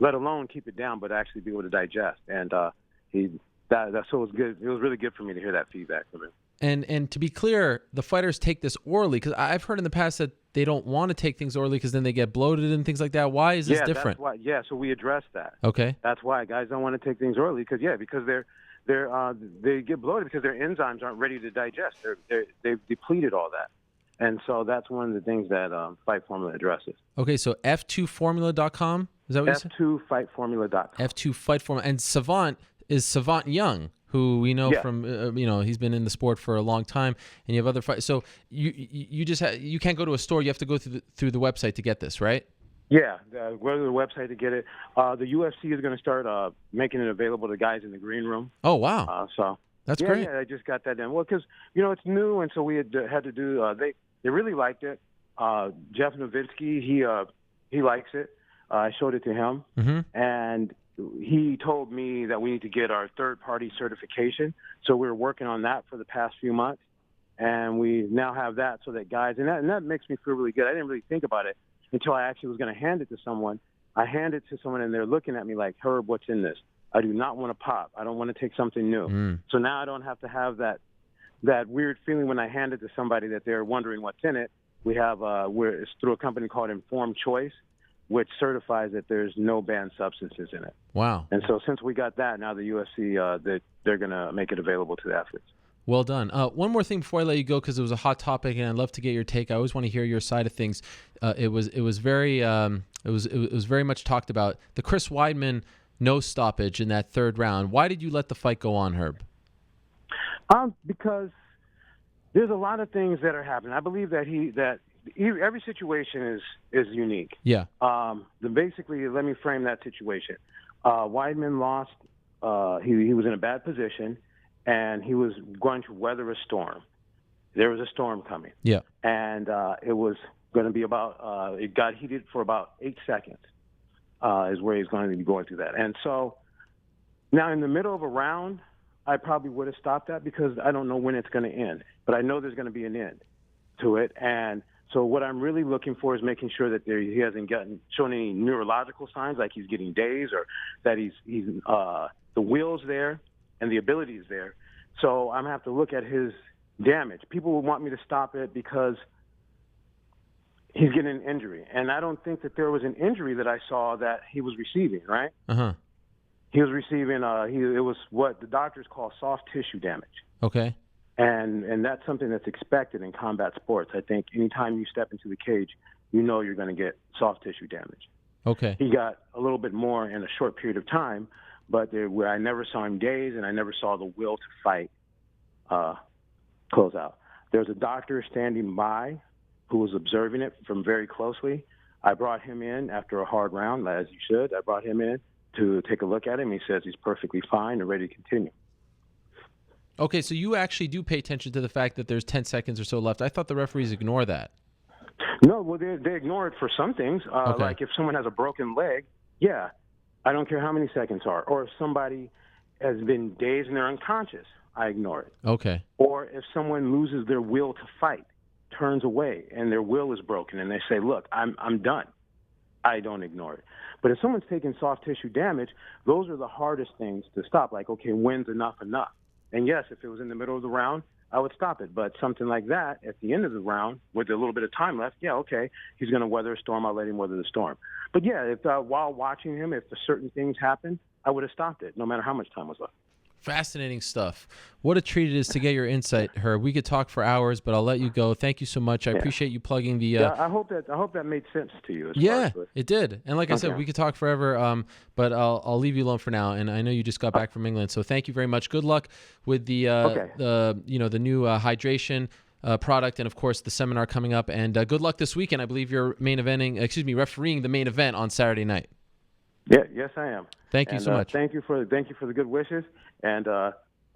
let alone keep it down, but actually be able to digest. And so it was good. It was really good for me to hear that feedback from him. And to be clear, the fighters take this orally, because I've heard in the past that they don't want to take things orally because then they get bloated and things like that. Why is this different? That's why, so we addressed that. Okay. That's why guys don't want to take things orally, because they get bloated because their enzymes aren't ready to digest. They've depleted all that. And so that's one of the things that Fight Formula addresses. Okay, so F2formula.com? Is that what you said? F2fightformula.com. F2 Fight Formula. And Savant is Savant Young, who we know from, he's been in the sport for a long time, and you have other fights. So you just you can't go to a store. You have to go through the website to get this, right? Yeah, go to the website to get it. The UFC is going to start making it available to guys in the green room. Oh, wow. So that's great. Yeah, I just got that done. Well, because, it's new, and so we had to do they really liked it. Jeff Nowitzki, he likes it. I showed it to him, and he told me that we need to get our third-party certification. So we were working on that for the past few months, and we now have that so that guys, and that makes me feel really good. I didn't really think about it until I actually was going to hand it to someone. I hand it to someone, and they're looking at me like, Herb, what's in this? I do not want to pop. I don't want to take something new. So now I don't have to have that weird feeling when I hand it to somebody that they're wondering what's in it. We have it's through a company called Informed Choice, which certifies that there's no banned substances in it. Wow. And so since we got that, now the UFC, they're going to make it available to the athletes. Well done. One more thing before I let you go, because it was a hot topic, and I'd love to get your take. I always want to hear your side of things. It was very much talked about. The Chris Weidman no stoppage in that third round. Why did you let the fight go on, Herb? Because there's a lot of things that are happening. I believe that every situation is unique. Yeah. Basically, let me frame that situation. Weidman lost. He was in a bad position, and he was going to weather a storm. There was a storm coming. Yeah. And it was going to be about. It got heated for about 8 seconds. Is where he's going to be going through that. And so now in the middle of a round, I probably would have stopped that because I don't know when it's going to end. But I know there's going to be an end to it. And so what I'm really looking for is making sure that he hasn't shown any neurological signs, like he's getting dazed, or that he's the will's there and the ability is there. So I'm going to have to look at his damage. People will want me to stop it because he's getting an injury. And I don't think that there was an injury that I saw that he was receiving, right? Uh-huh. He was receiving, it was what the doctors call soft tissue damage. Okay. And that's something that's expected in combat sports. I think anytime you step into the cage, you know you're going to get soft tissue damage. Okay. He got a little bit more in a short period of time, but where I never saw him daze, and I never saw the will to fight close out. There's a doctor standing by who was observing it from very closely. I brought him in after a hard round, as you should. I brought him in to take a look at him. He says he's perfectly fine and ready to continue. Okay, so you actually do pay attention to the fact that there's 10 seconds or so left. I thought the referees ignore that. No, well, they ignore it for some things. Okay. Like if someone has a broken leg, yeah, I don't care how many seconds are. Or if somebody has been dazed and they're unconscious, I ignore it. Okay. Or if someone loses their will to fight, turns away, and their will is broken, and they say, look, I'm done, I don't ignore it. But if someone's taking soft tissue damage, those are the hardest things to stop. Like, okay, when's enough? And yes, if it was in the middle of the round, I would stop it. But something like that at the end of the round with a little bit of time left, yeah, okay, he's going to weather a storm. I'll let him weather the storm. But yeah, if while watching him, if certain things happened, I would have stopped it no matter how much time was left. Fascinating stuff. What a treat it is to get your insight, Herb. We could talk for hours, but I'll let you go. Thank you so much. I appreciate you plugging the. I hope that made sense to you. It did. And like I said, we could talk forever. But I'll leave you alone for now. And I know you just got back from England, so thank you very much. Good luck with the the new hydration product, and of course the seminar coming up. And good luck this weekend. I believe you're refereeing the main event on Saturday night. Yeah, yes, I am. Thank you so much. Thank you for the good wishes, and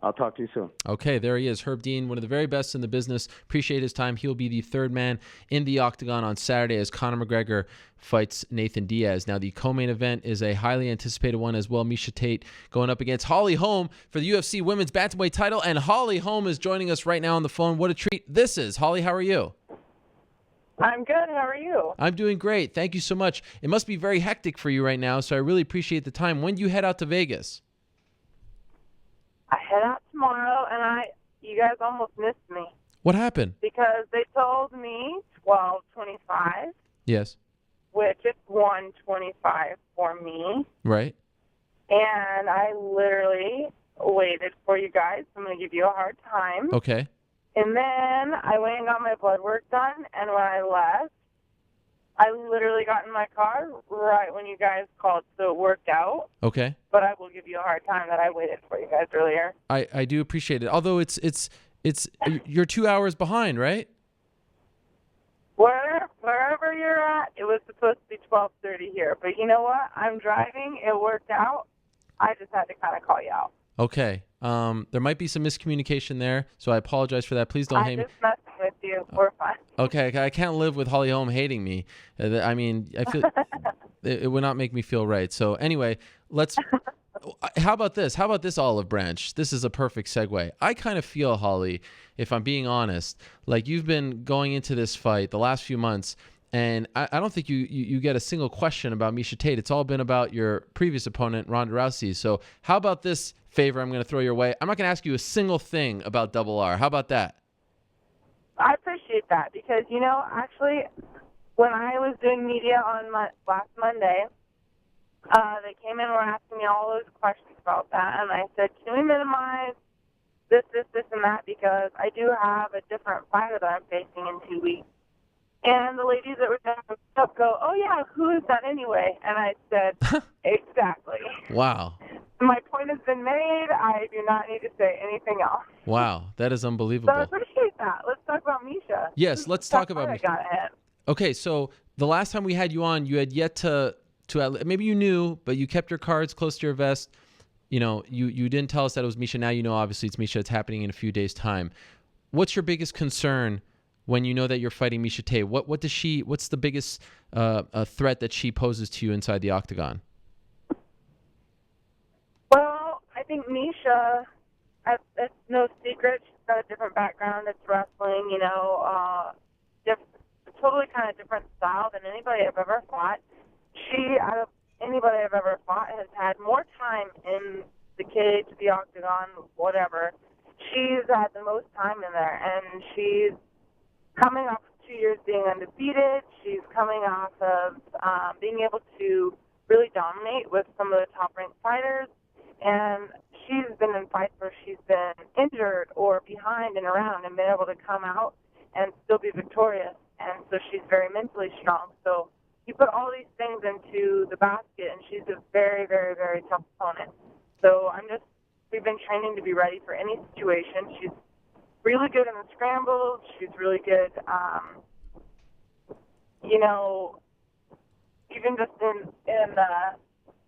I'll talk to you soon. Okay, there he is, Herb Dean, one of the very best in the business. Appreciate his time. He'll be the third man in the octagon on Saturday as Conor McGregor fights Nathan Diaz. Now, the co-main event is a highly anticipated one as well. Miesha Tate going up against Holly Holm for the UFC Women's Bantamweight title, and Holly Holm is joining us right now on the phone. What a treat this is. Holly, how are you? I'm good. How are you? I'm doing great. Thank you so much. It must be very hectic for you right now, so I really appreciate the time. When do you head out to Vegas? I head out tomorrow, and you guys almost missed me. What happened? Because they told me 12:25. Yes. Which is 1:25 for me. Right. And I literally waited for you guys. I'm going to give you a hard time. Okay. And then I went and got my blood work done, and when I left, I literally got in my car right when you guys called, so it worked out. Okay. But I will give you a hard time that I waited for you guys earlier. I do appreciate it. Although it's you're 2 hours behind, right? Wherever you're at, it was supposed to be 12:30 here. But you know what? I'm driving. It worked out. I just had to kind of call you out. Okay. There might be some miscommunication there, so I apologize for that. Please don't hate me. I'm just messing with you. We're fine. Okay, I can't live with Holly Holm hating me. I mean, I feel it would not make me feel right. So anyway, how about this? How about this olive branch? This is a perfect segue. I kind of feel, Holly, if I'm being honest, like you've been going into this fight the last few months, and I don't think you get a single question about Miesha Tate. It's all been about your previous opponent, Ronda Rousey. So how about this favor I'm going to throw your way? I'm not going to ask you a single thing about Double R. How about that? I appreciate that because, actually, when I was doing media on last Monday, they came in and were asking me all those questions about that, and I said, can we minimize this, and that, because I do have a different fighter that I'm facing in 2 weeks. And the ladies that were jumping up go, oh, yeah, who is that anyway? And I said, exactly. Wow. My point has been made. I do not need to say anything else. Wow, that is unbelievable. So I appreciate that. Let's talk about Miesha. Yes, let's talk about Miesha. Okay, so the last time we had you on, you had yet to maybe you knew, but you kept your cards close to your vest. You didn't tell us that it was Miesha. Now you know, obviously, it's Miesha. It's happening in a few days' time. What's your biggest concern when you know that you're fighting Miesha Tate? What's the biggest threat that she poses to you inside the octagon? Well, I think Miesha, it's no secret, she's got a different background. It's wrestling, totally kind of different style than anybody I've ever fought. She, out of anybody I've ever fought, has had more time in the cage, the octagon, whatever. She's had the most time in there, and she's coming off 2 years being undefeated. She's coming off of being able to really dominate with some of the top-ranked fighters. And she's been in fights where she's been injured or behind and around and been able to come out and still be victorious. And so she's very mentally strong. So you put all these things into the basket, and she's a very, very, very tough opponent. So we've been training to be ready for any situation. She's really good in the scrambles. She's really good, even just in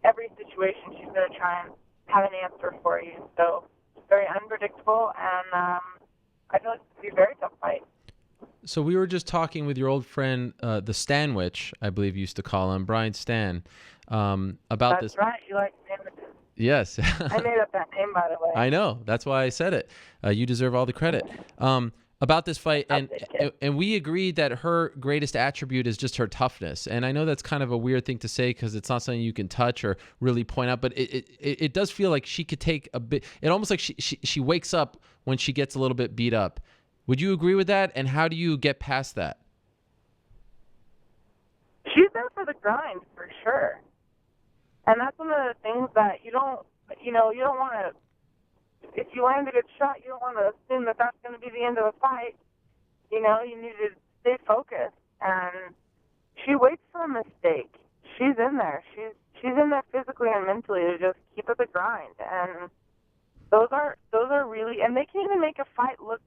every situation, she's going to try and have an answer for you. So it's very unpredictable, and I feel like it's going to be a very tough fight. So we were just talking with your old friend, the Stanwich, I believe you used to call him, Brian Stann, about this. That's right. You like sandwiches. Yes. I made up that name, by the way. I know. That's why I said it. You deserve all the credit. About this fight, and we agreed that her greatest attribute is just her toughness. And I know that's kind of a weird thing to say because it's not something you can touch or really point out, but it does feel like she could take a bit. It almost like she wakes up when she gets a little bit beat up. Would you agree with that? And how do you get past that? She's there for the grind, for sure. And that's one of the things that you don't want to, if you land a good shot, you don't want to assume that that's going to be the end of the fight. You need to stay focused. And she waits for a mistake. She's in there. She's in there physically and mentally to just keep up the grind. And those are really, and they can even make a fight look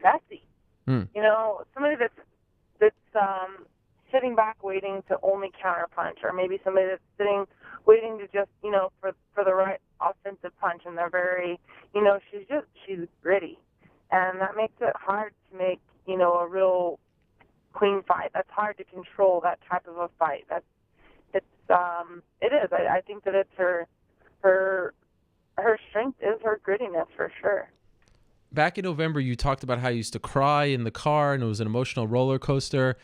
messy. Somebody that's sitting back waiting to only counterpunch, or maybe somebody that's sitting waiting to just for the right offensive punch, and they're very, she's gritty. And that makes it hard to make, a real clean fight. That's hard to control, that type of a fight. It is. I think that it's her strength is her grittiness for sure. Back in November, you talked about how you used to cry in the car and it was an emotional roller coaster.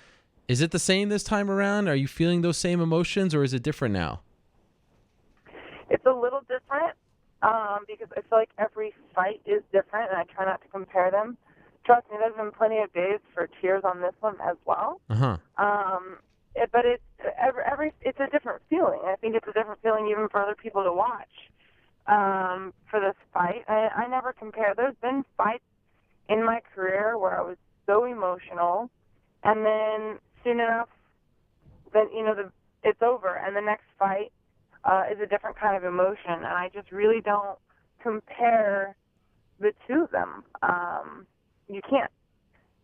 Is it the same this time around? Are you feeling those same emotions, or is it different now? It's a little different because I feel like every fight is different, and I try not to compare them. Trust me, there's been plenty of days for tears on this one as well. Uh-huh. But it's it's a different feeling. I think it's a different feeling even for other people to watch for this fight. I never compare. There's been fights in my career where I was so emotional, and then soon enough, then it's over, and the next fight is a different kind of emotion, and I just really don't compare the two of them. You can't.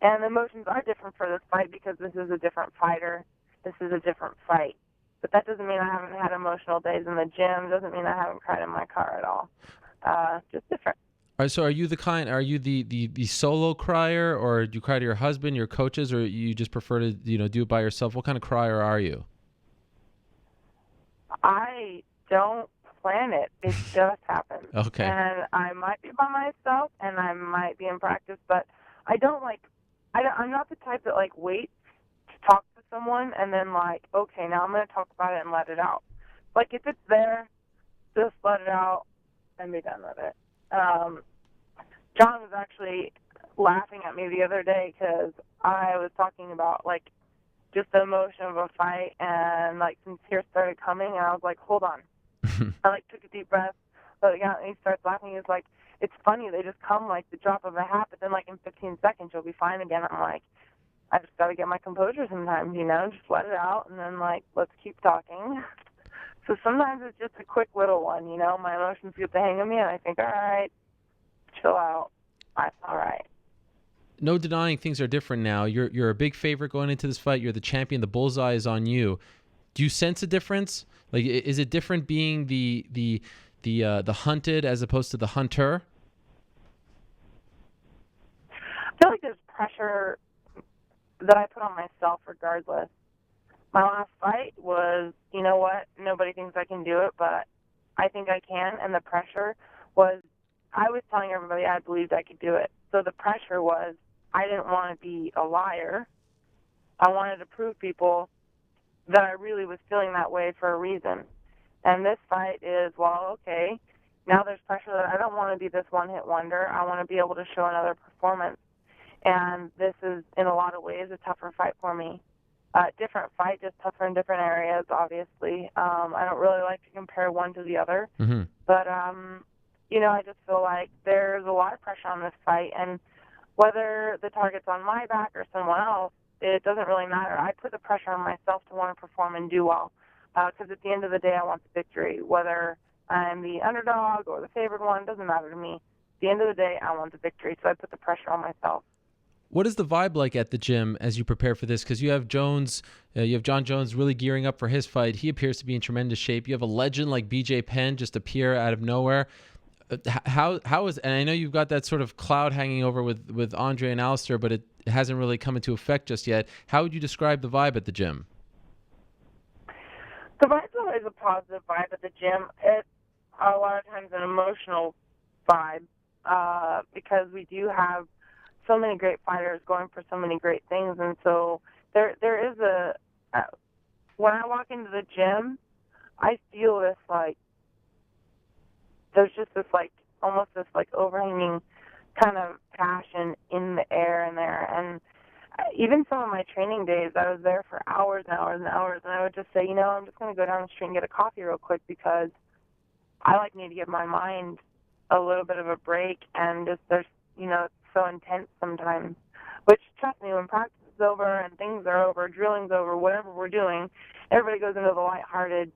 And the emotions are different for this fight because this is a different fighter. This is a different fight. But that doesn't mean I haven't had emotional days in the gym. Doesn't mean I haven't cried in my car at all. Just different. All right, so are you the solo crier, or do you cry to your husband, your coaches, or you just prefer to do it by yourself? What kind of crier are you? I don't plan it. It just happens. Okay. And I might be by myself, and I might be in practice, but I'm not the type that waits to talk to someone and then okay, now I'm going to talk about it and let it out. If it's there, just let it out and be done with it. John was actually laughing at me the other day because I was talking about just the emotion of a fight, and some tears started coming, and I was like, hold on. I took a deep breath, let it out, and he starts laughing. He was like, it's funny, they just come the drop of a hat, but then in 15 seconds you'll be fine again. I'm like, I just got to get my composure sometimes, just let it out, and then let's keep talking. So sometimes it's just a quick little one, my emotions get the hang of me, and I think, all right, chill out, that's all right. No denying things are different now. You're a big favorite going into this fight. You're the champion. The bullseye is on you. Do you sense a difference? Is it different being the hunted as opposed to the hunter? I feel like there's pressure that I put on myself regardless. My last fight was, you know what, nobody thinks I can do it, but I think I can, and the pressure was, I was telling everybody I believed I could do it. So the pressure was, I didn't want to be a liar. I wanted to prove people that I really was feeling that way for a reason. And this fight is, okay, now there's pressure that I don't want to be this one-hit wonder. I want to be able to show another performance. And this is, in a lot of ways, a tougher fight for me. Different fight, just tougher in different areas, obviously. I don't really like to compare one to the other. Mm-hmm. But, I just feel like there's a lot of pressure on this fight. And whether the target's on my back or someone else, it doesn't really matter. I put the pressure on myself to want to perform and do well. Because at the end of the day, I want the victory. Whether I'm the underdog or the favored one, doesn't matter to me. At the end of the day, I want the victory. So I put the pressure on myself. What is the vibe like at the gym as you prepare for this? Because you have John Jones really gearing up for his fight. He appears to be in tremendous shape. You have a legend like BJ Penn just appear out of nowhere. How is, and I know you've got that sort of cloud hanging over with Andre and Alistair, but it hasn't really come into effect just yet. How would you describe the vibe at the gym? The vibe's always a positive vibe at the gym. It's a lot of times an emotional vibe because we do have so many great fighters going for so many great things, and so there is when I walk into the gym, I feel this there's just this almost this overhanging kind of passion in the air in there. And even some of my training days, I was there for hours and hours and hours, and I would just say, I'm just going to go down the street and get a coffee real quick because I need to give my mind a little bit of a break. And just there's it's so intense sometimes, which, trust me, when practice is over and things are over, drilling's over, whatever we're doing, everybody goes into the lighthearted,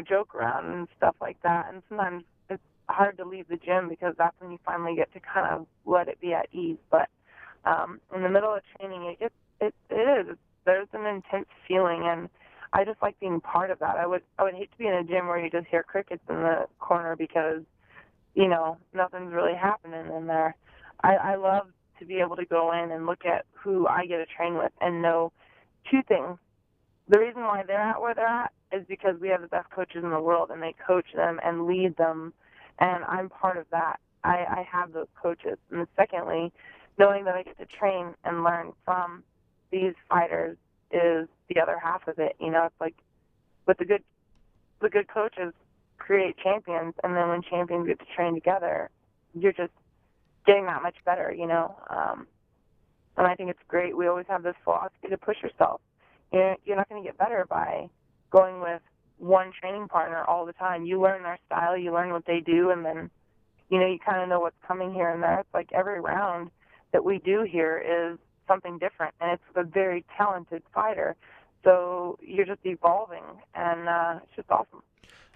joke around and stuff like that. And sometimes it's hard to leave the gym because that's when you finally get to kind of let it be at ease. But in the middle of training, it is. There's an intense feeling, and I just like being part of that. I would hate to be in a gym where you just hear crickets in the corner because, you know, nothing's really happening in there. I love to be able to go in and look at who I get to train with and know two things. The reason why they're at where they're at is because we have the best coaches in the world, and they coach them and lead them, and I'm part of that. I have those coaches. And secondly, knowing that I get to train and learn from these fighters is the other half of it. You know, it's like with the good coaches create champions, and then when champions get to train together, you're just getting that much better, you know. And I think it's great. We always have this philosophy to push yourself. You're not going to get better by going with one training partner all the time. You learn their style, you learn what they do, and then, you know, you kind of know what's coming here and there. It's like every round that we do here is something different, and it's a very talented fighter. So you're just evolving, and it's just awesome.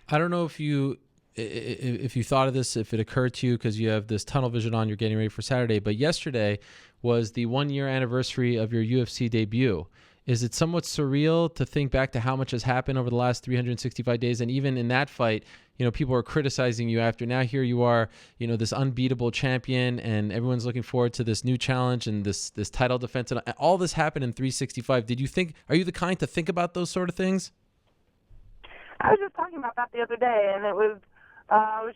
I don't know if you thought of this, if it occurred to you, because you have this tunnel vision on, you're getting ready for Saturday, but yesterday was the 1-year anniversary of your UFC debut. Is it somewhat surreal to think back to how much has happened over the last 365 days? And even in that fight, you know, people are criticizing you after. Now here you are, you know, this unbeatable champion, and everyone's looking forward to this new challenge and this title defense. And all this happened in 365. Are you the kind to think about those sort of things? I was just talking about that the other day, and it was, I was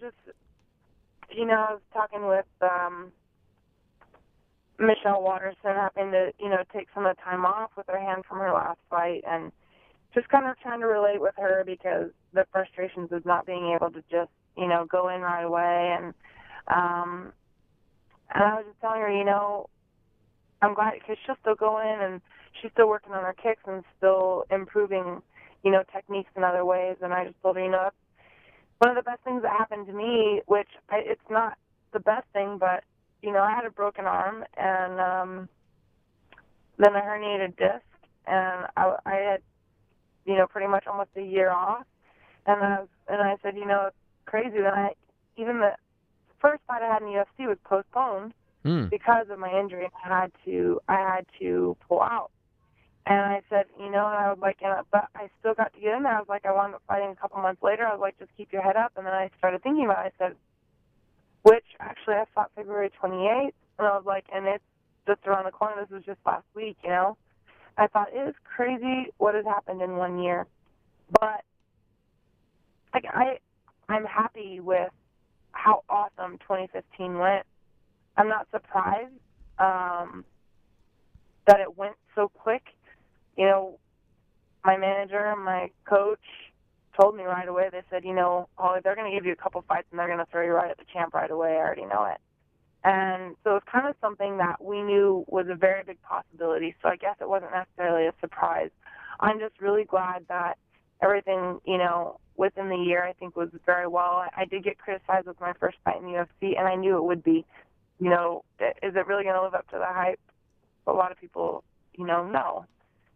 talking with Michelle Watterson, happened to, you know, take some of the time off with her hand from her last fight, and just kind of trying to relate with her because the frustrations of not being able to just, you know, go in right away. And I was just telling her, you know, I'm glad because she'll still go in and she's still working on her kicks and still improving, you know, techniques in other ways. And I just told her, you know, one of the best things that happened to me, which it's not the best thing, but, you know, I had a broken arm, and then a herniated disc, and I had, you know, pretty much almost a year off. And I said, you know, it's crazy that even the first fight I had in the UFC was postponed because of my injury. I had to pull out. And I said, you know, and I was like, but I still got to get in there. I was like, I wound up fighting a couple months later. I was like, just keep your head up. And then I started thinking about it. I said, which actually I fought February 28th. And I was like, and it's just around the corner. This was just last week, you know. I thought, it is crazy what has happened in 1 year. But like I'm happy with how awesome 2015 went. I'm not surprised that it went so quick. You know, my manager, my coach told me right away. They said, you know, Holly, they're going to give you a couple fights and they're going to throw you right at the champ right away. I already know it. And so it's kind of something that we knew was a very big possibility. So I guess it wasn't necessarily a surprise. I'm just really glad that everything, you know, within the year I think was very well. I did get criticized with my first fight in the UFC, and I knew it would be. You know, is it really going to live up to the hype? A lot of people, you know, no.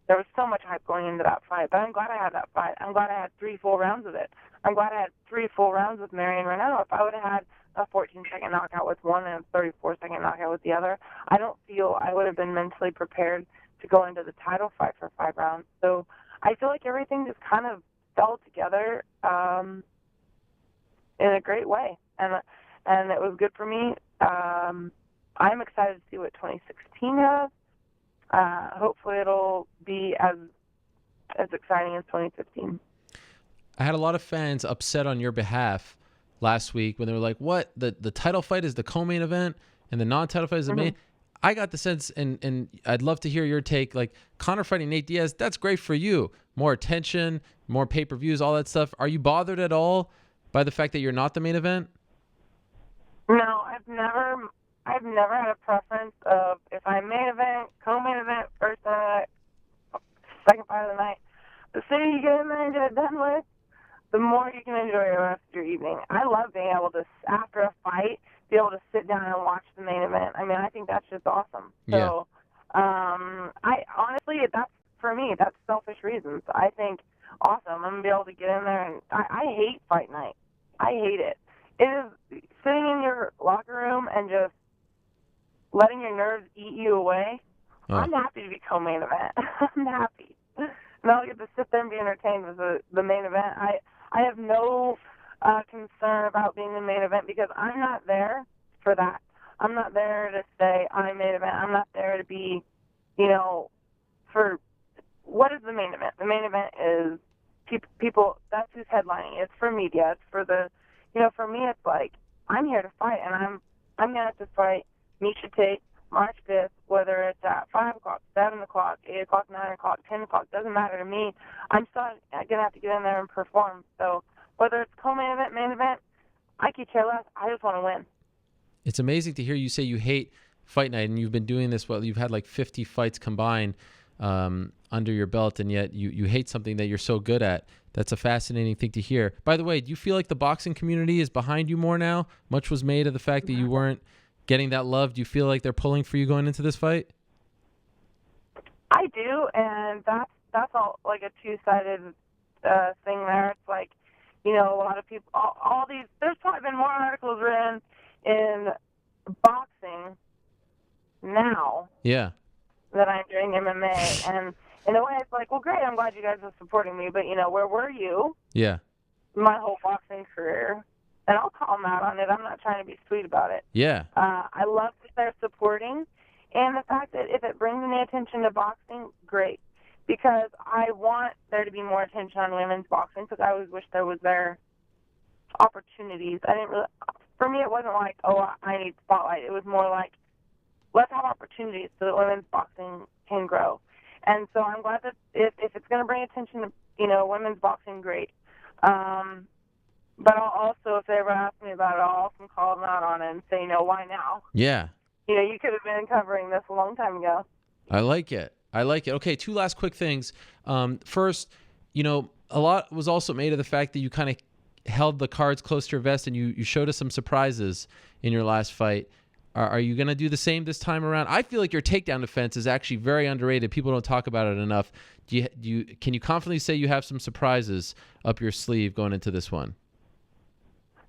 There was so much hype going into that fight, but I'm glad I had that fight. I'm glad I had 3 full rounds of it. I'm glad I had 3 full rounds with Marion Renato. If I would have had a 14-second knockout with one and a 34-second knockout with the other, I don't feel I would have been mentally prepared to go into the title fight for 5 rounds. So I feel like everything just kind of fell together in a great way, and it was good for me. I'm excited to see what 2016 has. Hopefully it'll be as exciting as 2015. I had a lot of fans upset on your behalf last week when they were like, what? The title fight is the co-main event and the non-title fight is the main? I got the sense, and I'd love to hear your take, like Conor fighting Nate Diaz, that's great for you. More attention, more pay-per-views, all that stuff. Are you bothered at all by the fact that you're not the main event? No, I've never had a preference of if I'm main event, co-main event, first night, second fight of the night. The sooner you get in there and get it done with, the more you can enjoy the rest of your evening. I love being able to, after a fight, be able to sit down and watch the main event. I mean, I think that's just awesome. Yeah. So, I honestly, that's, for me, that's selfish reasons. I think, awesome, I'm going to be able to get in there, and I hate fight night. I hate it. It is sitting in your locker room and just letting your nerves eat you away. I'm happy to be co-main event. I'm happy. and I'll get to sit there and be entertained with the main event. I have no concern about being the main event because I'm not there for that. I'm not there to say I'm main event. I'm not there to be, for what is the main event? The main event is people, that's who's headlining. It's for media. It's for for me, it's like, I'm here to fight, and I'm going to have to fight Miesha Tate March 5th, whether it's at 5 o'clock, 7 o'clock, 8 o'clock, 9 o'clock, 10 o'clock, doesn't matter to me. I'm still going to have to get in there and perform. So whether it's co-main event, main event, I could care less. I just want to win. It's amazing to hear you say you hate fight night, and you've been doing this, you've had like 50 fights combined under your belt, and yet you hate something that you're so good at. That's a fascinating thing to hear. By the way, do you feel like the boxing community is behind you more now? Much was made of the fact that you weren't getting that love. Do you feel like they're pulling for you going into this fight? I do, and that's all like a two-sided thing there. It's like, a lot of people, all these, there's probably been more articles written in boxing now than I'm doing MMA. And in a way, it's like, well, great, I'm glad you guys are supporting me, but, where were you? Yeah. My whole boxing career. And I'll call them out on it. I'm not trying to be sweet about it. Yeah. I love that they're supporting, and the fact that if it brings any attention to boxing, great. Because I want there to be more attention on women's boxing, because I always wish there was their opportunities. For me, it wasn't like, oh, I need spotlight. It was more like, let's have opportunities so that women's boxing can grow. And so I'm glad that if it's going to bring attention to, women's boxing, great. But I'll also, if they ever ask me about it, I'll often call them out on it and say, why now? Yeah. You could have been covering this a long time ago. I like it. Okay, 2 last quick things. First, a lot was also made of the fact that you kind of held the cards close to your vest and you showed us some surprises in your last fight. Are you going to do the same this time around? I feel like your takedown defense is actually very underrated. People don't talk about it enough. Can you confidently say you have some surprises up your sleeve going into this one?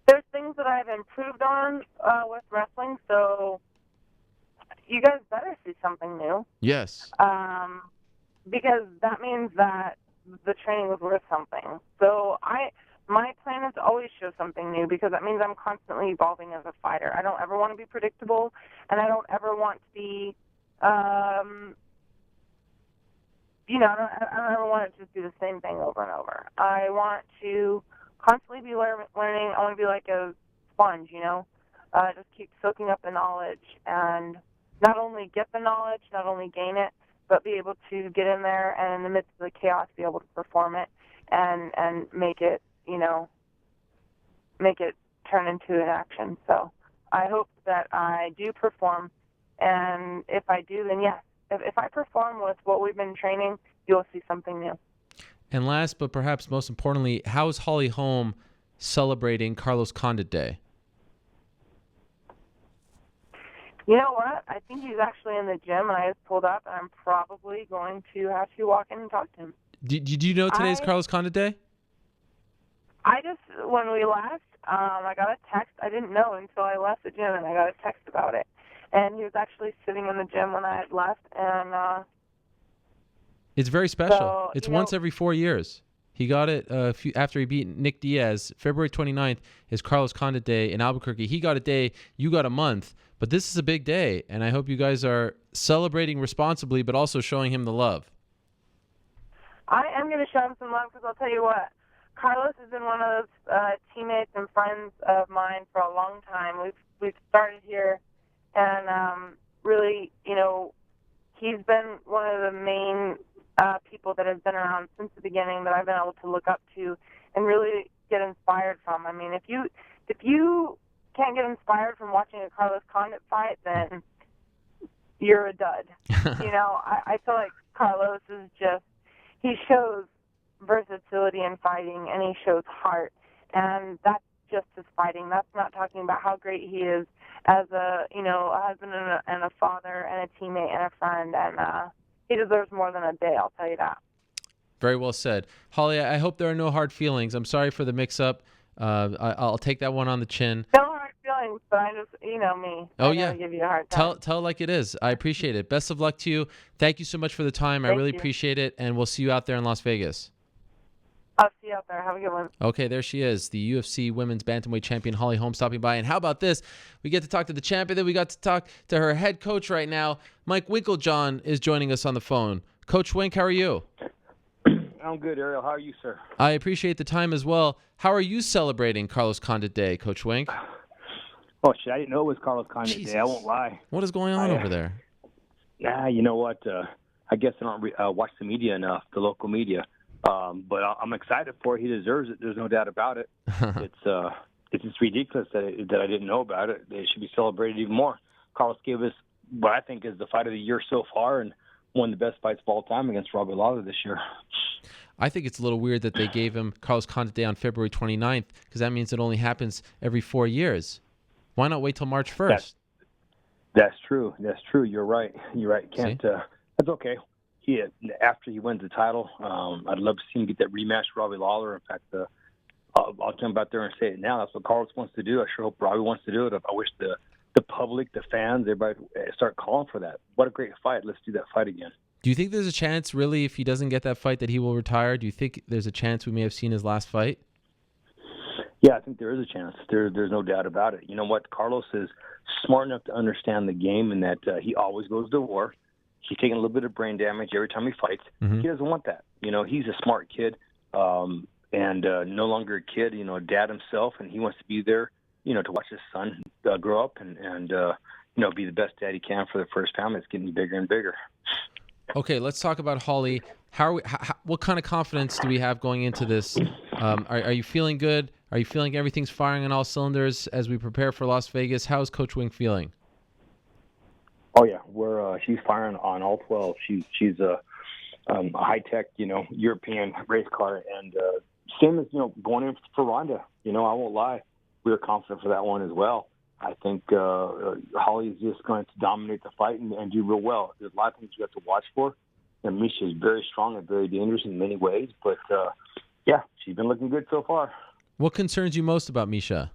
There's things that I've improved on with wrestling, so you guys better see something new. Yes. Because that means that the training was worth something. So my plan is to always show something new, because that means I'm constantly evolving as a fighter. I don't ever want to be predictable, and I don't ever want to be, I don't ever want to just do the same thing over and over. I want to constantly be learning. I want to be like a sponge, just keep soaking up the knowledge, and not only get the knowledge, not only gain it, but be able to get in there and in the midst of the chaos be able to perform it and make it, make it turn into an action. So I hope that I do perform, and if I do, then yes. If I perform with what we've been training, you'll see something new. And last, but perhaps most importantly, how is Holly Holm celebrating Carlos Condit Day? You know what? I think he's actually in the gym, and I just pulled up, and I'm probably going to have to walk in and talk to him. Did you know today's Carlos Condit Day? When we left, I got a text. I didn't know until I left the gym, and I got a text about it. And he was actually sitting in the gym when I had left, and it's very special. So, it's once every 4 years. He got it after he beat Nick Diaz. February 29th is Carlos Condit Day in Albuquerque. He got a day, you got a month. But this is a big day, and I hope you guys are celebrating responsibly, but also showing him the love. I am going to show him some love, because I'll tell you what, Carlos has been one of those teammates and friends of mine for a long time. We've started here, and really, he's been one of the main people that has been around since the beginning that I've been able to look up to and really get inspired from. I mean, if you can't get inspired from watching a Carlos Condit fight, then you're a dud. I feel like Carlos is he shows versatility in fighting, and he shows heart, and that's just his fighting. That's not talking about how great he is as a husband and a father and a teammate and a friend, and he deserves more than a day, I'll tell you that. Very well said. Holly, I hope there are no hard feelings. I'm sorry for the mix-up. I'll take that one on the chin. No hard feelings. names, but I just, you know me. Oh, I yeah. gotta give you a hard time. Tell like it is. I appreciate it. Best of luck to you. Thank you so much for the time. I really appreciate it, and we'll see you out there in Las Vegas. I'll see you out there. Have a good one. Okay, there she is, the UFC Women's Bantamweight Champion Holly Holm stopping by. And how about this? We get to talk to the champion, then we got to talk to her head coach right now. Mike Winkeljohn is joining us on the phone. Coach Wink, how are you? I'm good, Ariel. How are you, sir? I appreciate the time as well. How are you celebrating Carlos Condit Day, Coach Wink? Oh, shit, I didn't know it was Carlos Condit Day. I won't lie. What is going on over there? Nah, you know what? I guess I don't watch the media enough, the local media. But I'm excited for it. He deserves it. There's no doubt about it. It's just ridiculous that I didn't know about it. They should be celebrated even more. Carlos gave us what I think is the fight of the year so far and one of the best fights of all time against Robbie Lawler this year. I think it's a little weird that they gave him Carlos Condit Day on February 29th because that means it only happens every 4 years. Why not wait till March 1st? That's true. That's true. You're right. Can't. That's okay. After he wins the title, I'd love to see him get that rematch with Robbie Lawler. In fact, I'll jump out there and say it now. That's what Carlos wants to do. I sure hope Robbie wants to do it. I wish the public, the fans, everybody start calling for that. What a great fight. Let's do that fight again. Do you think there's a chance, really, if he doesn't get that fight, that he will retire? Do you think there's a chance we may have seen his last fight? Yeah, I think there is a chance. There's no doubt about it. You know what? Carlos is smart enough to understand the game and that he always goes to war. He's taking a little bit of brain damage every time he fights. Mm-hmm. He doesn't want that. You know, he's a smart kid and no longer a kid, a dad himself, and he wants to be there, to watch his son grow up and be the best dad he can for the first family. It's getting bigger and bigger. Okay, let's talk about Holly. What kind of confidence do we have going into this? Are you feeling good? Are you feeling everything's firing on all cylinders as we prepare for Las Vegas? How's Coach Wink feeling? Oh yeah, she's firing on all 12. She's a high tech, European race car, and same as going in for Ronda. I won't lie, we were confident for that one as well. I think Holly is just going to dominate the fight and do real well. There's a lot of things we have to watch for. And Misha is very strong and very dangerous in many ways, but yeah, she's been looking good so far. What concerns you most about Misha?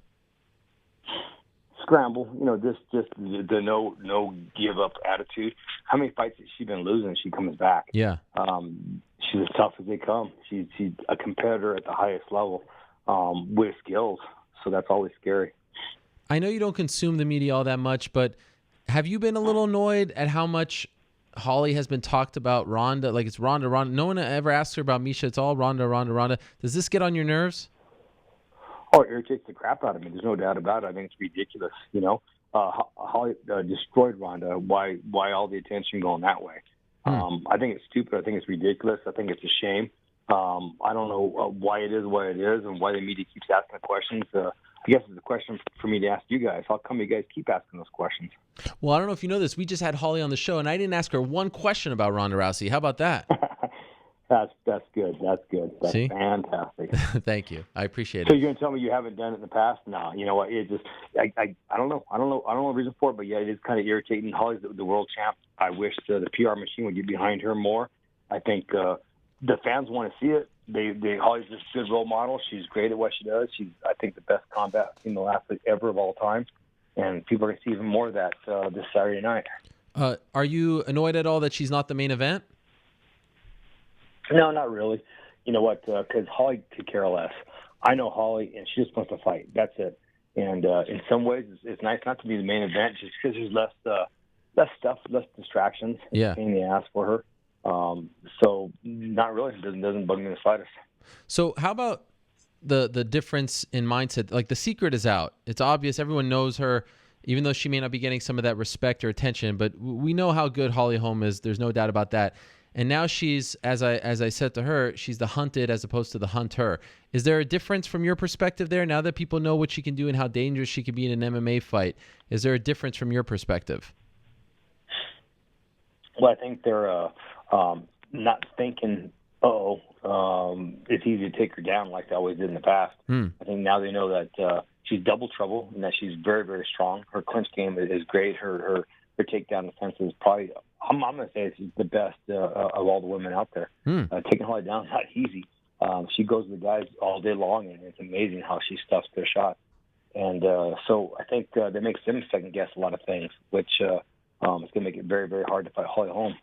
Scramble, just the no give up attitude. How many fights has she been losing? She comes back. Yeah. She's as tough as they come. She's a competitor at the highest level with skills, so that's always scary. I know you don't consume the media all that much, but have you been a little annoyed at how much Holly has been talked about Ronda? Like it's Ronda. No one ever asks her about Misha. It's all Ronda. Does this get on your nerves? Oh, it irritates the crap out of me. There's no doubt about it. I think it's ridiculous. Holly destroyed Ronda. Why all the attention going that way? I think it's stupid. I think it's ridiculous. I think it's a shame. I don't know why it is what it is and why the media keeps asking the questions. I guess it's a question for me to ask you guys. How come you guys keep asking those questions? Well, I don't know if you know this. We just had Holly on the show, and I didn't ask her one question about Ronda Rousey. How about that? That's good. That's See? Fantastic. Thank you. I appreciate it. So you're gonna tell me you haven't done it in the past? No. You know what? It just I don't know. I don't know the reason for it, but yeah, it is kind of irritating. Holly's the world champ. I wish the PR machine would get behind her more. I think the fans want to see it. Holly's just a good role model. She's great at what she does. She's, I think, the best combat female athlete ever of all time, and people are going to see even more of that this Saturday night. Are you annoyed at all that she's not the main event? No, not really. You know what? Because Holly could care less. I know Holly, and she just wants to fight. That's it. And in some ways, it's nice not to be the main event just because there's less stuff, less distractions. Yeah. It's a pain in the ass for her. So not really. It doesn't bug me the slightest. So how about the difference in mindset? Like the secret is out. It's obvious. Everyone knows her, even though she may not be getting some of that respect or attention. But we know how good Holly Holm is. There's no doubt about that. And now she's, as I said to her, she's the hunted as opposed to the hunter. Is there a difference from your perspective there? Now that people know what she can do and how dangerous she can be in an MMA fight, is there a difference from your perspective? Well, I think they're not thinking, it's easy to take her down like they always did in the past. I think now they know that she's double trouble and that she's very, very strong. Her clinch game is great. Her takedown defense is probably, I'm going to say it's the best of all the women out there. Taking Holly down is not easy. She goes to the guys all day long, and it's amazing how she stuffs their shot. And so I think that makes them second guess a lot of things, which is going to make it very, very hard to fight Holly Holm.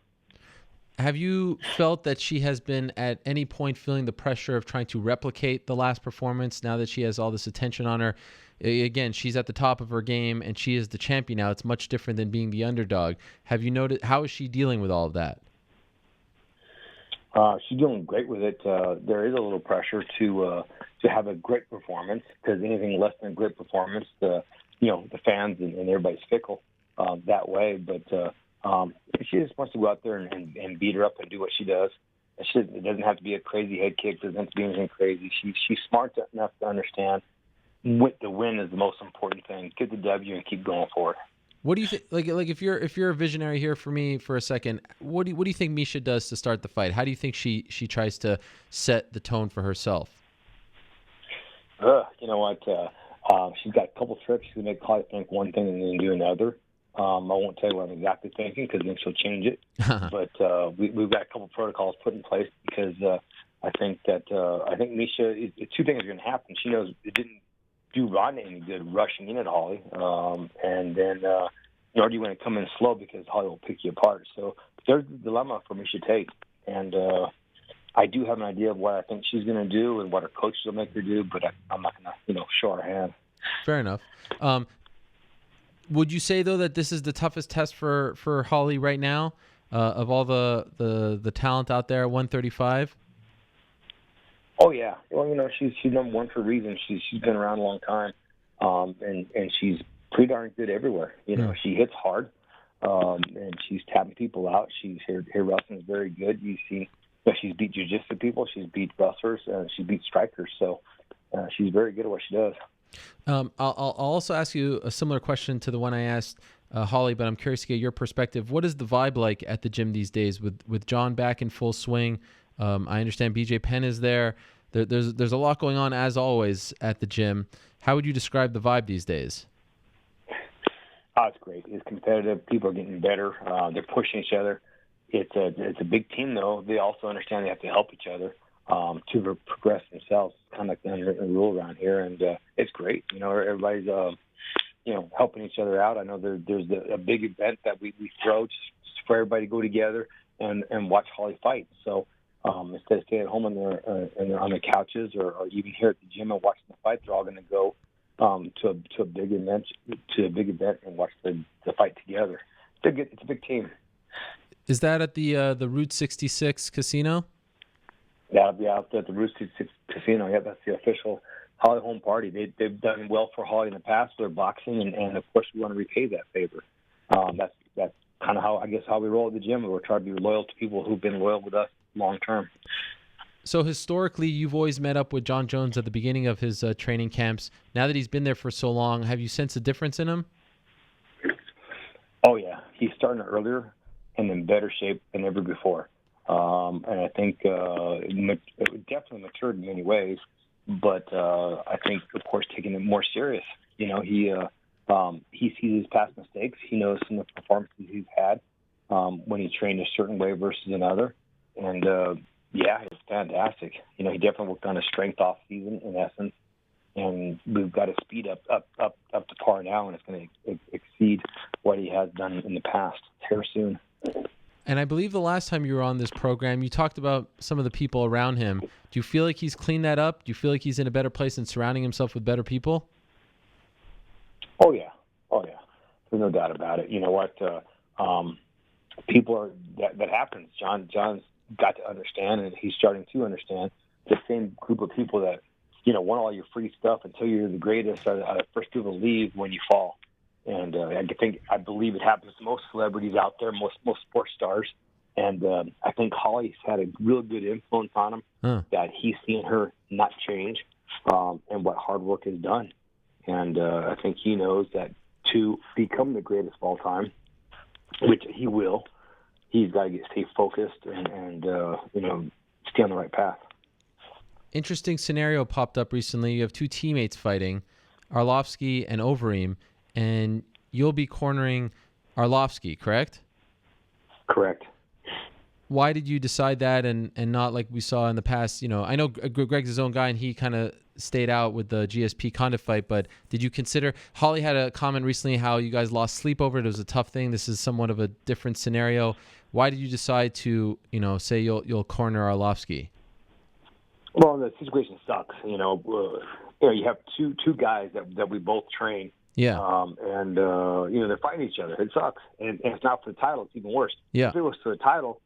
Have you felt that she has been at any point feeling the pressure of trying to replicate the last performance now that she has all this attention on her? Again, she's at the top of her game and she is the champion now. It's much different than being the underdog. Have you noticed, how is she dealing with all of that? She's doing great with it. There is a little pressure to have a great performance, because anything less than a great performance, the fans and everybody's fickle that way. But she just wants to go out there and beat her up and do what she does. It doesn't have to be a crazy head kick. It doesn't have to be anything crazy. She's smart enough to understand the win is the most important thing. Get the W and keep going forward. What do you think? Like if you're a visionary here for me for a second, what do you think Misha does to start the fight? How do you think she tries to set the tone for herself? You know what? She's got a couple tricks to make Holly think one thing and then do another. I won't tell you what I'm exactly thinking, because then she'll change it. But we've got a couple protocols put in place, because I think Misha, two things are going to happen. She knows it didn't do Ronda any good rushing in at Holly, and then nor do you want to come in slow, because Holly will pick you apart. So there's the dilemma for Misha Tate, and I do have an idea of what I think she's going to do and what her coaches will make her do, but I'm not going to show her hand. Fair enough. Would you say though that this is the toughest test for Holly right now, of all the talent out there at 135? Oh yeah, well she's number one for a reason. She's been around a long time, and she's pretty darn good everywhere. She hits hard, and she's tapping people out. Her wrestling is very good. You see, she's beat jiu-jitsu people, she's beat wrestlers, she beat strikers. So she's very good at what she does. I'll also ask you a similar question to the one I asked Holly, but I'm curious to get your perspective. What is the vibe like at the gym these days with John back in full swing? I understand BJ Penn is there. There's a lot going on, as always, at the gym. How would you describe the vibe these days? Oh, it's great. It's competitive. People are getting better. They're pushing each other. It's a big team, though. They also understand they have to help each other to progress themselves. It's kind of like the unwritten rule around here, and it's great. Everybody's helping each other out. I know there's a big event that we throw just for everybody to go together and watch Holly fight. So instead of staying at home and they're on their couches or even here at the gym and watching the fight, they're all going to go to a big event and watch the fight together. It's a big team. Is that at the Route 66 casino? Yeah, I'll be out at the Route 66 casino. Yeah, that's the official Holly Holm party. They've done well for Holly in the past with their boxing, and of course we want to repay that favor. That's kind of how we roll at the gym. We're trying to be loyal to people who've been loyal with us long term. So historically, you've always met up with John Jones at the beginning of his training camps. Now that he's been there for so long, have you sensed a difference in him? Oh yeah, he's starting earlier and in better shape than ever before. And I think it definitely matured in many ways, but I think, of course, taking it more serious. He sees his past mistakes. He knows some of the performances he's had when he trained a certain way versus another. And, it's fantastic. He definitely worked on his strength off season, in essence. And we've got to speed up to par now, and it's going to exceed what he has done in the past here soon. And I believe the last time you were on this program, you talked about some of the people around him. Do you feel like he's cleaned that up? Do you feel like he's in a better place and surrounding himself with better people? Oh, yeah. There's no doubt about it. You know what? People are that happens. John's got to understand, and he's starting to understand, the same group of people that, want all your free stuff until you're the greatest are the first people to leave when you fall. And I believe it happens to most celebrities out there, most sports stars. And I think Holly's had a real good influence on him, that he's seen her not change, and what hard work has done. And I think he knows that to become the greatest of all time, which he will, he's got to stay focused and stay on the right path. Interesting scenario popped up recently. You have two teammates fighting, Arlovsky and Overeem, and you'll be cornering Arlovsky, correct? Correct. Why did you decide that and not like we saw in the past? I know Greg's his own guy, and he kind of stayed out with the GSP Condit fight, but did you consider? Holly had a comment recently how you guys lost sleep over it. It was a tough thing. This is somewhat of a different scenario. Why did you decide to, say you'll corner Arlovsky? Well, the situation sucks. You have two guys that we both train. Yeah. They're fighting each other. It sucks. And it's not for the title. It's even worse. Yeah. If it was for the title,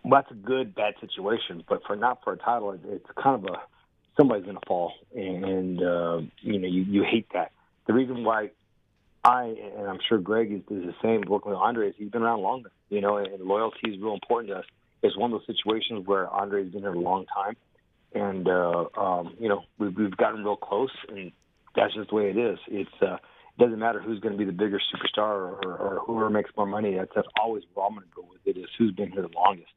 well, that's a good, bad situation. But not for a title, it's kind of somebody's going to fall. You hate that. The reason why and I'm sure Greg is the same, working with Andre, is he's been around longer, and loyalty is real important to us. It's one of those situations where Andre's been here a long time. And, we've gotten real close, and that's just the way it is. It doesn't matter who's going to be the bigger superstar or whoever makes more money. That's always where I'm going to go with it, is who's been here the longest.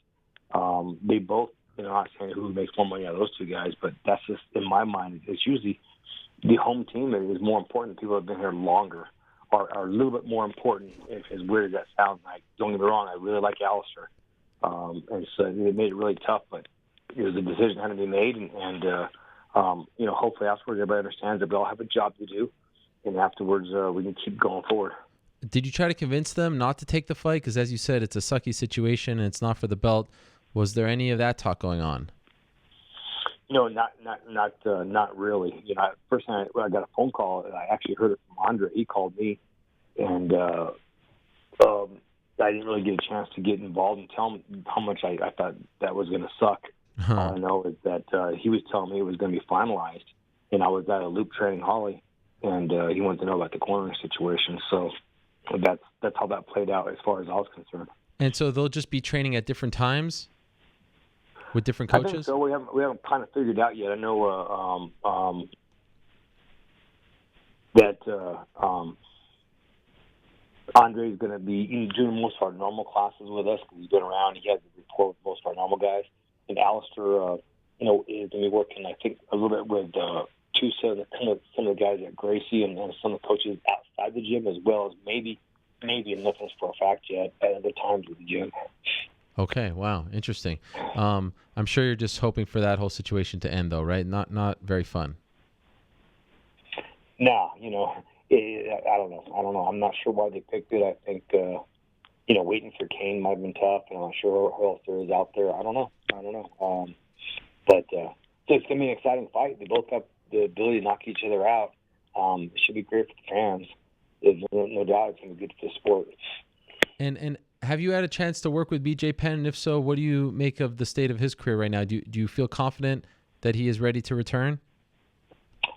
They both, I'm not saying who makes more money out of those two guys, but that's just, in my mind, it's usually the home team is more important. People have been here longer are a little bit more important, as weird as that sounds. Like, don't get me wrong, I really like Alistair. And so it made it really tough, but it was a decision that had to be made, hopefully afterwards everybody understands that we all have a job to do, and afterwards we can keep going forward. Did you try to convince them not to take the fight? Because as you said, it's a sucky situation and it's not for the belt. Was there any of that talk going on? No, not really. First time I got a phone call, I actually heard it from Andre. He called me, and I didn't really get a chance to get involved and tell him how much I thought that was going to suck. Huh. All I know is that he was telling me it was going to be finalized, and I was at a loop training Holly, and he wanted to know about the cornering situation. So that's how that played out as far as I was concerned. And so they'll just be training at different times with different coaches? I think so. We haven't kind of figured it out yet. I know that Andre's going to be doing most of our normal classes with us because he's been around. He has a rapport with most of our normal guys. And Alistair, is going to be working, I think, a little bit with some of the guys at Gracie and some of the coaches outside the gym, as well as maybe, and nothing's for a fact yet, at other times with the gym. Okay, wow, interesting. I'm sure you're just hoping for that whole situation to end, though, right? Not very fun. Nah, I don't know. I'm not sure why they picked it. I think, waiting for Kane might have been tough, and I'm not sure who else there is out there. I don't know. But so it's going to be an exciting fight. They both have the ability to knock each other out. It should be great for the fans. There's no doubt it's going to be good for the sport. And have you had a chance to work with BJ Penn? And if so, what do you make of the state of his career right now? Do you feel confident that he is ready to return?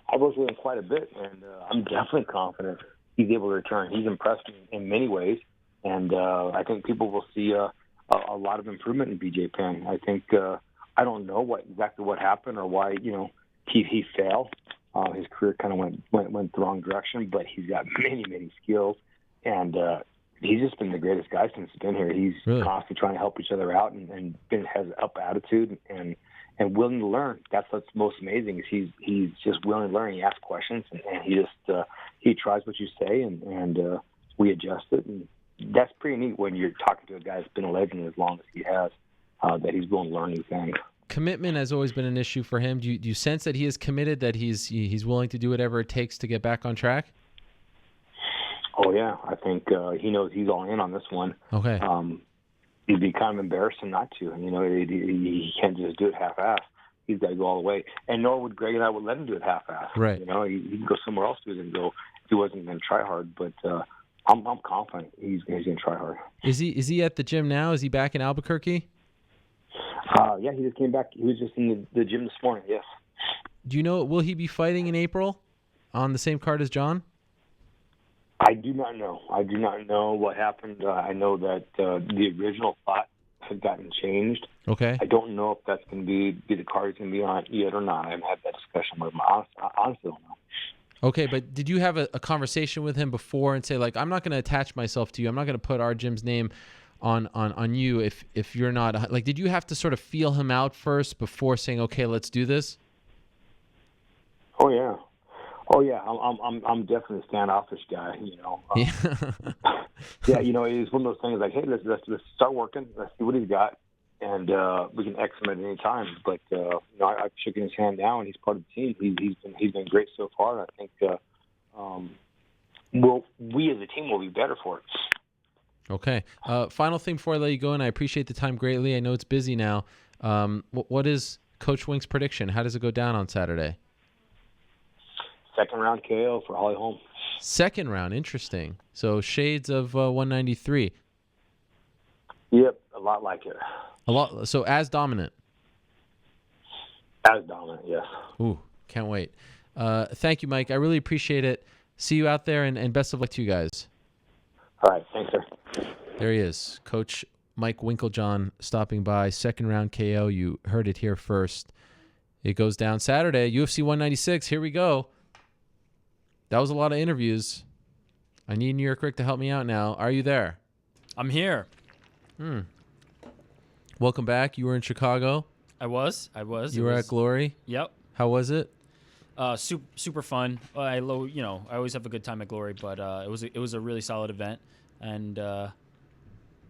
I've worked with him quite a bit, and I'm definitely confident he's able to return. He's impressed me in many ways, and I think people will see a lot of improvement in BJ Penn. I think I don't know exactly what happened or why he failed. His career kind of went the wrong direction, but he's got many skills, and he's just been the greatest guy since he's been here. He's really constantly trying to help each other out and has an up attitude and willing to learn. That's what's most amazing, is he's just willing to learn. He asks questions, and he just he tries what you say, and we adjust it. And that's pretty neat when you're talking to a guy that's been a legend as long as he has, that he's willing to learn new things. Commitment has always been an issue for him. Do you sense that he is committed, that he's willing to do whatever it takes to get back on track? Oh, yeah. I think he knows he's all in on this one. Okay. He'd be kind of embarrassing not to. He can't just do it half-assed. He's got to go all the way. And nor would Greg and I would let him do it half-assed. Right. He can go somewhere else to go if he wasn't going to try hard. But I'm confident he's going to try hard. Is he at the gym now? Is he back in Albuquerque? Yeah, he just came back. He was just in the gym this morning, yes. Do you know, will he be fighting in April on the same card as John? I do not know. I do not know what happened. I know that the original thought had gotten changed. Okay. I don't know if that's going to be the card he's going to be on yet or not. I haven't had that discussion with him. I honestly don't know. Okay, but did you have a conversation with him before and say, like, I'm not going to attach myself to you. I'm not going to put our gym's name on you if you're not, like, did you have to sort of feel him out first before saying, okay, let's do this? Oh yeah. I'm definitely a standoffish guy, Yeah, it's one of those things like, hey, let's start working. Let's see what he's got. and we can X him at any time. But I've shaken his hand now, and he's part of the team. He's been great so far. And I think we as a team will be better for it. Okay. Final thing before I let you go, and I appreciate the time greatly. I know it's busy now. What is Coach Wink's prediction? How does it go down on Saturday? Second round KO for Holly Holm. Second round, interesting. So shades of 193. Yep, a lot like it. A lot. So as dominant. As dominant, yes. Ooh, can't wait. Thank you, Mike. I really appreciate it. See you out there, and best of luck to you guys. All right, thanks, sir. There he is, Coach Mike Winkeljohn, stopping by. Second round KO. You heard it here first. It goes down Saturday, UFC 196. Here we go. That was a lot of interviews. I need New York Rick to help me out now. Are you there? I'm here. Welcome back. You were in Chicago. I was. You were at Glory. Yep. How was it? Super fun. I always have a good time at Glory, but it was a really solid event, and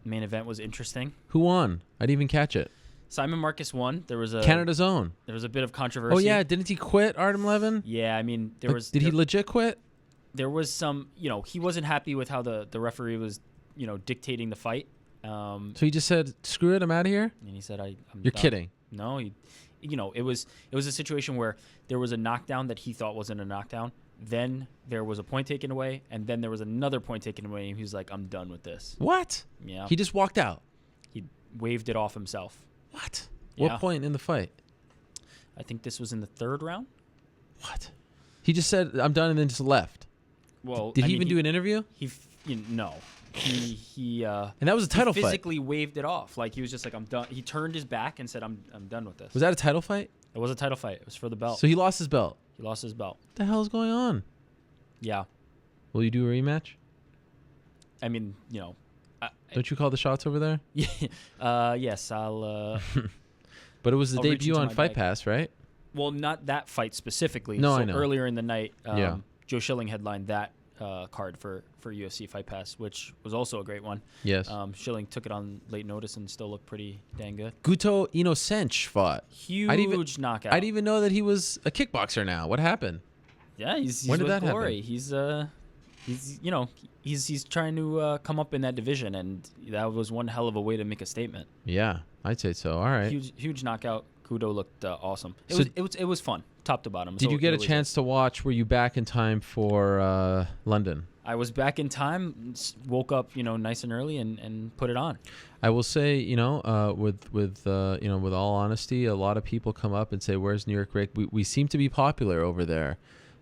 main event was interesting. Who won? I didn't even catch it. Simon Marcus won. There was Canada's own. There was a bit of controversy. Oh yeah, didn't he quit Artem Levin? Yeah, I mean Did he legit quit? There was some. He wasn't happy with how the referee was dictating the fight. So he just said, "Screw it, I'm out of here." And he said, "I'm." You're done. kidding. No, it was a situation where there was a knockdown that he thought wasn't a knockdown. Then there was a point taken away, and then there was another point taken away, and he was like, "I'm done with this." What? Yeah. He just walked out. He waved it off himself. What? Yeah. What point in the fight? I think this was in the third round. What? He just said, "I'm done," and then just left. Well, did he even do an interview? No. He and that was a title fight. Physically waved it off. Like he was just like, "I'm done." He turned his back and said, "I'm done with this." Was that a title fight? It was a title fight. It was for the belt. So he lost his belt. He lost his belt. What the hell is going on? Yeah. Will you do a rematch? I mean, don't you call the shots over there? Yes, I'll. But it was the I'll reach debut into on my Fight bag. Pass, right? Well, not that fight specifically. No, so I know. Earlier in the night, Yeah. Joe Schilling headlined that card for UFC Fight Pass, which was also a great one. Yes. Schilling took it on late notice and still looked pretty dang good. Guto Inocenc fought. Huge knockout. I didn't even know that he was a kickboxer now. What happened? Yeah, he's when did with that Glory. happen? He's trying to come up in that division, and that was one hell of a way to make a statement. Yeah, I'd say so. All right. Huge knockout. Kudo looked awesome. So- It was fun, top to bottom. Did you get a chance to watch? Were you back in time for London? I was back in time. Woke up, nice and early, and put it on. I will say, with all honesty, a lot of people come up and say, "Where's New York Rick?" We seem to be popular over there,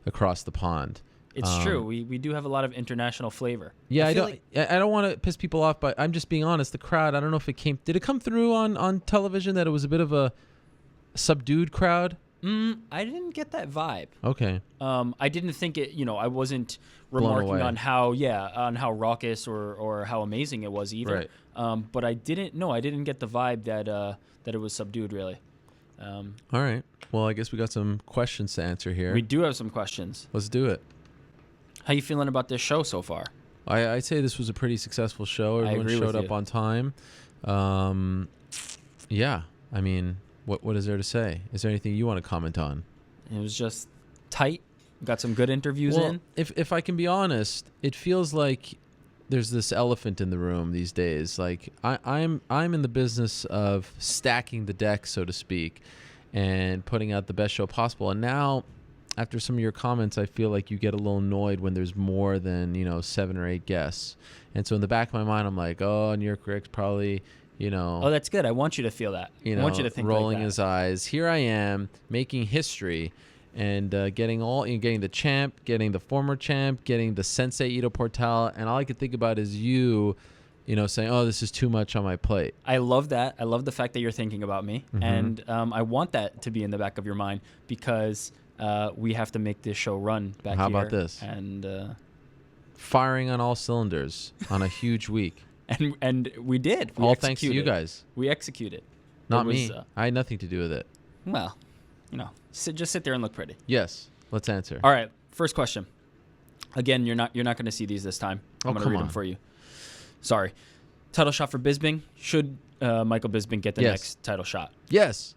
across the pond. It's true. We do have a lot of international flavor. Yeah, I don't want to piss people off, but I'm just being honest. The crowd, I don't know if did it come through on television that it was a bit of a subdued crowd? I didn't get that vibe. Okay. I didn't think it. I wasn't remarking on how raucous or how amazing it was either. Right. But I didn't get the vibe that it was subdued really. All right. Well, I guess we got some questions to answer here. We do have some questions. Let's do it. How you feeling about this show so far? I'd say this was a pretty successful show. Everyone showed up on time. Yeah. I mean, what is there to say? Is there anything you want to comment on? It was just tight. Got some good interviews in. If I can be honest, it feels like there's this elephant in the room these days. Like I'm in the business of stacking the deck, so to speak, and putting out the best show possible. And now, after some of your comments, I feel like you get a little annoyed when there's more than 7 or 8 guests. And so in the back of my mind, I'm like, oh, New York Rick's probably. Oh, that's good. I want you to feel that. I want you to think rolling like that. his eyes. Here I am making history and getting the champ, getting the former champ, getting the Sensei Ito Portal, and all I could think about is you saying, "Oh, this is too much on my plate." I love that. I love the fact that you're thinking about me, Mhm. and I want that to be in the back of your mind because we have to make this show run back How here. about this? And firing on all cylinders on a huge week. And we did. All thanks to you guys. We executed. Not It was, me. I had nothing to do with it. Well, just sit there and look pretty. Yes. Let's answer. All right. First question. Again, you're not going to see these this time. I'm going to come read on. them for you. Sorry. Title shot for Bisping. Should Michael Bisping get the Yes. next title shot? Yes.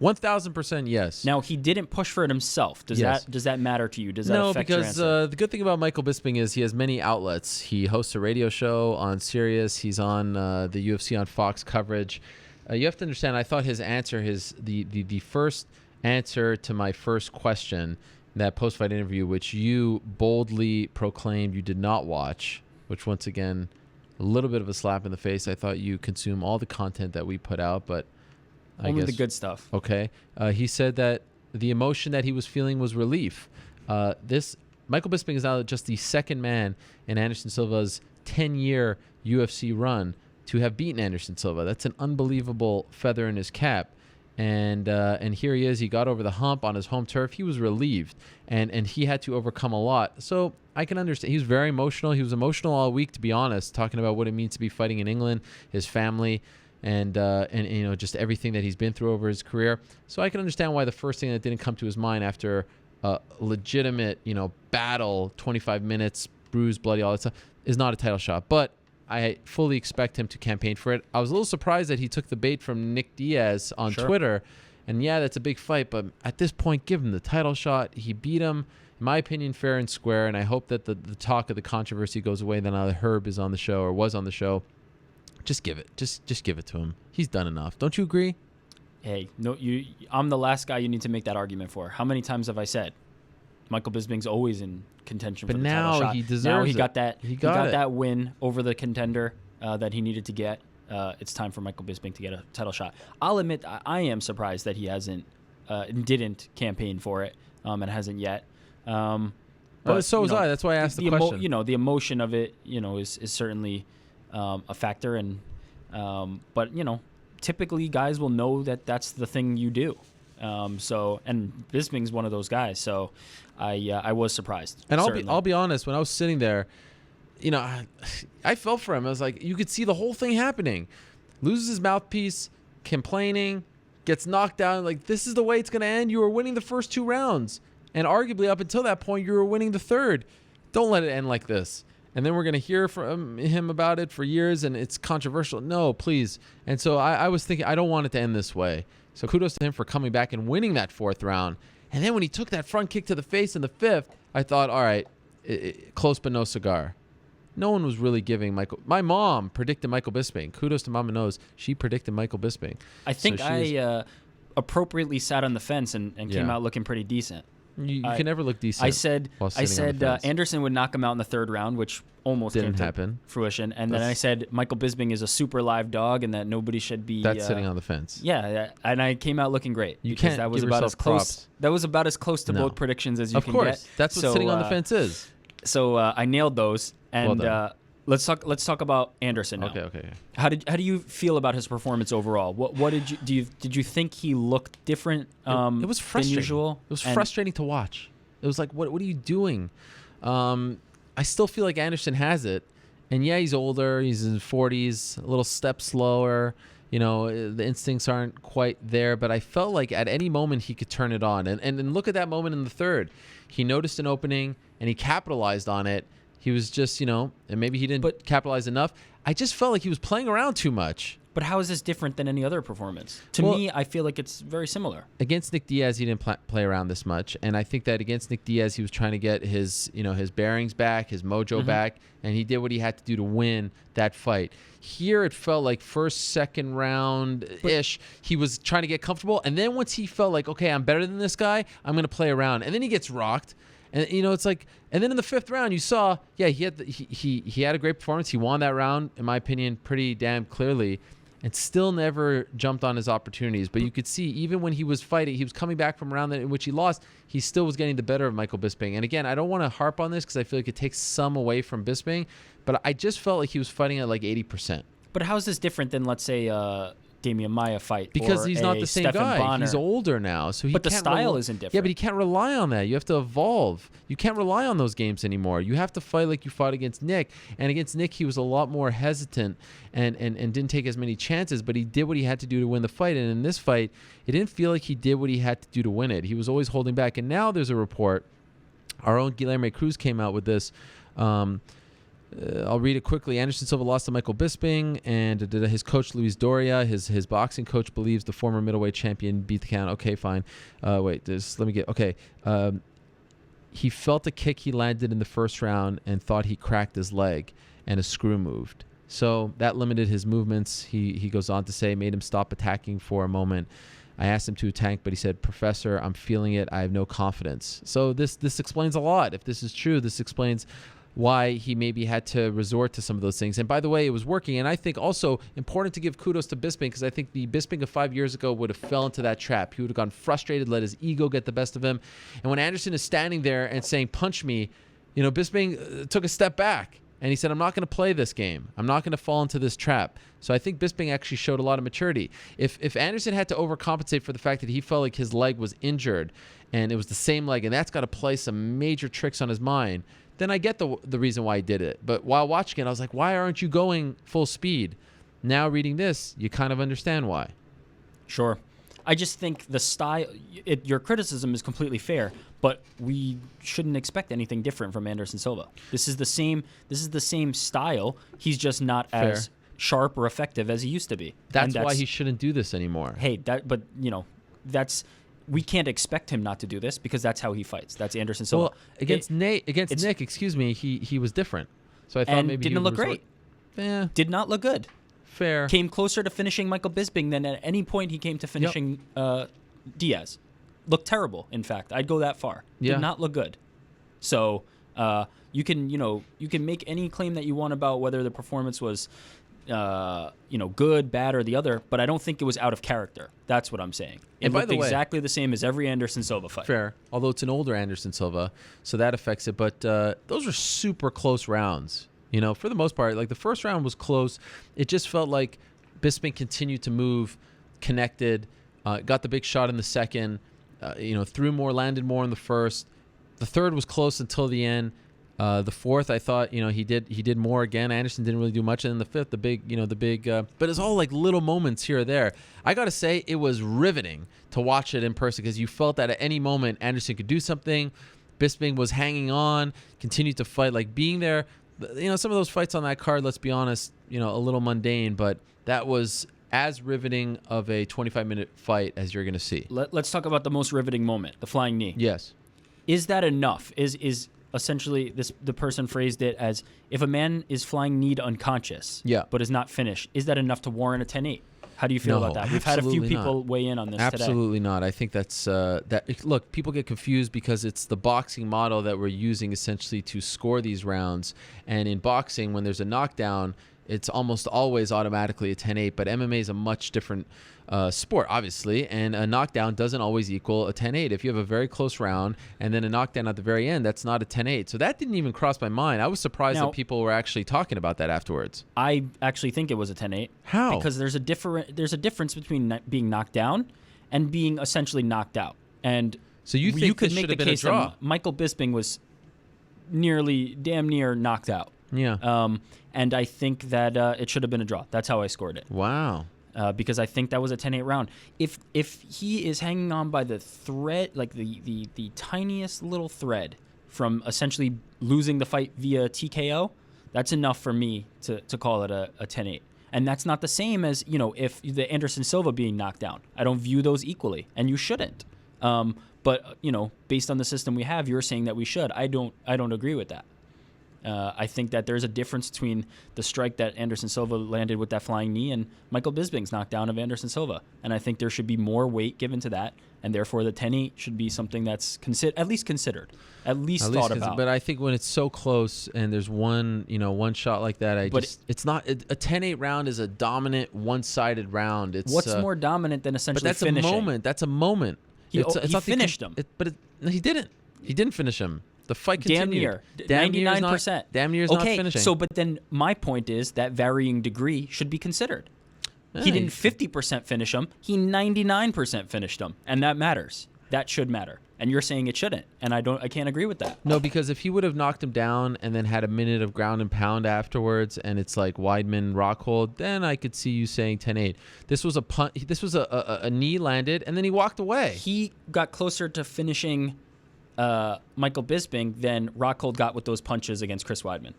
1,000% yes. Now, he didn't push for it himself. Does that matter to you? Does that No, affect your because answer? the good thing about Michael Bisping is he has many outlets. He hosts a radio show on Sirius. He's on the UFC on Fox coverage. You have to understand, I thought his answer, the first answer to my first question, that post-fight interview, which you boldly proclaimed you did not watch, which once again, a little bit of a slap in the face. I thought you consume all the content that we put out, but Only the good stuff. Okay. He said that the emotion that he was feeling was relief. Michael Bisping is now just the second man in Anderson Silva's 10-year UFC run to have beaten Anderson Silva. That's an unbelievable feather in his cap. And here he is. He got over the hump on his home turf. He was relieved, and he had to overcome a lot. So I can understand. He was very emotional. He was emotional all week, to be honest, talking about what it means to be fighting in England, his family, and you know, just everything that he's been through over his career. So I can understand why the first thing that didn't come to his mind after a legitimate, you know, battle, 25 minutes, bruised, bloody, all that stuff, is not a title shot. But I fully expect him to campaign for it. I was a little surprised that he took the bait from Nick Diaz on Twitter. And yeah, that's a big fight, but at this point, give him the title shot. He beat him, in my opinion, fair and square. And I hope that the talk of the controversy goes away. Then now that Herb is on the show or was on the show, just give it. Just give it to him. He's done enough. Don't you agree? Hey, no, I'm the last guy you need to make that argument for. How many times have I said Michael Bisping's always in contention for the title shot? But now he deserves Now he it. got that. He got got it. that win over the contender that he needed to get. It's time for Michael Bisping to get a title shot. I'll admit I am surprised that he didn't campaign for it and hasn't yet. But so was I. That's why I asked the question. The emotion of it, is certainly a factor, and but typically guys will know that that's the thing you do. And Bisping's one of those guys, so I was surprised. And certainly. I'll be honest, when I was sitting there, I felt for him. I was like, you could see the whole thing happening. Loses his mouthpiece, complaining, gets knocked down. Like, this is the way it's going to end. You were winning the first 2 rounds. And arguably up until that point, you were winning the third. Don't let it end like this. And then we're going to hear from him about it for years, and it's controversial. No, please. And so I was thinking, I don't want it to end this way. So kudos to him for coming back and winning that 4th round. And then when he took that front kick to the face in the 5th, I thought, all right, close but no cigar. No one was really giving Michael. My mom predicted Michael Bisping. Kudos to Mama Knows. She predicted Michael Bisping. I think I appropriately sat on the fence and came out looking pretty decent. You can never look decent. I said Anderson would knock him out in the 3rd round, which almost didn't came happen. To fruition. And then I said Michael Bisping is a super live dog and that nobody should be. That's sitting on the fence. Yeah, and I came out looking great. You because can't that was give about yourself as close. props. That was about as close to both predictions as you can get. Of course, that's what sitting on the fence is. So I nailed those, and well let's talk about Anderson now. Okay. How do you feel about his performance overall? What did you think he looked different? It was frustrating. Than usual. It was frustrating to watch. It was like, what are you doing? I still feel like Anderson has it, and yeah, he's older. He's in his 40s, a little step slower. The instincts aren't quite there, but I felt like at any moment he could turn it on. And look at that moment in the 3rd. He noticed an opening and he capitalized on it. He was just, and maybe he didn't capitalize enough. I just felt like he was playing around too much. But how is this different than any other performance? To me, I feel like it's very similar. Against Nick Diaz, he didn't play around this much, and I think that against Nick Diaz, he was trying to get his bearings back, his mojo back, and he did what he had to do to win that fight. Here, it felt like 1st, 2nd round-ish, he was trying to get comfortable, and then once he felt like, okay, I'm better than this guy, I'm going to play around, and then he gets rocked. And it's like, and then in the 5th round, you saw, he had a great performance. He won that round, in my opinion, pretty damn clearly, and still never jumped on his opportunities. But you could see, even when he was fighting, he was coming back from a round in which he lost, he still was getting the better of Michael Bisping. And again, I don't want to harp on this because I feel like it takes some away from Bisping, but I just felt like he was fighting at like 80%. But how is this different than, let's say, Damian Maia fight? Because he's not the same Stephen guy. Bonner. He's older now, so But the style isn't different. Yeah, but he can't rely on that. You have to evolve. You can't rely on those games anymore. You have to fight like you fought against Nick. And against Nick, he was a lot more hesitant and didn't take as many chances, but he did what he had to do to win the fight. And in this fight, it didn't feel like he did what he had to do to win it. He was always holding back. And now there's a report. Our own Guilherme Cruz came out with this. I'll read it quickly. Anderson Silva lost to Michael Bisping, and his coach, Luis Doria, his boxing coach, believes the former middleweight champion beat the count. Okay, fine. He felt a kick he landed in the first round and thought he cracked his leg, and a screw moved. So that limited his movements. He goes on to say, made him stop attacking for a moment. I asked him to attack, but he said, Professor, I'm feeling it. I have no confidence. So this explains a lot. If this is true, this explains why he maybe had to resort to some of those things. And by the way, it was working. And I think also important to give kudos to Bisping, because I think the Bisping of 5 years ago would have fell into that trap. He would have gone frustrated, let his ego get the best of him. And when Anderson is standing there and saying, punch me, Bisping took a step back. And he said, I'm not going to play this game. I'm not going to fall into this trap. So I think Bisping actually showed a lot of maturity. If Anderson had to overcompensate for the fact that he felt like his leg was injured and it was the same leg, and that's got to play some major tricks on his mind, then I get the reason why he did it. But while watching it, I was like, why aren't you going full speed? Now reading this, you kind of understand why. Sure. I just think the style, your criticism is completely fair, but we shouldn't expect anything different from Anderson Silva. This is the same style. He's just not as sharp or effective as he used to be. That's why he shouldn't do this anymore. Hey, we can't expect him not to do this because that's how he fights. That's Anderson Silva. Well, against Nick, he was different. So I thought maybe didn't look great. Yeah. Did not look good. Fair. Came closer to finishing Michael Bisping than at any point he came to finishing Diaz. Looked terrible, in fact. I'd go that far. Did not look good. So you can make any claim that you want about whether the performance was good, bad, or the other, but I don't think it was out of character. That's what I'm saying. It looked exactly the same as every Anderson Silva fight. Fair. Although it's an older Anderson Silva, so that affects it. But those were super close rounds. For the most part, like the first round was close. It just felt like Bisping continued to move, connected, got the big shot in the second, threw more, landed more in the first. The third was close until the end. The fourth, I thought, he did more again. Anderson didn't really do much. And then the fifth, but it's all like little moments here or there. I got to say, it was riveting to watch it in person because you felt that at any moment Anderson could do something. Bisping was hanging on, continued to fight, like being there. Some of those fights on that card, let's be honest, a little mundane, but that was as riveting of a 25-minute fight as you're going to see. Let's talk about the most riveting moment, the flying knee. Yes. Is that enough? Is essentially the person phrased it as, if a man is flying kneed unconscious but is not finished, is that enough to warrant a 10-8? How do you feel about that? We've had a few people weigh in on this today. Absolutely not. I think that's that. Look, people get confused because it's the boxing model that we're using essentially to score these rounds. And in boxing, when there's a knockdown, it's almost always automatically a 10-8. But MMA is a much different sport, obviously, and a knockdown doesn't always equal a 10-8. If you have a very close round and then a knockdown at the very end, that's not a 10-8. So that didn't even cross my mind. I was surprised that people were actually talking about that afterwards. I actually think it was a 10-8. How? Because there's a difference between being knocked down and being essentially knocked out. And so you could make the case that Michael Bisping was damn near knocked out. Yeah. And I think that it should have been a draw. That's how I scored it. Wow. Because I think that was a 10-8 round. If he is hanging on by the thread, like the tiniest little thread from essentially losing the fight via TKO, that's enough for me to call it a 10-8. And that's not the same as, if the Anderson Silva being knocked down. I don't view those equally, and you shouldn't. But based on the system we have, you're saying that we should. I don't agree with that. I think that there's a difference between the strike that Anderson Silva landed with that flying knee and Michael Bisping's knockdown of Anderson Silva. And I think there should be more weight given to that, and therefore the 10-8 should be something that's at least considered, at least thought about. But I think when it's so close and there's one shot like that, it's not a 10-8 round is a dominant one-sided round. What's more dominant than essentially finishing? That's a moment. He finished him. He didn't. He didn't finish him. The fight continued. Damn near. 99%. Damn near is not finishing. So, but then my point is that varying degree should be considered. He didn't 50% finish him. He 99% finished him. And that matters. That should matter. And you're saying it shouldn't. And I can't agree with that. No, because if he would have knocked him down and then had a minute of ground and pound afterwards, and it's like Weidman Rockhold, then I could see you saying 10-8. This was a punt. This was a knee landed, and then he walked away. He got closer to finishing Michael Bisping than Rockhold got with those punches against Chris Weidman.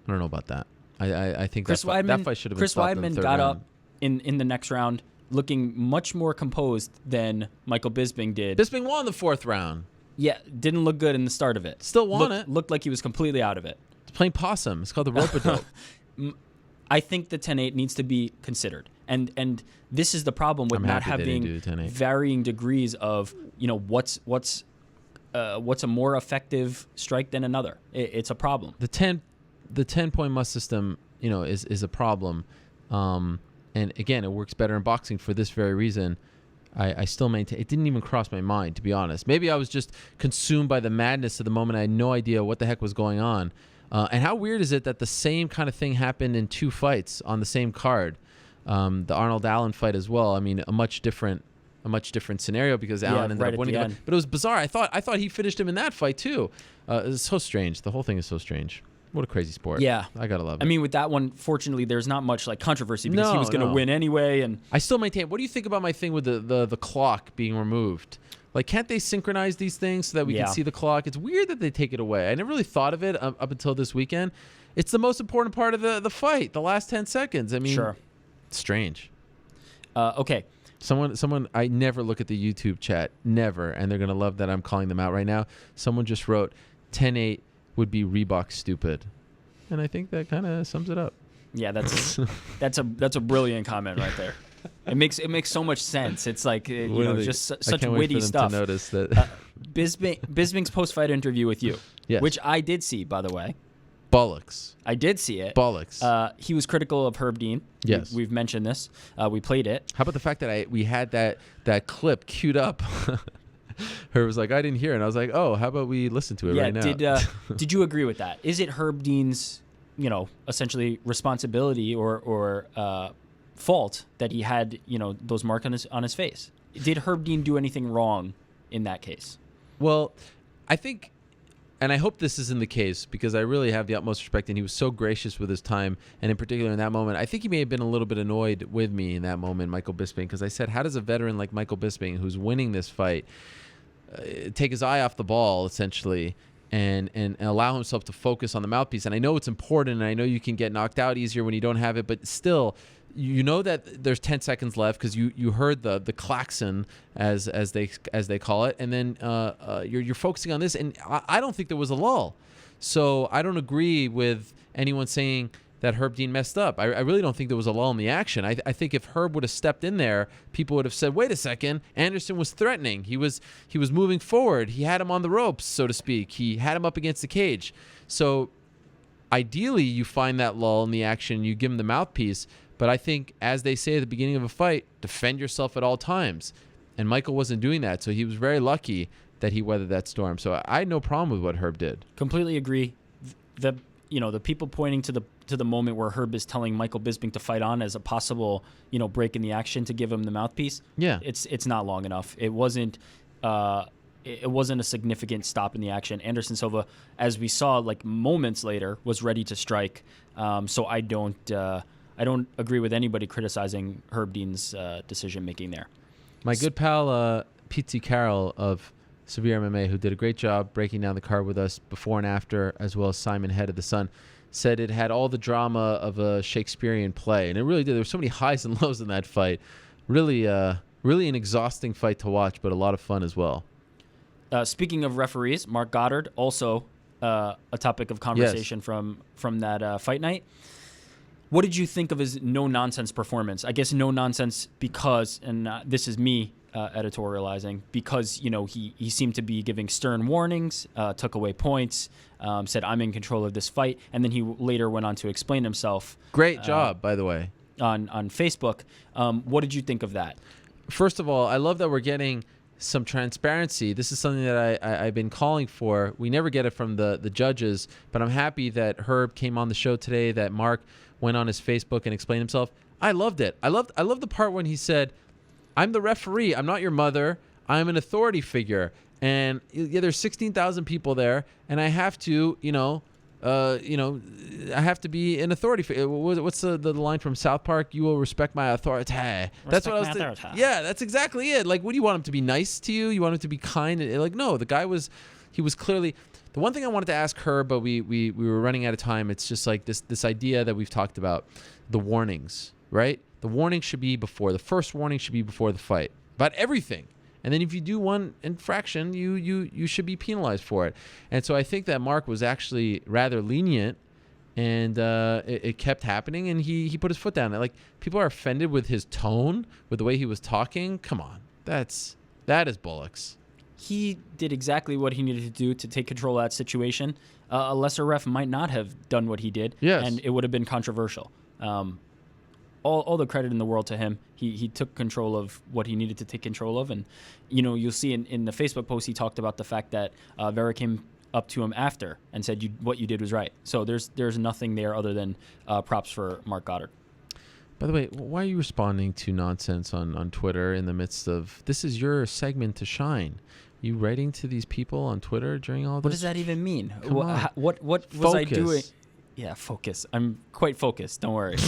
I don't know about that. I think Chris that fight should have been Chris stopped in the Weidman third got round. up in the next round looking much more composed than Michael Bisping did. Bisping won the fourth round. Yeah, didn't look good in the start of it. Still won it. Looked like he was completely out of it. It's playing possum. It's called the rope-a-dope. I think the 10-8 needs to be considered. And this is the problem with not having varying degrees of, what's a more effective strike than another. It's a problem. The 10-point must system, is a problem. And again, it works better in boxing for this very reason. I still maintain it didn't even cross my mind, to be honest. Maybe I was just consumed by the madness of the moment. I had no idea what the heck was going on. And how weird is it that the same kind of thing happened in 2 fights on the same card? The Arnold Allen fight as well. I mean, a much different scenario because Allen ended up winning it. But it was bizarre. I thought he finished him in that fight too. It's so strange. The whole thing is so strange. What a crazy sport. Yeah. I gotta love it. I mean, with that one, fortunately, there's not much controversy because he was going to win anyway. And I still maintain. What do you think about my thing with the clock being removed? Like, can't they synchronize these things so that we can see the clock? It's weird that they take it away. I never really thought of it up until this weekend. It's the most important part of the fight, the last 10 seconds. I mean, sure. It's strange. Okay. Someone, I never look at the YouTube chat, never, and they're going to love that I'm calling them out right now. Someone just wrote, 10-8 would be Reebok stupid. And I think that kind of sums it up. Yeah, that's a brilliant comment right there. It makes so much sense. It's like just such witty stuff. To notice that Bisping's post-fight interview with you, which I did see, by the way. Bollocks. I did see it. Bollocks. He was critical of Herb Dean. Yes, we've mentioned this. We played it. How about the fact that we had that clip queued up? Herb was like, I didn't hear it. And I was like, oh, how about we listen to it right now? Did you agree with that? Is it Herb Dean's, essentially responsibility or fault that he had, those marks on his face? Did Herb Dean do anything wrong in that case? Well, I think, and I hope this isn't the case because I really have the utmost respect, and he was so gracious with his time, and in particular in that moment, I think he may have been a little bit annoyed with me in that moment, Michael Bisping, because I said, how does a veteran like Michael Bisping, who's winning this fight, take his eye off the ball, essentially, and allow himself to focus on the mouthpiece? And I know it's important, and I know you can get knocked out easier when you don't have it, but still, you know that there's 10 seconds left because you heard the klaxon as they call it, and then you're focusing on this, and I don't think there was a lull. So I don't agree with anyone saying that Herb Dean messed up. I really don't think there was a lull in the action. I think if Herb would have stepped in there, people would have said, wait a second, Anderson was threatening. He was moving forward. He had him on the ropes, so to speak. He had him up against the cage. So ideally, you find that lull in the action, you give him the mouthpiece. But I think, as they say at the beginning of a fight, defend yourself at all times. And Michael wasn't doing that, so he was very lucky that he weathered that storm. So I had no problem with what Herb did. Completely agree. The people pointing to the moment where Herb is telling Michael Bisping to fight on as a possible, break in the action to give him the mouthpiece. Yeah, it's not long enough. It wasn't a significant stop in the action. Anderson Silva, as we saw, like moments later, was ready to strike. So I don't agree with anybody criticizing Herb Dean's decision making there. My good pal Pete Carroll of Severe MMA, who did a great job breaking down the card with us before and after, as well as Simon Head of the Sun, said it had all the drama of a Shakespearean play, and it really did. There were so many highs and lows in that fight. Really an exhausting fight to watch, but a lot of fun as well. Speaking of referees, Marc Goddard, also a topic of conversation from that fight night. What did you think of his no-nonsense performance? I guess no-nonsense because, and this is me editorializing, because he seemed to be giving stern warnings, took away points, said, I'm in control of this fight, and then he later went on to explain himself. Great job, by the way. On Facebook. What did you think of that? First of all, I love that we're getting some transparency. This is something that I've been calling for. We never get it from the judges, but I'm happy that Herb came on the show today, that Marc went on his Facebook and explained himself. I loved it. I loved the part when he said, I'm the referee. I'm not your mother. I'm an authority figure. And there's 16,000 people there, and I have to, I have to be an authority figure. What's the line from South Park? You will respect my authority. That's what I was thinking. Yeah, that's exactly it. Like, what do you want him to be nice to you? You want him to be kind? Like, no, the guy was he was clearly. The one thing I wanted to ask her, but we were running out of time. It's just like this idea that we've talked about, the warnings, right? The warning should be before. The first warning should be before the fight about everything. And then if you do one infraction, you should be penalized for it. And so I think that Marc was actually rather lenient, and it kept happening, and he put his foot down. Like, people are offended with his tone, with the way he was talking. Come on, that is bullocks. He did exactly what he needed to do to take control of that situation. A lesser ref might not have done what he did, and it would have been controversial. All the credit in the world to him. He took control of what he needed to take control of. And, you'll see in the Facebook post, he talked about the fact that Vera came up to him after and said, what you did was right. So there's nothing there other than props for Marc Goddard. By the way, why are you responding to nonsense on Twitter in the midst of, this is your segment to shine? You writing to these people on Twitter during all this? What does that even mean? What Focus. was I doing? Yeah, focus. I'm quite focused. Don't worry.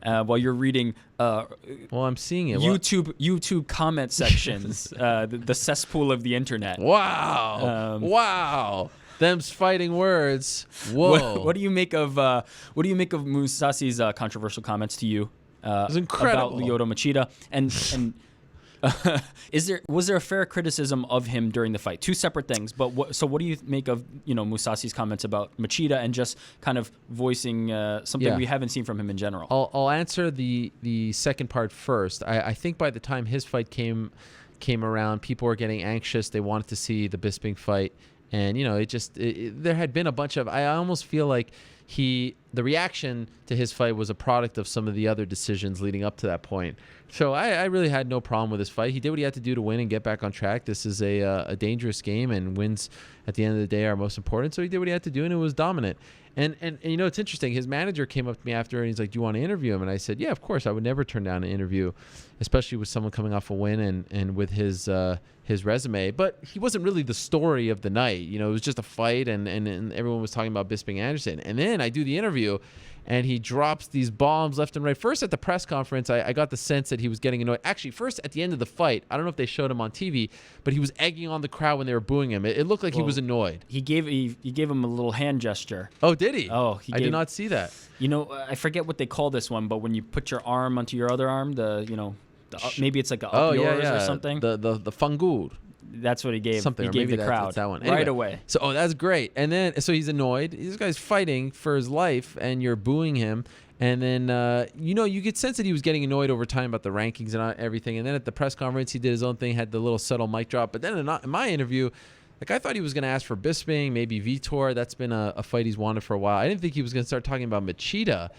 While you're reading, well, I'm seeing it. YouTube comment sections, the cesspool of the internet. Wow! Wow! Them's fighting words. Whoa! What do you make of Mousasi's controversial comments to you it's incredible. about Lyoto Machida? And was there a fair criticism of him during the fight? Two separate things, but what do you make of Mousasi's comments about Machida and just kind of voicing something we haven't seen from him in general? I'll answer the second part first. I think by the time his fight came around, people were getting anxious. They wanted to see the Bisping fight, and there had been a bunch of. I almost feel like the reaction to his fight was a product of some of the other decisions leading up to that point. So I really had no problem with his fight. He did what he had to do to win and get back on track. This is a dangerous game, and wins at the end of the day are most important. So he did what he had to do, and it was dominant. And it's interesting. His manager came up to me after, and he's like, "Do you want to interview him?" And I said, "Yeah, of course. I would never turn down an interview, especially with someone coming off a win and with his resume." But he wasn't really the story of the night. It was just a fight, and everyone was talking about Bisping Anderson. And then I do the interview, and he drops these bombs left and right. First, at the press conference, I got the sense that he was getting annoyed. Actually, first, at the end of the fight, I don't know if they showed him on TV, but he was egging on the crowd when they were booing him. It looked like he was annoyed. He gave him a little hand gesture. Oh, did he? Oh, I did not see that. I forget what they call this one, but when you put your arm onto your other arm, maybe it's like a yours or something. The fungur. That's what he gave. Something, he gave the crowd that's that one. right away. So, that's great. And then, so he's annoyed. This guy's fighting for his life, and you're booing him. And then, you get sense that he was getting annoyed over time about the rankings and everything. And then at the press conference, he did his own thing, had the little subtle mic drop. But then in my interview, I thought he was going to ask for Bisping, maybe Vitor. That's been a fight he's wanted for a while. I didn't think he was going to start talking about Machida,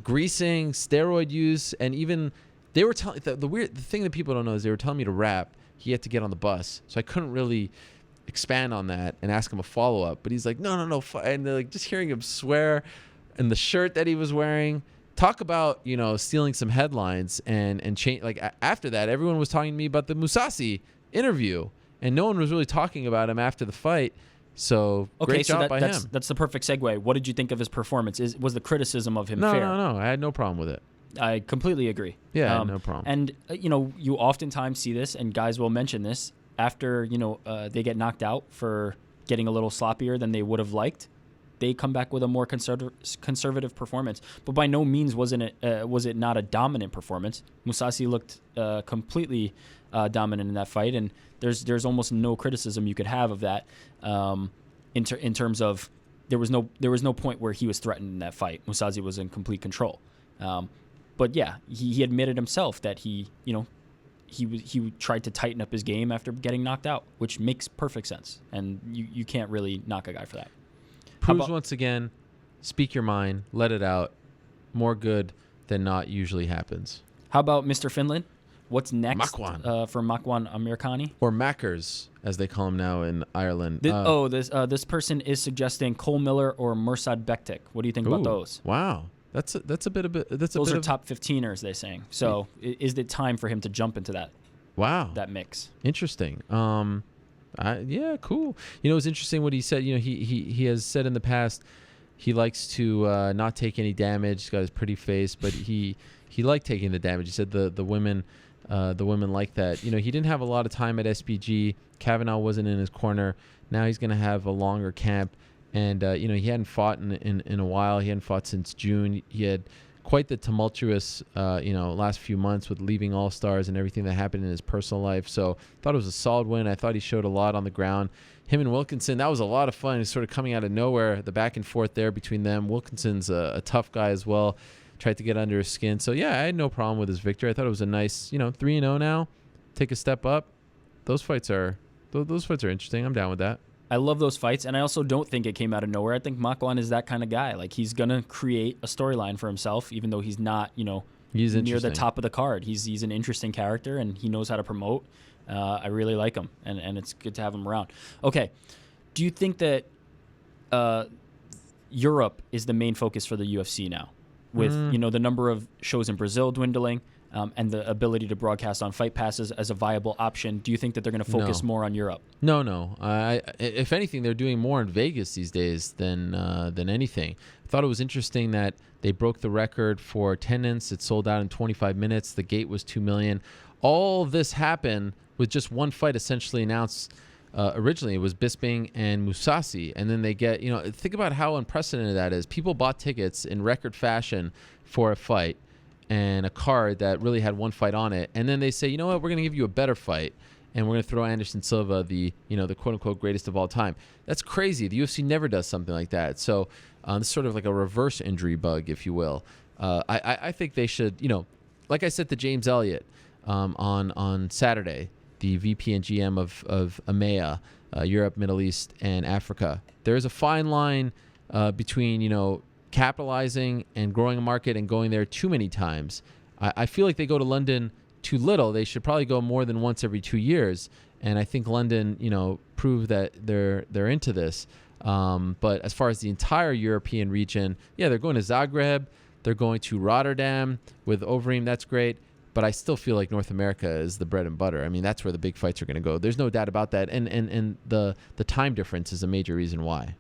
greasing, steroid use, and even they were telling the thing that people don't know is they were telling me to rap. He had to get on the bus, so I couldn't really expand on that and ask him a follow-up. But he's like, no, and they're like, just hearing him swear, and the shirt that he was wearing. Talk about stealing some headlines and change. Like after that, everyone was talking to me about the Mousasi interview, and no one was really talking about him after the fight. So great job by him. That's the perfect segue. What did you think of his performance? Was the criticism of him fair? No, I had no problem with it. I completely agree. Yeah, no problem. And you oftentimes see this, and guys will mention this after they get knocked out for getting a little sloppier than they would have liked. They come back with a more conservative performance. But by no means was it not a dominant performance. Mousasi looked completely dominant in that fight, and there's almost no criticism you could have of that in terms of there was no point where he was threatened in that fight. Mousasi was in complete control. But yeah, he admitted himself that he tried to tighten up his game after getting knocked out, which makes perfect sense. And you can't really knock a guy for that. Proves once again, speak your mind, let it out. More good than not usually happens. How about Mr. Finland? What's next for Makwan Amirkhani? Or Mackers, as they call him now in Ireland. This person is suggesting Cole Miller or Mirsad Bektik. What do you think about those? Wow. Those are top 15ers, they're saying. So is it time for him to jump into that? Wow. That mix. Interesting. Yeah, cool. It's interesting what he said. He has said in the past he likes to not take any damage. He's got his pretty face, but he liked taking the damage. He said the women the women like that. You know, he didn't have a lot of time at SBG. Kavanaugh wasn't in his corner. Now he's going to have a longer camp. And, you know, he hadn't fought in a while. He hadn't fought since June. He had quite the tumultuous, you know, last few months with leaving All-Stars and everything that happened in his personal life. So I thought it was a solid win. I thought he showed a lot on the ground. Him and Wilkinson, that was a lot of fun. He's sort of coming out of nowhere, the back and forth there between them. Wilkinson's a tough guy as well. Tried to get under his skin. So, yeah, I had no problem with his victory. I thought it was a nice, you know, 3-0 now. Take a step up. Those fights are interesting. I'm down with that. I love those fights, and I also don't think it came out of nowhere. I think Makwan is that kind of guy. Like, he's going to create a storyline for himself, even though he's not, you know, near the top of the card. He's an interesting character, and he knows how to promote. I really like him, and it's good to have him around. Okay, do you think that Europe is the main focus for the UFC now? With, you know, the number of shows in Brazil dwindling, and the ability to broadcast on Fight Passes as a viable option, do you think that they're going to focus more on Europe? No. If anything, they're doing more in Vegas these days than anything. I thought it was interesting that they broke the record for attendance. It sold out in 25 minutes. The gate was 2 million. All this happened with just one fight essentially announced. Originally, it was Bisping and Mousasi, and then they get, you know, think about how unprecedented that is. People bought tickets in record fashion for a fight and a card that really had one fight on it, and then they say, you know what, we're going to give you a better fight, and we're going to throw Anderson Silva, the quote-unquote greatest of all time. That's crazy. The UFC never does something like that. So it's sort of like a reverse injury bug, if you will. I think they should, you know, like I said to James Elliott on Saturday, the VP and GM of EMEA, Europe, Middle East, and Africa. There is a fine line between, you know, capitalizing and growing a market and going there too many times. I feel like they go to London too little. They should probably go more than once every 2 years. And I think London, you know, proved that they're into this. But as far as the entire European region, yeah, they're going to Zagreb. They're going to Rotterdam with Overeem. That's great. But I still feel like North America is the bread and butter. I mean, that's where the big fights are going to go. There's no doubt about that. And the time difference is a major reason why.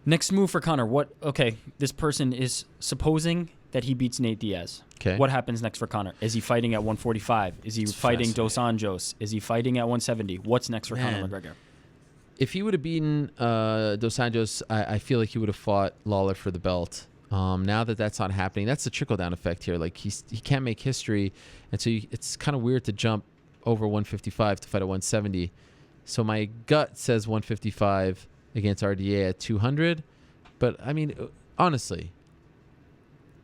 Next move for Conor. Okay, this person is supposing that he beats Nate Diaz. Okay. What happens next for Conor? Is he fighting at 145? Is he fighting Dos Anjos? Is he fighting at 170? What's next for Conor McGregor? If he would have beaten Dos Anjos, I feel like he would have fought Lawler for the belt. Now that that's not happening, that's the trickle-down effect here. Like, he can't make history, and so it's kind of weird to jump over 155 to fight at 170. So my gut says 155 against RDA at 200. But, I mean, honestly,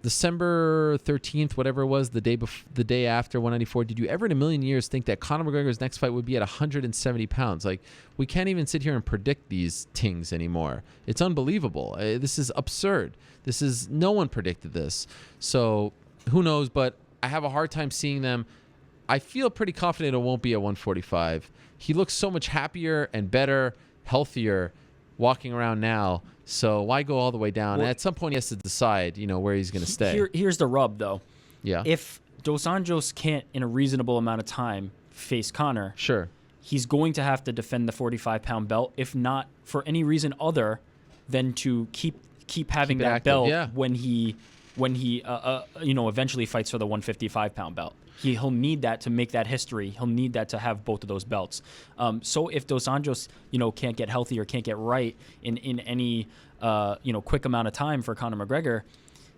December 13th, whatever it was, the day after 194, did you ever in a million years think that Conor McGregor's next fight would be at 170 pounds? Like, we can't even sit here and predict these things anymore. It's unbelievable. This is absurd. No one predicted this. So who knows, but I have a hard time seeing them. I feel pretty confident it won't be at 145. He looks so much happier and better, healthier walking around now. So why go all the way down? Well, and at some point he has to decide, you know, where he's going to stay. Here's the rub, though. Yeah. If Dos Anjos can't, in a reasonable amount of time, face Conor, sure, he's going to have to defend the 45-pound belt, if not for any reason other than to keep having that active, belt when he eventually fights for the 155-pound belt. He'll need that to make that history. He'll need that to have both of those belts. So if Dos Anjos, can't get healthy or can't get right in any quick amount of time for Conor McGregor,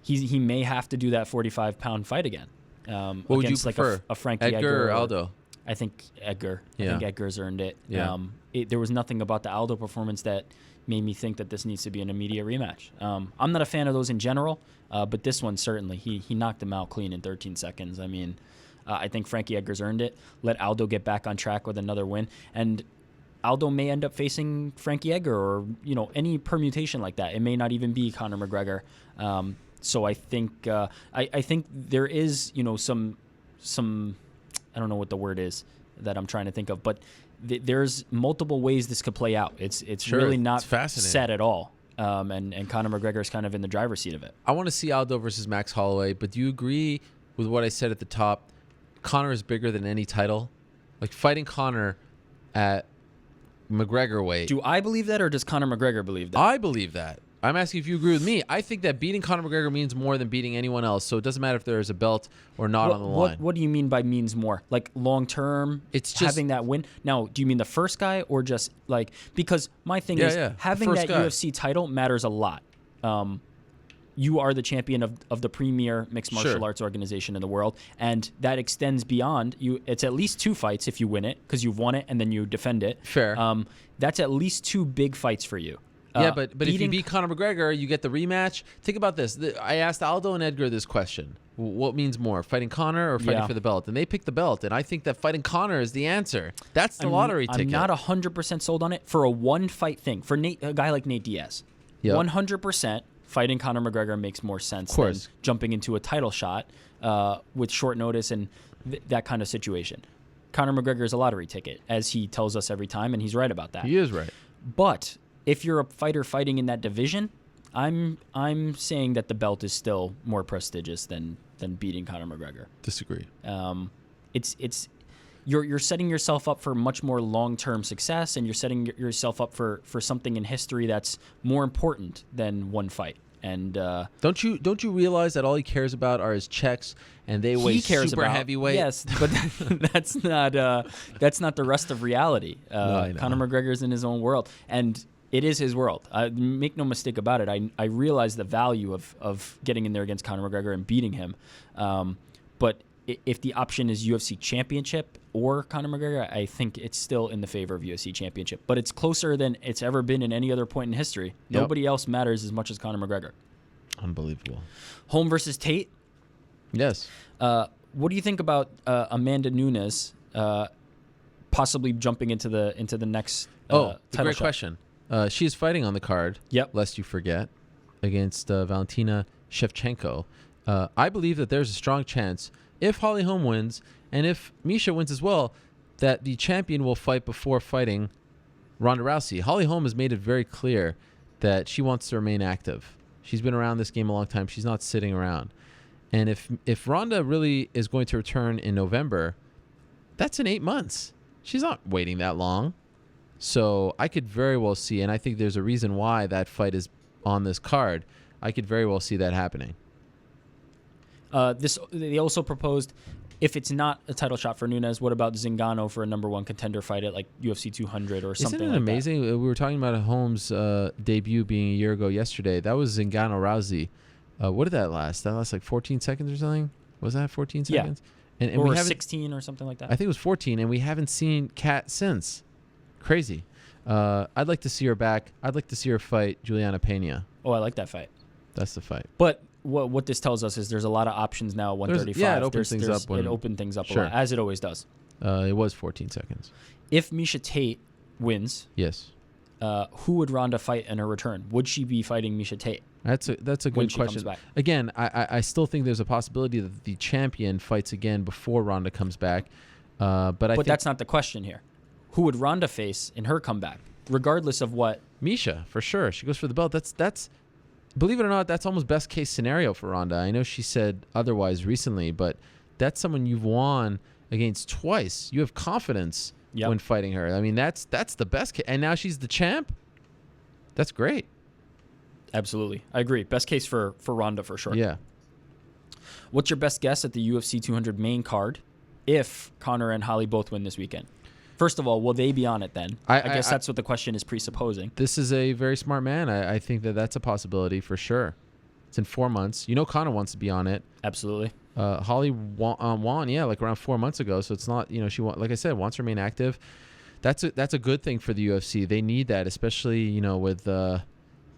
he may have to do that 45-pound fight again. What would you prefer? Like a Frankie Edgar or Aldo? I think Edgar. Yeah. I think Edgar's earned it. Yeah. There was nothing about the Aldo performance that made me think that this needs to be an immediate rematch. I'm not a fan of those in general, but this one certainly. He knocked him out clean in 13 seconds. I mean, I think Frankie Edgar's earned it. Let Aldo get back on track with another win. And Aldo may end up facing Frankie Edgar or, any permutation like that. It may not even be Conor McGregor. So I think I think there is, some I don't know what the word is that I'm trying to think of, but there's multiple ways this could play out. It's sure, really not fascinating. set at all. And Conor McGregor is kind of in the driver's seat of it. I want to see Aldo versus Max Holloway, but do you agree with what I said at the top? Conor is bigger than any title. Like, fighting Conor at McGregor weight. Do I believe that, or does Conor McGregor believe that? I believe that. I'm asking if you agree with me. I think that beating Conor McGregor means more than beating anyone else. So it doesn't matter if there is a belt or not on the line. What do you mean by means more? Like long term, it's just having that win. Now, do you mean the first guy or just like, because my thing is having that UFC title matters a lot. You are the champion of the premier mixed martial arts organization in the world, and that extends beyond you. It's at least 2 fights if you win it, because you've won it and then you defend it. Fair. That's at least 2 big fights for you. Yeah, but if you beat Conor McGregor, you get the rematch. Think about this. I asked Aldo and Edgar this question. What means more, fighting Conor or fighting for the belt? And they picked the belt, and I think that fighting Conor is the answer. That's the lottery ticket. I'm not 100% sold on it for a one-fight thing. For a guy like Nate Diaz, 100%. Fighting Conor McGregor makes more sense than jumping into a title shot with short notice and that kind of situation. Conor McGregor is a lottery ticket, as he tells us every time, and he's right about that. He is right. But if you're a fighter fighting in that division, I'm saying that the belt is still more prestigious than beating Conor McGregor. Disagree. You're setting yourself up for much more long-term success, and you're setting yourself up for something in history that's more important than one fight. And don't you realize that all he cares about are his checks, and they weigh super heavyweight? Yes, but that's not the rest of reality. Conor McGregor's in his own world, and it is his world. Make no mistake about it. I realize the value of getting in there against Conor McGregor and beating him. But if the option is UFC Championship or Conor McGregor, I think it's still in the favor of UFC Championship. But it's closer than it's ever been in any other point in history. Yep. Nobody else matters as much as Conor McGregor. Unbelievable. Holm versus Tate? Yes. What do you think about Amanda Nunes possibly jumping into the next title great shot? question. She is fighting on the card, lest you forget, against Valentina Shevchenko. I believe that there's a strong chance, if Holly Holm wins, and if Misha wins as well, that the champion will fight before fighting Ronda Rousey. Holly Holm has made it very clear that she wants to remain active. She's been around this game a long time. She's not sitting around. And if Ronda really is going to return in November, that's in 8 months. She's not waiting that long. So I could very well see, and I think there's a reason why that fight is on this card. I could very well see that happening. They also proposed, if it's not a title shot for Nunes, what about Zingano for a #1 contender fight at like UFC 200 or something like that? Isn't it amazing? We were talking about Holmes' debut being a year ago yesterday. That was Zingano Rousey. What did that last? That lasted like 14 seconds or something? Was that 14 seconds? Yeah. And or we 16 or something like that. I think it was 14, and we haven't seen Kat since. Crazy. I'd like to see her back. I'd like to see her fight Juliana Pena. Oh, I like that fight. That's the fight. But what this tells us is there's a lot of options now at 135. Yeah, it opens things up. It opened things up a lot, as it always does. It was 14 seconds. If Misha Tate wins, yes, who would Ronda fight in her return? Would she be fighting Misha Tate? That's a good question. Again, I still think there's a possibility that the champion fights again before Ronda comes back. But that's not the question here. Who would Ronda face in her comeback, regardless of what? Misha, for sure. She goes for the belt. That's believe it or not, that's almost best case scenario for Ronda. I know she said otherwise recently, but that's someone you've won against twice. You have confidence when fighting her. I mean, that's the best case. And now she's the champ. That's great. Absolutely. I agree. Best case for Ronda for sure. Yeah. What's your best guess at the UFC 200 main card if Conor and Holly both win this weekend? First of all, will they be on it then? I guess that's what the question is presupposing. This is a very smart man. I think that's a possibility for sure. It's in 4 months. You know Conor wants to be on it. Absolutely. Holly won, like around 4 months ago. So it's not, she like I said, wants to remain active. That's a good thing for the UFC. They need that, especially, with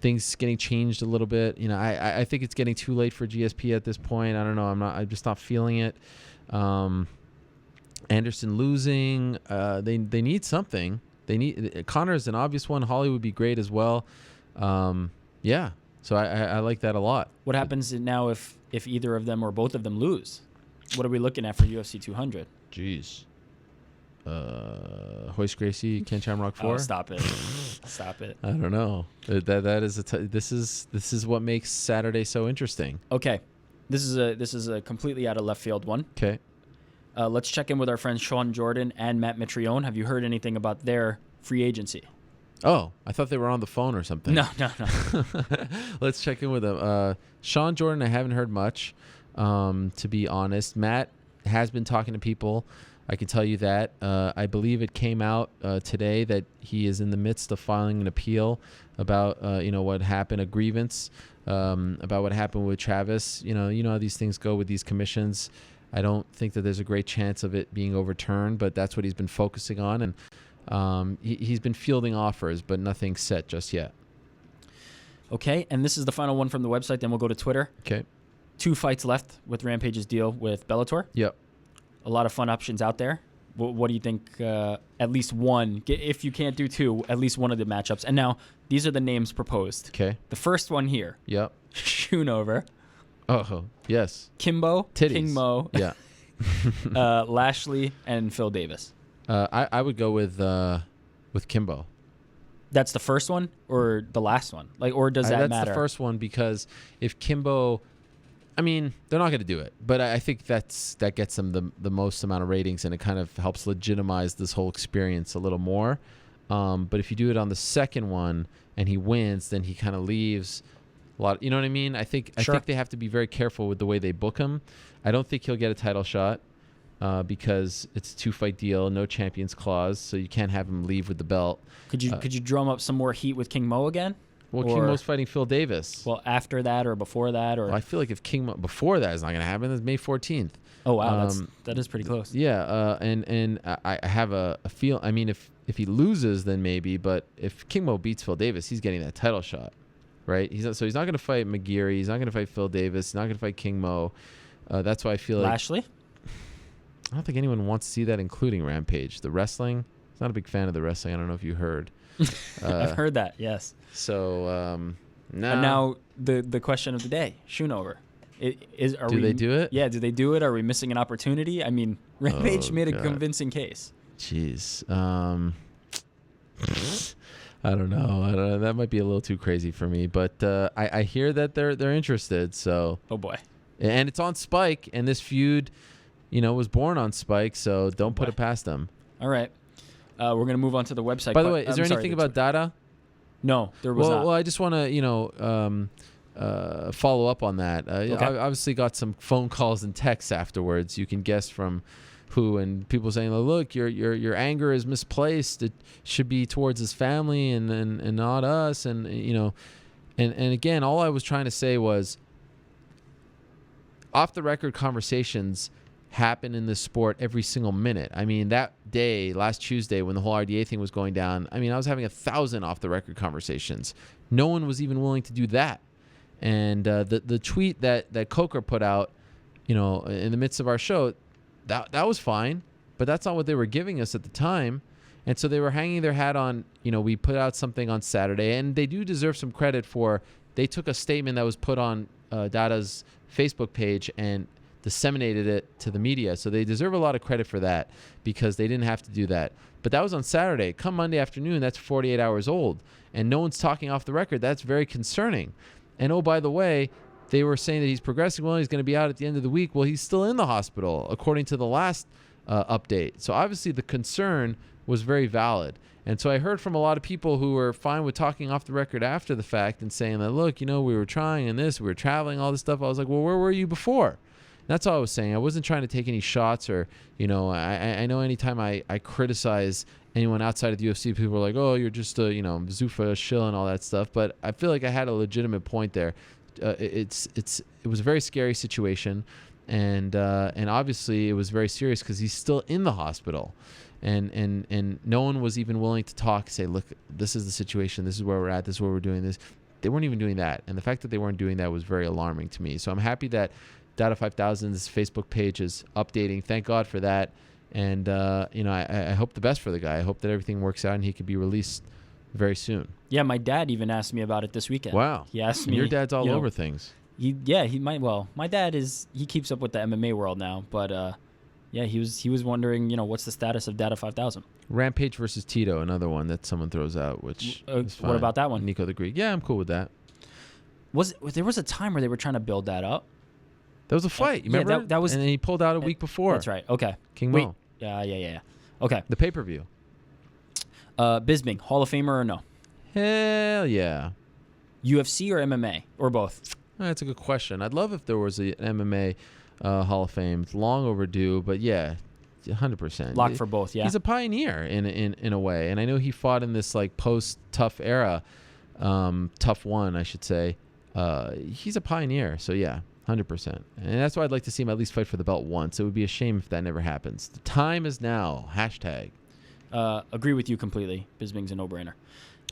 things getting changed a little bit. I think it's getting too late for GSP at this point. I don't know. I'm just not feeling it. Anderson losing, they need something. Conor's an obvious one. Holly would be great as well. Yeah, so I like that a lot. What happens now if either of them or both of them lose? What are we looking at for UFC 200? Jeez. Hoist Gracie, Ken Shamrock 4. Oh, stop it! Stop it! I don't know. That is this is what makes Saturday so interesting. Okay, this is a completely out of left field one. Okay. Let's check in with our friends Sean Jordan and Matt Mitrione. Have you heard anything about their free agency? Oh, I thought they were on the phone or something. No. Let's check in with them. Sean Jordan, I haven't heard much, to be honest. Matt has been talking to people. I can tell you that. I believe it came out today that he is in the midst of filing an appeal about what happened, a grievance about what happened with Travis. You know how these things go with these commissions. I don't think that there's a great chance of it being overturned, but that's what he's been focusing on, and he's been fielding offers, but nothing set just yet. Okay, and this is the final one from the website. Then we'll go to Twitter. Okay. 2 fights left with Rampage's deal with Bellator. Yep. A lot of fun options out there. What do you think? At least one, if you can't do 2, at least one of the matchups. And now these are the names proposed. Okay. The first one here. Yep. Schoonover. Oh, yes. Kimbo. Titties. King Mo. Yeah. Lashley and Phil Davis. I would go with Kimbo. That's the first one or the last one? Or does that matter? That's the first one, because if Kimbo, I mean, they're not going to do it, but I think that gets them the most amount of ratings, and it kind of helps legitimize this whole experience a little more. But if you do it on the second one and he wins, then he kind of leaves a lot. You know what I mean? I think they have to be very careful with the way they book him. I don't think he'll get a title shot because it's a 2-fight deal, no champions clause, so you can't have him leave with the belt. Could you drum up some more heat with King Mo again? Well, King Mo's fighting Phil Davis. Well, after that or before that, or I feel like if King Mo before that is not going to happen, it's May 14th. Oh wow, that is pretty close. Yeah, and I have a feel. I mean, if he loses, then maybe. But if King Mo beats Phil Davis, he's getting that title shot, right? He's not going to fight McGeary. He's not going to fight Phil Davis. He's not going to fight King Mo. That's why I feel like Lashley. I don't think anyone wants to see that, including Rampage. The wrestling. He's not a big fan of the wrestling. I don't know if you heard. I've heard that. Yes. So no. And now the question of the day: Schoonover. Do they do it? Yeah. Do they do it? Are we missing an opportunity? I mean, Rampage made a convincing case. Jeez. I don't know. That might be a little too crazy for me, but I hear that they're interested. So. Oh boy. And it's on Spike, and this feud, was born on Spike. So don't put it past them. All right. We're gonna move on to the website. By the way, is there anything about Dada? No, there was not. Well, I just want to, follow up on that. Okay. I obviously got some phone calls and texts afterwards. You can guess from who, and people saying, "Look, your anger is misplaced. It should be towards his family and not us." And and again, all I was trying to say was, off the record conversations happen in this sport every single minute. I mean, that day, last Tuesday, when the whole RDA thing was going down, I mean, I was having 1,000 off the record conversations. No one was even willing to do that. And the tweet that Coker put out, in the midst of our show, that was fine, but that's not what they were giving us at the time. And so they were hanging their hat on, we put out something on Saturday, and they do deserve some credit for, they took a statement that was put on Dada's Facebook page and disseminated it to the media. So they deserve a lot of credit for that, because they didn't have to do that. But that was on Saturday. Come Monday afternoon, that's 48 hours old, and no one's talking off the record. That's very concerning. And oh, by the way, they were saying that he's progressing well, he's going to be out at the end of the week. Well, he's still in the hospital, according to the last update. So obviously the concern was very valid. And so I heard from a lot of people who were fine with talking off the record after the fact and saying that, look, we were trying and this, we were traveling, all this stuff. I was like, well, where were you before? That's all I was saying. I wasn't trying to take any shots, or, I know anytime I criticize anyone outside of the UFC, people are like, oh, you're just a, Zuffa shill and all that stuff. But I feel like I had a legitimate point there. It was a very scary situation, and obviously it was very serious because he's still in the hospital, and no one was even willing to talk, say, look, this is the situation, this is where we're at, this is where we're doing this. They weren't even doing that, and the fact that they weren't doing that was very alarming to me. So I'm happy that Data 5000's Facebook page is updating. Thank God for that. And, I hope the best for the guy. I hope that everything works out and he could be released very soon. Yeah, my dad even asked me about it this weekend. Wow. He asked me. Your dad's all over things. He might. Well, my dad he keeps up with the MMA world now. But, he was wondering, what's the status of Data 5000? Rampage versus Tito, another one that someone throws out, which is fine. What about that one? Nico the Greek. Yeah, I'm cool with that. There was a time where they were trying to build that up. That was a fight. You remember? That was, and then he pulled out a week before. That's right. Okay. King Mo. Yeah. Okay. The pay-per-view. Bisping, Hall of Famer or no? Hell yeah. UFC or MMA or both? That's a good question. I'd love if there was an MMA Hall of Fame. It's long overdue, but yeah, 100%. Lock for both, yeah. He's a pioneer in a way, and I know he fought in this like post-tough era, tough one, I should say. He's a pioneer, so yeah, 100%. And that's why I'd like to see him at least fight for the belt once. It would be a shame if that never happens. The time is now. Hashtag. Agree with you completely. Bisping's a no-brainer.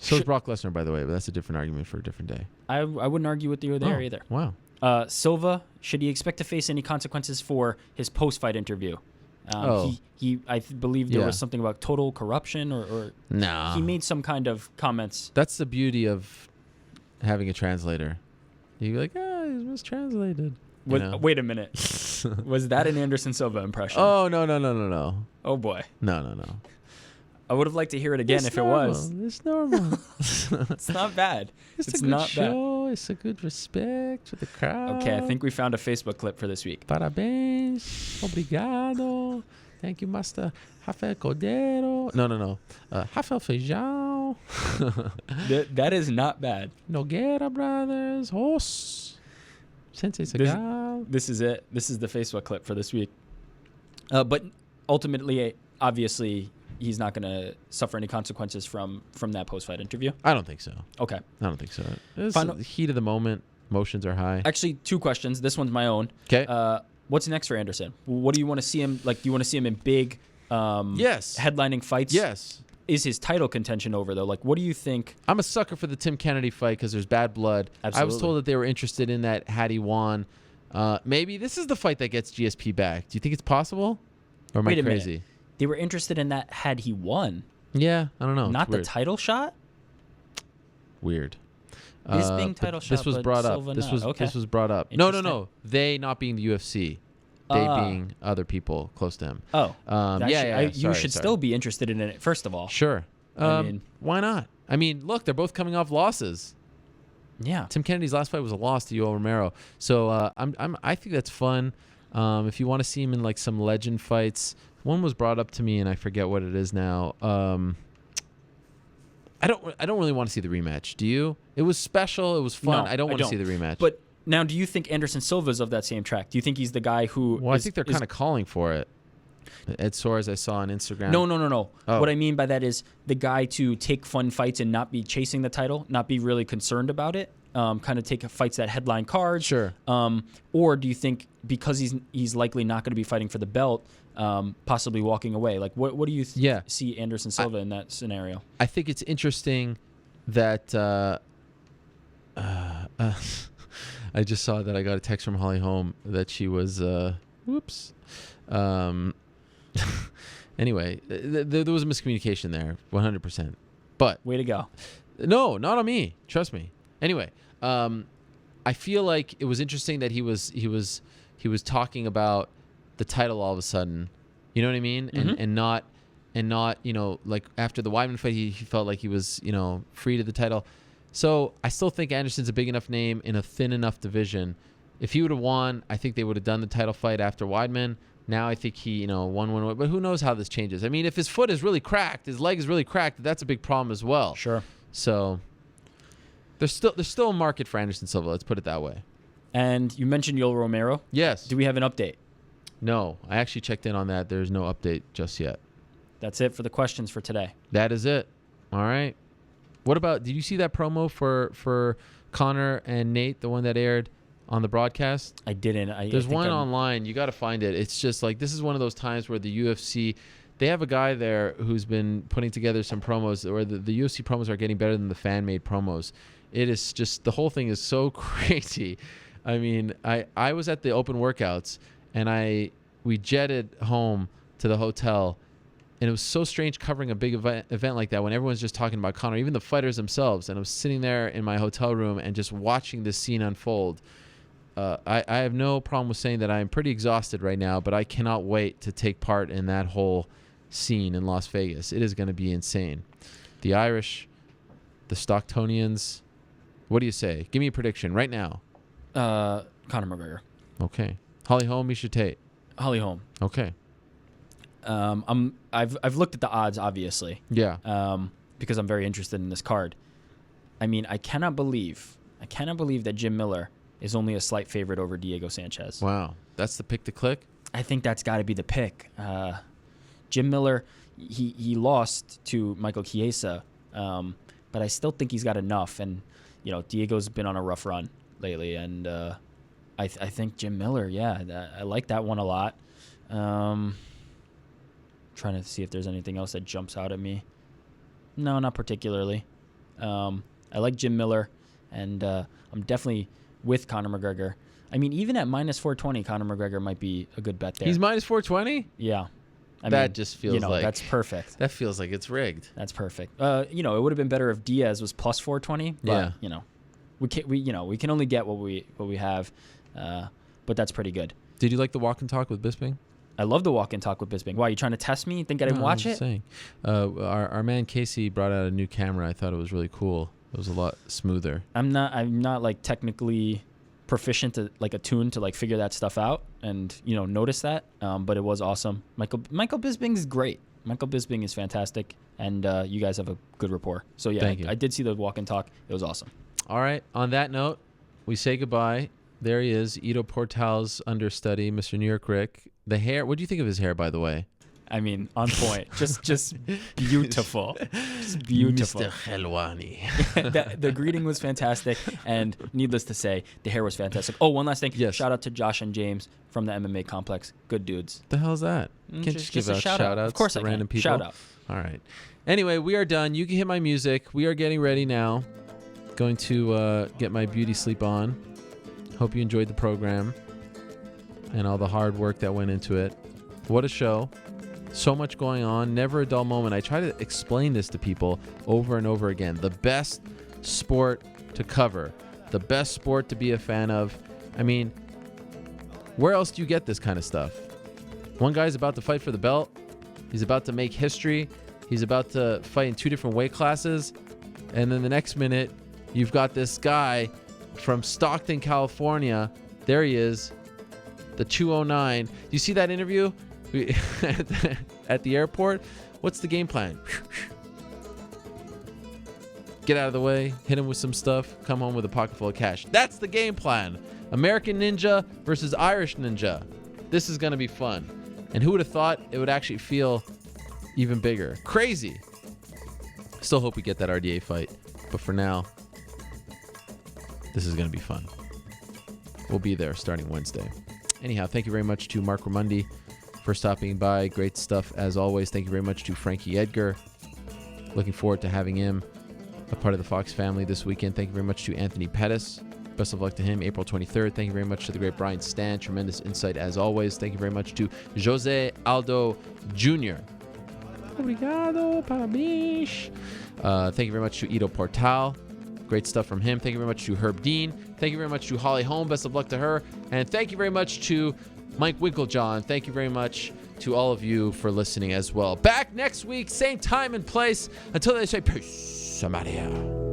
So is Brock Lesnar, by the way, but that's a different argument for a different day. I wouldn't argue with you there either. Wow. Silva, should he expect to face any consequences for his post-fight interview? I believe there was something about total corruption or no. He made some kind of comments. That's the beauty of having a translator. You're like, he's mistranslated. Wait a minute. Was that an Anderson Silva impression? Oh, no. Oh, boy. No. I would have liked to hear it again if normal. It was. It's normal. It's not bad. It's a good not show. It's a good respect for the crowd. Okay, I think we found a Facebook clip for this week. Parabéns. Obrigado. Thank you, Master. Rafael Cordeiro. No. Rafael Feijão. That is not bad. Nogueira Brothers. Os. Sensei Segal. This is it. This is the Facebook clip for this week. But ultimately, obviously, he's not going to suffer any consequences from that post-fight interview? I don't think so. Okay. I don't think so. It's the heat of the moment. Emotions are high. Actually, 2 questions. This one's my own. Okay. What's next for Anderson? What do you want to see him like? Do you want to see him in big yes. headlining fights? Yes. Is his title contention over, though? Like, what do you think? I'm a sucker for the Tim Kennedy fight because there's bad blood. Absolutely. I was told that they were interested in that had he won. Maybe this is the fight that gets GSP back. Do you think it's possible? Or am I crazy? Minute. They were interested in that had he won. Yeah, I don't know. Not the title shot? Weird. Bisping title shot. This was brought up. This was brought up. No. They not being the UFC. They being other people close to him. Oh. You should still be interested in it, first of all. Sure. Why not? I mean, look, they're both coming off losses. Yeah. Tim Kennedy's last fight was a loss to Yoel Romero. So I think that's fun. If you want to see him in like some legend fights, one was brought up to me and I forget what it is now. I don't really want to see the rematch. Do you? It was special. It was fun. No, I don't want to see the rematch. But now, do you think Anderson Silva's of that same track? Do you think he's the guy who? Well, I think they're kind of calling for it. Ed Soares, I saw on Instagram. No. Oh. What I mean by that is the guy to take fun fights and not be chasing the title, not be really concerned about it. Kind of take fights that headline cards. Sure. Or do you think because he's likely not going to be fighting for the belt, possibly walking away? Like, what do you see Anderson Silva in that scenario? I think it's interesting that I just saw that I got a text from Holly Holm that she was whoops. Anyway, there was a miscommunication there, 100%. But way to go. No, not on me. Trust me. Anyway, I feel like it was interesting that he was talking about the title all of a sudden. You know what I mean? Mm-hmm. And not like after the Weidman fight, he felt like he was free to the title. So I still think Anderson's a big enough name in a thin enough division. If he would have won, I think they would have done the title fight after Weidman. Now I think he won, but who knows how this changes? I mean, if his foot is really cracked, his leg is really cracked, that's a big problem as well. Sure. So there's still a market for Anderson Silva. Let's put it that way. And you mentioned Yoel Romero. Yes. Do we have an update? No, I actually checked in on that. There's no update just yet. That's it for the questions for today. That is it. All right. What about? Did you see that promo for Connor and Nate, the one that aired on the broadcast? I didn't. There's one online. You got to find it. It's just like this is one of those times where the UFC. They have a guy there who's been putting together some promos where the UFC promos are getting better than the fan-made promos. It is just, the whole thing is so crazy. I mean, I was at the open workouts and we jetted home to the hotel, and it was so strange covering a big event like that when everyone's just talking about Conor, even the fighters themselves. And I was sitting there in my hotel room and just watching this scene unfold. I have no problem with saying that I am pretty exhausted right now, but I cannot wait to take part in that whole scene in Las Vegas. It is going to be insane. The Irish, the Stocktonians. What do you say? Give me a prediction right now. Conor McGregor. Okay. Holly Holm, Miesha Tate. Holly Holm. Okay. I've looked at the odds, obviously. Yeah. Because I'm very interested in this card. I mean, I cannot believe that Jim Miller is only a slight favorite over Diego Sanchez. Wow. That's the pick to click? I think that's got to be the pick. Jim Miller, he lost to Michael Chiesa, but I still think he's got enough. And, Diego's been on a rough run lately. And I think Jim Miller, I like that one a lot. Trying to see if there's anything else that jumps out at me. No, not particularly. I like Jim Miller, and I'm definitely with Conor McGregor. I mean, even at minus 420, Conor McGregor might be a good bet there. He's minus 420? Yeah. That just feels like... That's perfect. That feels like it's rigged. That's perfect. It would have been better if Diaz was plus 420, but, we can only get what we have, but that's pretty good. Did you like the walk and talk with Bisping? I love the walk and talk with Bisping. Why, you trying to test me? You think I didn't watch it? Saying. Our man Casey brought out a new camera. I thought it was really cool. It was a lot smoother. I'm not like technically proficient to like attuned to like figure that stuff out and notice that. But it was awesome. Michael Bisping is great. Michael Bisping is fantastic, and you guys have a good rapport. So yeah, I did see the walk and talk. It was awesome. All right. On that note, we say goodbye. There he is, Ido Portal's understudy, Mr. New York Rick. The hair. What do you think of his hair, by the way? I mean, on point. just beautiful. Just beautiful. Mr. Helwani. The greeting was fantastic, and needless to say, the hair was fantastic. Oh, one last thing. Yes. Shout out to Josh and James from the MMA complex. Good dudes. The hell's that? Can't just give out shout-outs of course to I random can. people? Shout out. All right. Anyway, we are done. You can hit my music. We are getting ready now. Going to get my beauty sleep on. Hope you enjoyed the program and all the hard work that went into it. What a show. So much going on. Never a dull moment. I try to explain this to people over and over again. The best sport to cover. The best sport to be a fan of. I mean, where else do you get this kind of stuff? One guy's about to fight for the belt. He's about to make history. He's about to fight in 2 different weight classes. And then the next minute, you've got this guy from Stockton, California. There he is. The 209. Do you see that interview at the airport? What's the game plan? Get out of the way, hit him with some stuff, come home with a pocket full of cash. That's the game plan. American Ninja versus Irish Ninja. This is going to be fun. And who would have thought it would actually feel even bigger? Crazy. Still hope we get that RDA fight. But for now, this is going to be fun. We'll be there starting Wednesday. Anyhow, thank you very much to Marc Raimondi for stopping by. Great stuff as always. Thank you very much to Frankie Edgar. Looking forward to having him a part of the Fox family this weekend. Thank you very much to Anthony Pettis. Best of luck to him, April 23rd. Thank you very much to the great Brian Stann. Tremendous insight as always. Thank you very much to Jose Aldo Jr. Obrigado, parabéns. Thank you very much to Ido Portal. Great stuff from him. Thank you very much to Herb Dean. Thank you very much to Holly Holm. Best of luck to her. And thank you very much to Mike Winkeljohn. Thank you very much to all of you for listening as well. Back next week, same time and place. Until then, say peace. I'm out of here.